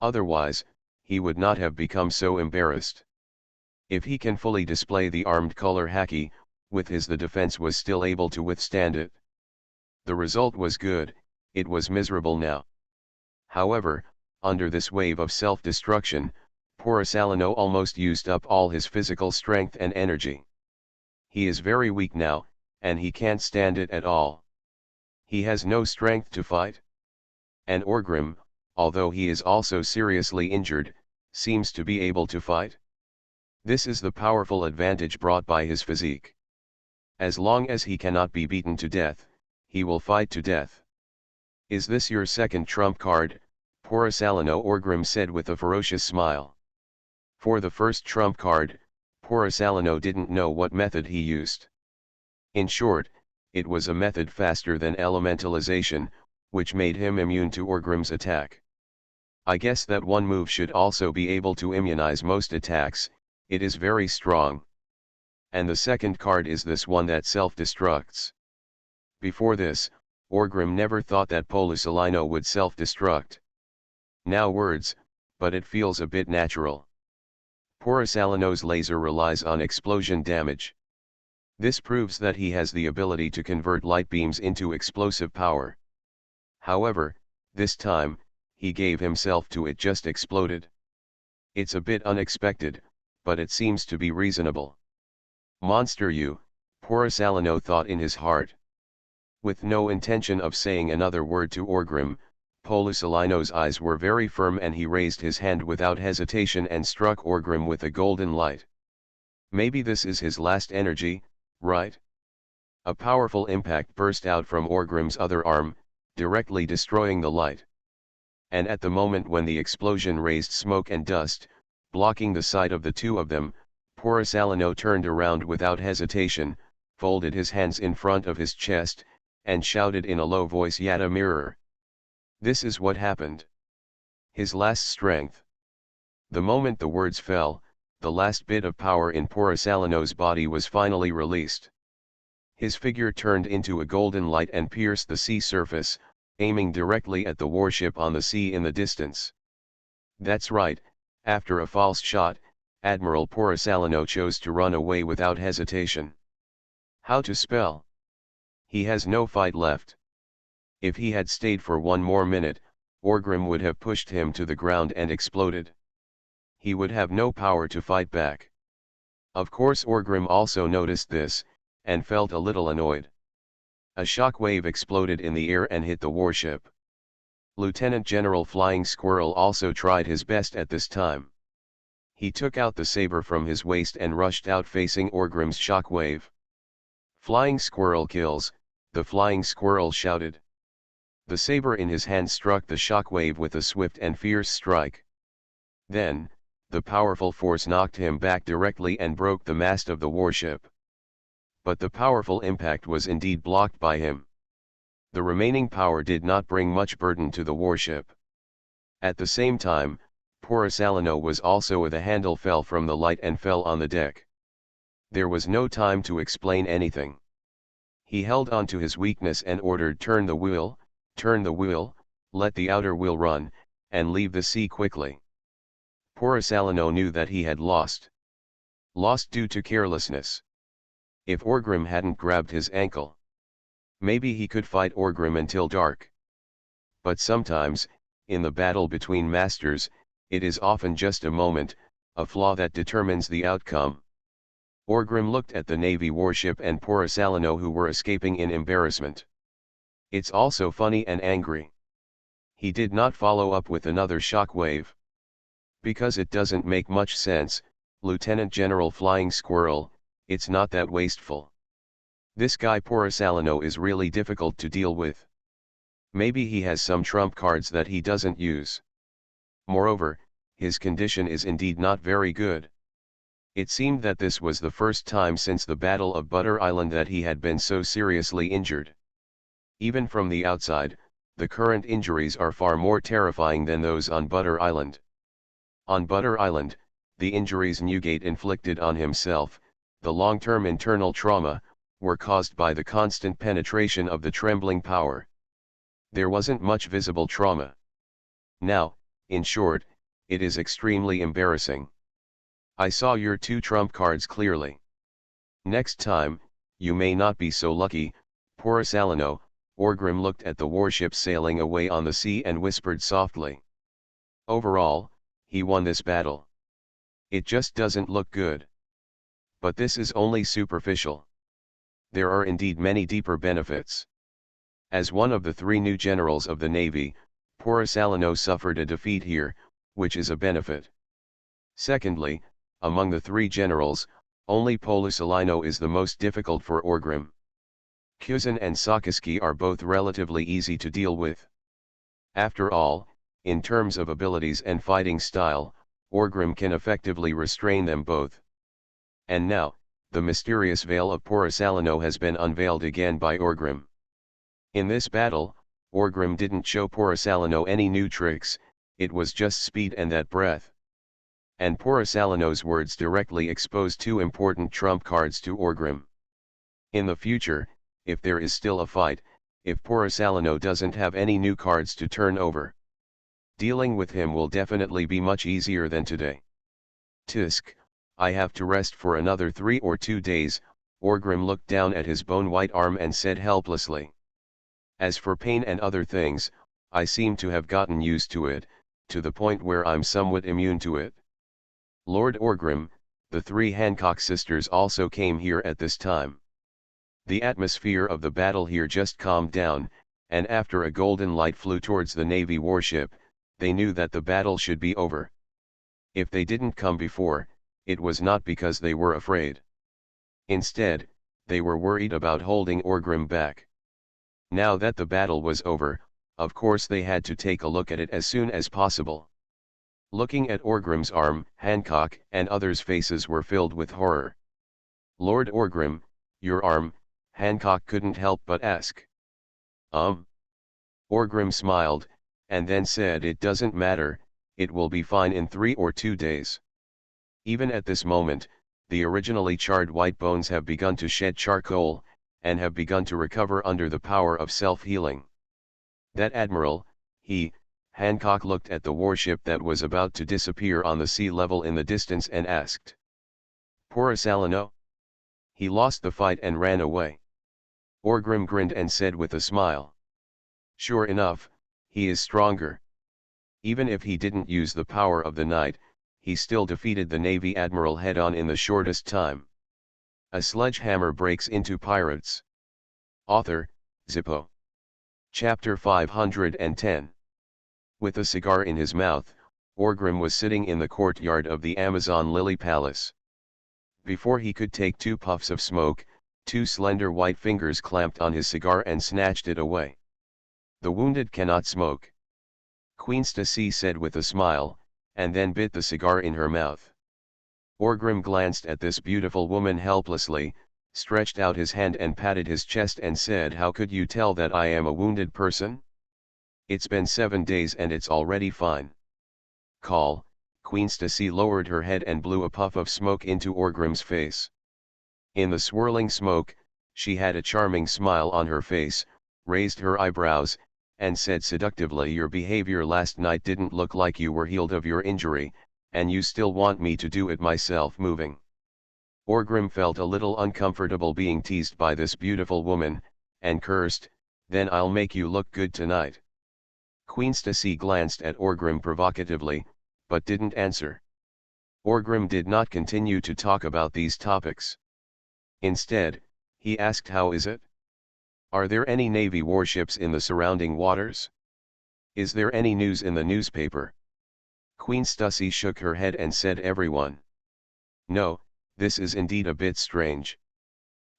[SPEAKER 1] Otherwise, he would not have become so embarrassed. If he can fully display the armed color haki, with his the defense was still able to withstand it. The result was good, it was miserable now. However, under this wave of self-destruction, Porisalino almost used up all his physical strength and energy. He is very weak now, and he can't stand it at all. He has no strength to fight. And Orgrim, although he is also seriously injured, seems to be able to fight. This is the powerful advantage brought by his physique. As long as he cannot be beaten to death, he will fight to death. Is this your second trump card? Porisalino, Orgrim said with a ferocious smile. For the first trump card, Porisalino didn't know what method he used. In short, it was a method faster than elementalization, which made him immune to Orgrim's attack. I guess that one move should also be able to immunize most attacks, it is very strong. And the second card is this one that self-destructs. Before this, Orgrim never thought that Porisalino would self-destruct. Now words, but it feels a bit natural. Porisalino's laser relies on explosion damage. This proves that he has the ability to convert light beams into explosive power. However, this time, he gave himself to it, just exploded. It's a bit unexpected, but it seems to be reasonable. Monster you, Porisalino thought in his heart. With no intention of saying another word to Orgrim, Porisalino's eyes were very firm and he raised his hand without hesitation and struck Orgrim with a golden light. Maybe this is his last energy, right? A powerful impact burst out from Orgrim's other arm, directly destroying the light. And at the moment when the explosion raised smoke and dust, blocking the sight of the two of them, Porisalino turned around without hesitation, folded his hands in front of his chest, and shouted in a low voice, "Yata mirror." This is what happened. His last strength. The moment the words fell, the last bit of power in Porisalano's body was finally released. His figure turned into a golden light and pierced the sea surface, aiming directly at the warship on the sea in the distance. That's right, after a false shot, Admiral Porisalano chose to run away without hesitation. How to spell? He has no fight left. If he had stayed for one more minute, Orgrim would have pushed him to the ground and exploded. He would have no power to fight back. Of course Orgrim also noticed this, and felt a little annoyed. A shock wave exploded in the air and hit the warship. Lieutenant General Flying Squirrel also tried his best at this time. He took out the saber from his waist and rushed out facing Orgrim's shock wave. "Flying Squirrel kills," the Flying Squirrel shouted. The saber in his hand struck the shock wave with a swift and fierce strike. Then, the powerful force knocked him back directly and broke the mast of the warship. But the powerful impact was indeed blocked by him. The remaining power did not bring much burden to the warship. At the same time, Porisalano was also the handle fell from the light and fell on the deck. There was no time to explain anything. He held on to his weakness and ordered, turn the wheel, let the outer wheel run, and leave the sea quickly." Porisalano knew that he had lost. Lost due to carelessness. If Orgrim hadn't grabbed his ankle, maybe he could fight Orgrim until dark. But sometimes, in the battle between masters, it is often just a moment, a flaw that determines the outcome. Orgrim looked at the Navy warship and Porisalano, who were escaping in embarrassment. It's also funny and angry. He did not follow up with another shock wave. Because it doesn't make much sense, Lieutenant General Flying Squirrel, it's not that wasteful. This guy Porisalano is really difficult to deal with. Maybe he has some trump cards that he doesn't use. Moreover, his condition is indeed not very good. It seemed that this was the first time since the Battle of Butter Island that he had been so seriously injured. Even from the outside, the current injuries are far more terrifying than those on Butter Island. On Butter Island, the injuries Newgate inflicted on himself, the long-term internal trauma, were caused by the constant penetration of the trembling power. There wasn't much visible trauma. Now, in short, it is extremely embarrassing. I saw your two trump cards clearly. Next time, you may not be so lucky, Porisalano. Orgrim looked at the warship sailing away on the sea and whispered softly. Overall, he won this battle. It just doesn't look good. But this is only superficial. There are indeed many deeper benefits. As one of the three new generals of the Navy, Porisalano suffered a defeat here, which is a benefit. Secondly, among the three generals, only Porisalano is the most difficult for Orgrim. Kuzan and Sakaski are both relatively easy to deal with. After all, in terms of abilities and fighting style, Orgrim can effectively restrain them both. And now, the mysterious veil of Porisalano has been unveiled again by Orgrim. In this battle, Orgrim didn't show Porisalano any new tricks, it was just speed and that breath. And Porisalano's words directly expose two important trump cards to Orgrim. In the future, if there is still a fight, if Porisalano doesn't have any new cards to turn over, dealing with him will definitely be much easier than today. Tisk, I have to rest for another 3 or 2 days, Orgrim looked down at his bone-white arm and said helplessly. As for pain and other things, I seem to have gotten used to it, to the point where I'm somewhat immune to it. Lord Orgrim, the 3 Hancock sisters also came here at this time. The atmosphere of the battle here just calmed down, and after a golden light flew towards the Navy warship, they knew that the battle should be over. If they didn't come before, it was not because they were afraid. Instead, they were worried about holding Orgrim back. Now that the battle was over, of course they had to take a look at it as soon as possible. Looking at Orgrim's arm, Hancock and others' faces were filled with horror. Lord Orgrim, your arm, Hancock couldn't help but ask. Orgrim smiled, and then said, it doesn't matter, it will be fine in 3 or 2 days. Even at this moment, the originally charred white bones have begun to shed charcoal, and have begun to recover under the power of self-healing. That admiral, Hancock looked at the warship that was about to disappear on the sea level in the distance and asked. Poor Salino? He lost the fight and ran away. Orgrim grinned and said with a smile. Sure enough, he is stronger. Even if he didn't use the power of the night, he still defeated the Navy admiral head-on in the shortest time. A sledgehammer breaks into pirates. Author, Zippo. Chapter 510. With a cigar in his mouth, Orgrim was sitting in the courtyard of the Amazon Lily Palace. Before he could take 2 puffs of smoke, 2 slender white fingers clamped on his cigar and snatched it away. The wounded cannot smoke, Queen Stacy said with a smile, and then bit the cigar in her mouth. Orgrim glanced at this beautiful woman helplessly, stretched out his hand and patted his chest and said, how could you tell that I am a wounded person? It's been 7 days and it's already fine. Call. Queen Stacy lowered her head and blew a puff of smoke into Orgrim's face. In the swirling smoke, she had a charming smile on her face, raised her eyebrows, and said seductively, your behavior last night didn't look like you were healed of your injury, and you still want me to do it myself. Moving. Orgrim felt a little uncomfortable being teased by this beautiful woman, and cursed, then I'll make you look good tonight. Queen Stacy glanced at Orgrim provocatively, but didn't answer. Orgrim did not continue to talk about these topics. Instead, he asked, how is it? Are there any Navy warships in the surrounding waters? Is there any news in the newspaper? Queen Stacy shook her head and said, everyone. No, this is indeed a bit strange.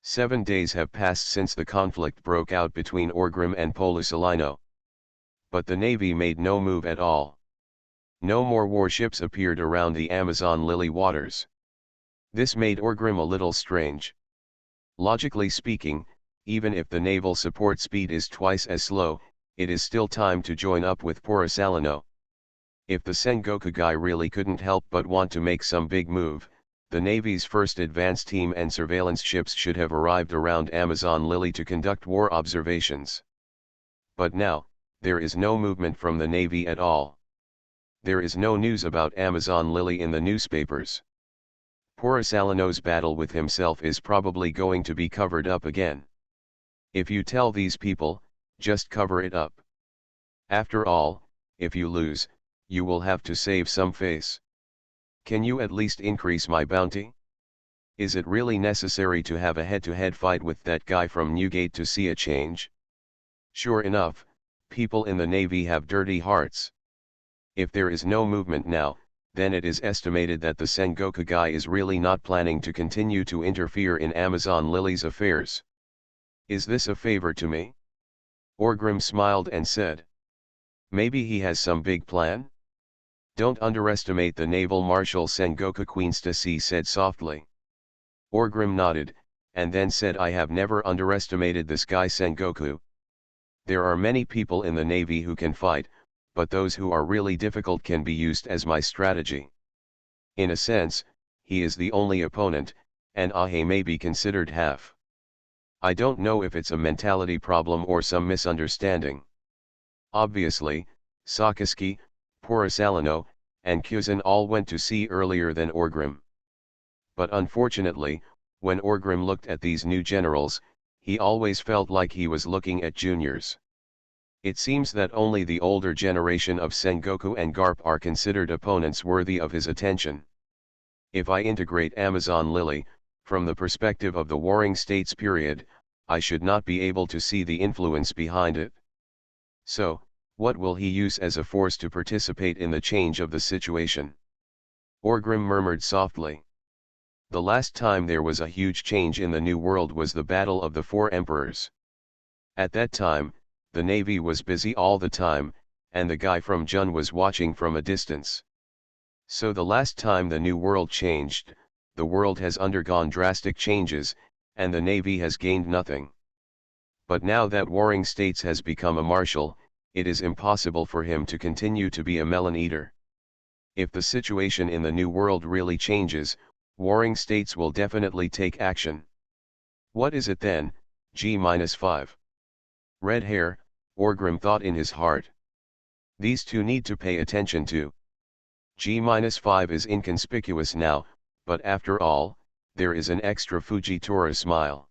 [SPEAKER 1] 7 days have passed since the conflict broke out between Orgrim and Polisalino. But the Navy made no move at all. No more warships appeared around the Amazon Lily waters. This made Orgrim a little strange. Logically speaking, even if the naval support speed is twice as slow, it is still time to join up with Polisalino. If the Sengoku guy really couldn't help but want to make some big move, the Navy's first advance team and surveillance ships should have arrived around Amazon Lily to conduct war observations. But now, there is no movement from the Navy at all. There is no news about Amazon Lily in the newspapers. Polisalino's battle with himself is probably going to be covered up again. If you tell these people, just cover it up. After all, if you lose, you will have to save some face. Can you at least increase my bounty? Is it really necessary to have a head-to-head fight with that guy from Newgate to see a change? Sure enough, people in the Navy have dirty hearts. If there is no movement now, then it is estimated that the Sengoku guy is really not planning to continue to interfere in Amazon Lily's affairs. Is this a favor to me? Orgrim smiled and said. Maybe he has some big plan? Don't underestimate the naval marshal Sengoku, Queen Stacy said softly. Orgrim nodded, and then said, I have never underestimated this guy Sengoku. There are many people in the Navy who can fight, but those who are really difficult can be used as my strategy. In a sense, he is the only opponent, and Ahe may be considered half. I don't know if it's a mentality problem or some misunderstanding. Obviously, Sakaski, Polisalino, and Kuzan all went to sea earlier than Orgrim. But unfortunately, when Orgrim looked at these new generals, he always felt like he was looking at juniors. It seems that only the older generation of Sengoku and Garp are considered opponents worthy of his attention. If I integrate Amazon Lily, from the perspective of the Warring States period, I should not be able to see the influence behind it. So, what will he use as a force to participate in the change of the situation? Orgrim murmured softly. The last time there was a huge change in the New World was the Battle of the Four Emperors. At that time, the Navy was busy all the time, and the guy from Jun was watching from a distance. So the last time the New World changed, the world has undergone drastic changes, and the Navy has gained nothing. But now that Warring States has become a marshal, it is impossible for him to continue to be a melon eater. If the situation in the New World really changes, warring states will definitely take action. What is it then, G-5? Red hair, Orgrim thought in his heart. These two need to pay attention to. G-5 is inconspicuous now, but after all, there is an extra Fujitora smile.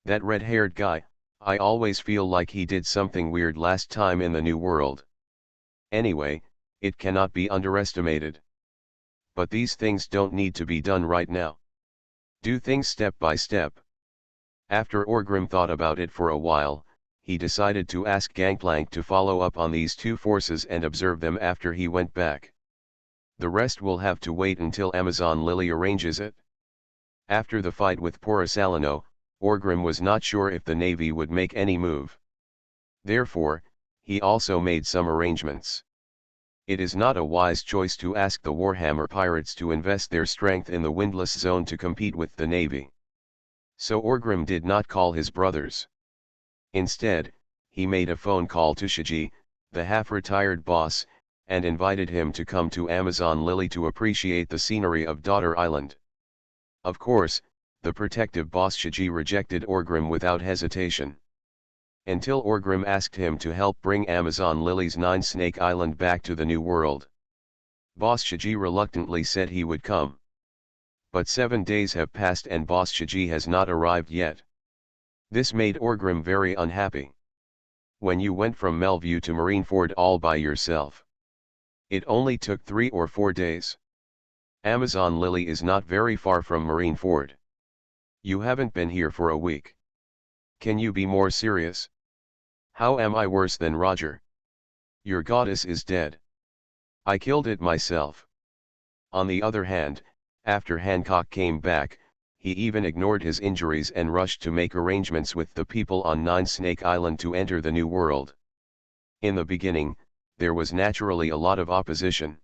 [SPEAKER 1] That red-haired guy, I always feel like he did something weird last time in the New World. Anyway, it cannot be underestimated. But these things don't need to be done right now. Do things step by step. After Orgrim thought about it for a while, he decided to ask Gangplank to follow up on these two forces and observe them after he went back. The rest will have to wait until Amazon Lily arranges it. After the fight with Porisalino, Orgrim was not sure if the Navy would make any move. Therefore, he also made some arrangements. It is not a wise choice to ask the Warhammer pirates to invest their strength in the windless zone to compete with the Navy. So Orgrim did not call his brothers. Instead, he made a phone call to Shiji, the half-retired boss, and invited him to come to Amazon Lily to appreciate the scenery of Daughter Island. Of course, the protective boss Shiji rejected Orgrim without hesitation. Until Orgrim asked him to help bring Amazon Lily's Nine Snake Island back to the New World. Boss Shiji reluctantly said he would come. But 7 days have passed and Boss Shiji has not arrived yet. This made Orgrim very unhappy. When you went from Melview to Marineford all by yourself. It only took 3 or 4 days. Amazon Lily is not very far from Marineford. You haven't been here for a week. Can you be more serious? How am I worse than Roger? Your goddess is dead. I killed it myself. On the other hand, after Hancock came back, he even ignored his injuries and rushed to make arrangements with the people on Nine Snake Island to enter the New World. In the beginning, there was naturally a lot of opposition.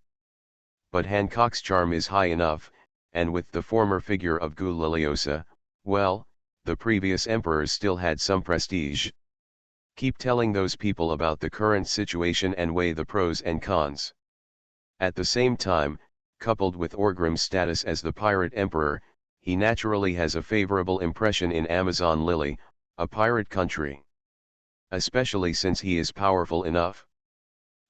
[SPEAKER 1] But Hancock's charm is high enough, and with the former figure of Guliliosa, well, the previous emperors still had some prestige. Keep telling those people about the current situation and weigh the pros and cons. At the same time, coupled with Orgrim's status as the pirate emperor, he naturally has a favorable impression in Amazon Lily, a pirate country. Especially since he is powerful enough.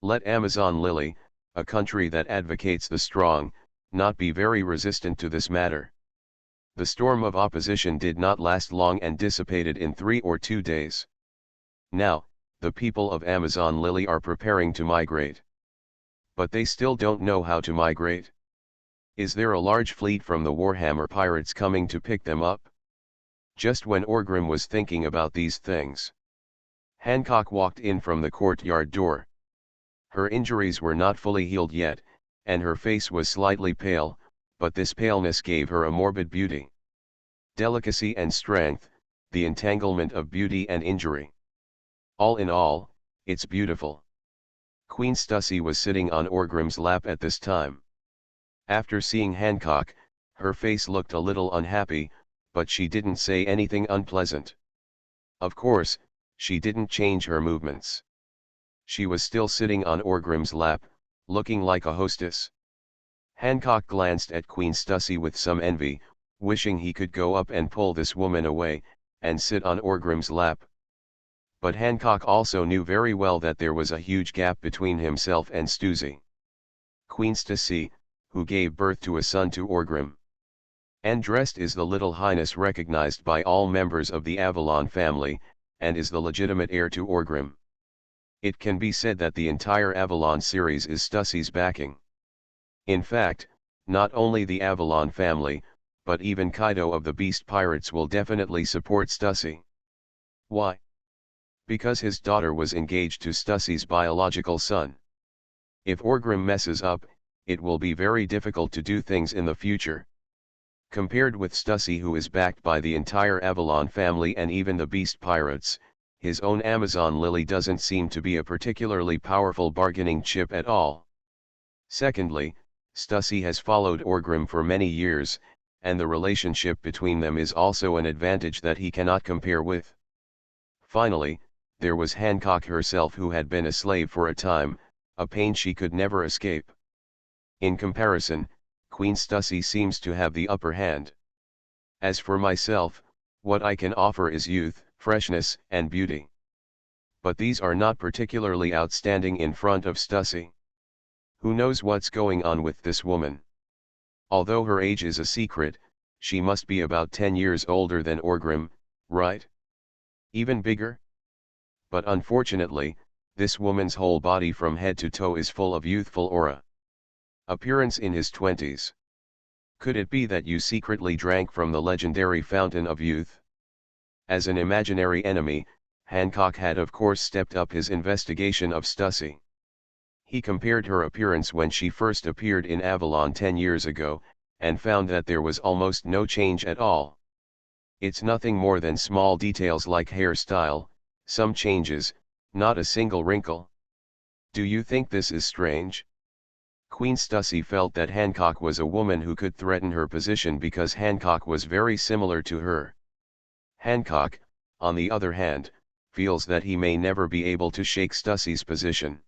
[SPEAKER 1] Let Amazon Lily, a country that advocates the strong, not be very resistant to this matter. The storm of opposition did not last long and dissipated in 3 or 2 days. Now, the people of Amazon Lily are preparing to migrate. But they still don't know how to migrate. Is there a large fleet from the Warhammer pirates coming to pick them up? Just when Orgrim was thinking about these things, Hancock walked in from the courtyard door. Her injuries were not fully healed yet, and her face was slightly pale, but this paleness gave her a morbid beauty. Delicacy and strength, the entanglement of beauty and injury. All in all, it's beautiful. Queen Stussy was sitting on Orgrim's lap at this time. After seeing Hancock, her face looked a little unhappy, but she didn't say anything unpleasant. Of course, she didn't change her movements. She was still sitting on Orgrim's lap, looking like a hostess. Hancock glanced at Queen Stussy with some envy, wishing he could go up and pull this woman away, and sit on Orgrim's lap. But Hancock also knew very well that there was a huge gap between himself and Stussy. Queen Stussy, who gave birth to a son to Orgrim. Andrest is the Little Highness recognized by all members of the Avalon family, and is the legitimate heir to Orgrim. It can be said that the entire Avalon series is Stussy's backing. In fact, not only the Avalon family, but even Kaido of the Beast Pirates will definitely support Stussy. Why? Because his daughter was engaged to Stussy's biological son. If Orgrim messes up, it will be very difficult to do things in the future. Compared with Stussy, who is backed by the entire Avalon family and even the Beast Pirates, his own Amazon Lily doesn't seem to be a particularly powerful bargaining chip at all. Secondly, Stussy has followed Orgrim for many years, and the relationship between them is also an advantage that he cannot compare with. Finally, there was Hancock herself, who had been a slave for a time, a pain she could never escape. In comparison, Queen Stussy seems to have the upper hand. As for myself, what I can offer is youth, freshness, and beauty. But these are not particularly outstanding in front of Stussy. Who knows what's going on with this woman? Although her age is a secret, she must be about 10 years older than Orgrim, right? Even bigger? But unfortunately, this woman's whole body from head to toe is full of youthful aura. Appearance in his 20s. Could it be that you secretly drank from the legendary fountain of youth? As an imaginary enemy, Hancock had of course stepped up his investigation of Stussy. He compared her appearance when she first appeared in Avalon 10 years ago, and found that there was almost no change at all. It's nothing more than small details like hairstyle, some changes, not a single wrinkle. Do you think this is strange? Queen Stussy felt that Hancock was a woman who could threaten her position because Hancock was very similar to her. Hancock, on the other hand, feels that he may never be able to shake Stussy's position.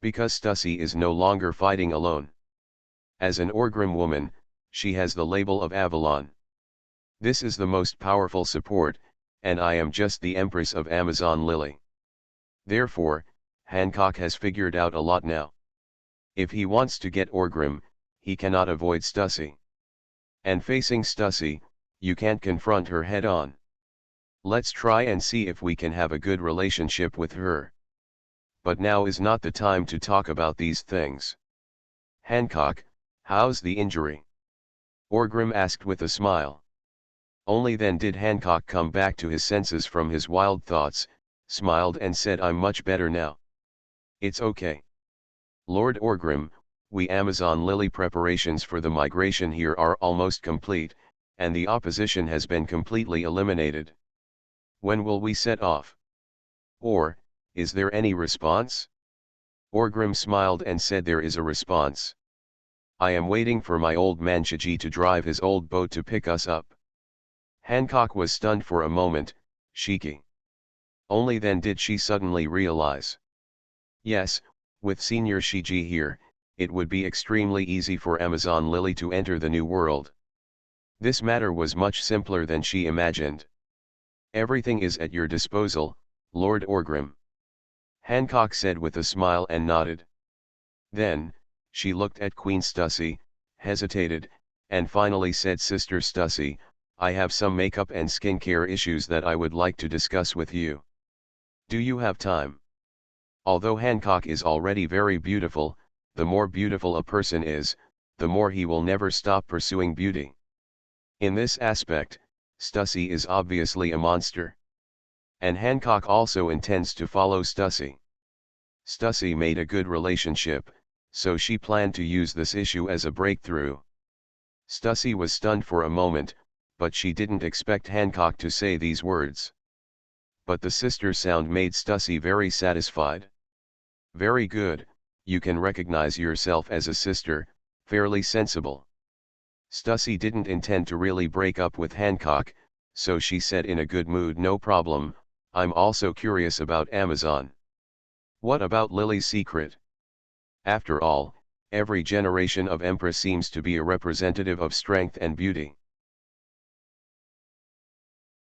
[SPEAKER 1] Because Stussy is no longer fighting alone. As an Orgrim woman, she has the label of Avalon. This is the most powerful support, and I am just the Empress of Amazon Lily. Therefore, Hancock has figured out a lot now. If he wants to get Orgrim, he cannot avoid Stussy. And facing Stussy, you can't confront her head on. Let's try and see if we can have a good relationship with her. But now is not the time to talk about these things. Hancock, how's the injury? Orgrim asked with a smile. Only then did Hancock come back to his senses from his wild thoughts, smiled and said, I'm much better now. It's okay. Lord Orgrim, we Amazon Lily preparations for the migration here are almost complete, and the opposition has been completely eliminated. When will we set off? Or, is there any response? Orgrim smiled and said, there is a response. I am waiting for my old man Shiji to drive his old boat to pick us up. Hancock was stunned for a moment. Shiki. Only then did she suddenly realize. Yes, with Senior Shiji here, it would be extremely easy for Amazon Lily to enter the new world. This matter was much simpler than she imagined. Everything is at your disposal, Lord Orgrim. Hancock said with a smile and nodded. Then, she looked at Queen Stussy, hesitated, and finally said, Sister Stussy, I have some makeup and skincare issues that I would like to discuss with you. Do you have time? Although Hancock is already very beautiful, the more beautiful a person is, the more he will never stop pursuing beauty. In this aspect, Stussy is obviously a monster. And Hancock also intends to follow Stussy. Stussy made a good relationship, so she planned to use this issue as a breakthrough. Stussy was stunned for a moment, but she didn't expect Hancock to say these words. But the sister sound made Stussy very satisfied. Very good, you can recognize yourself as a sister, fairly sensible. Stussy didn't intend to really break up with Hancock, so she said in a good mood, no problem, I'm also curious about Amazon. What about Lily's secret? After all, every generation of Empress seems to be a representative of strength and beauty.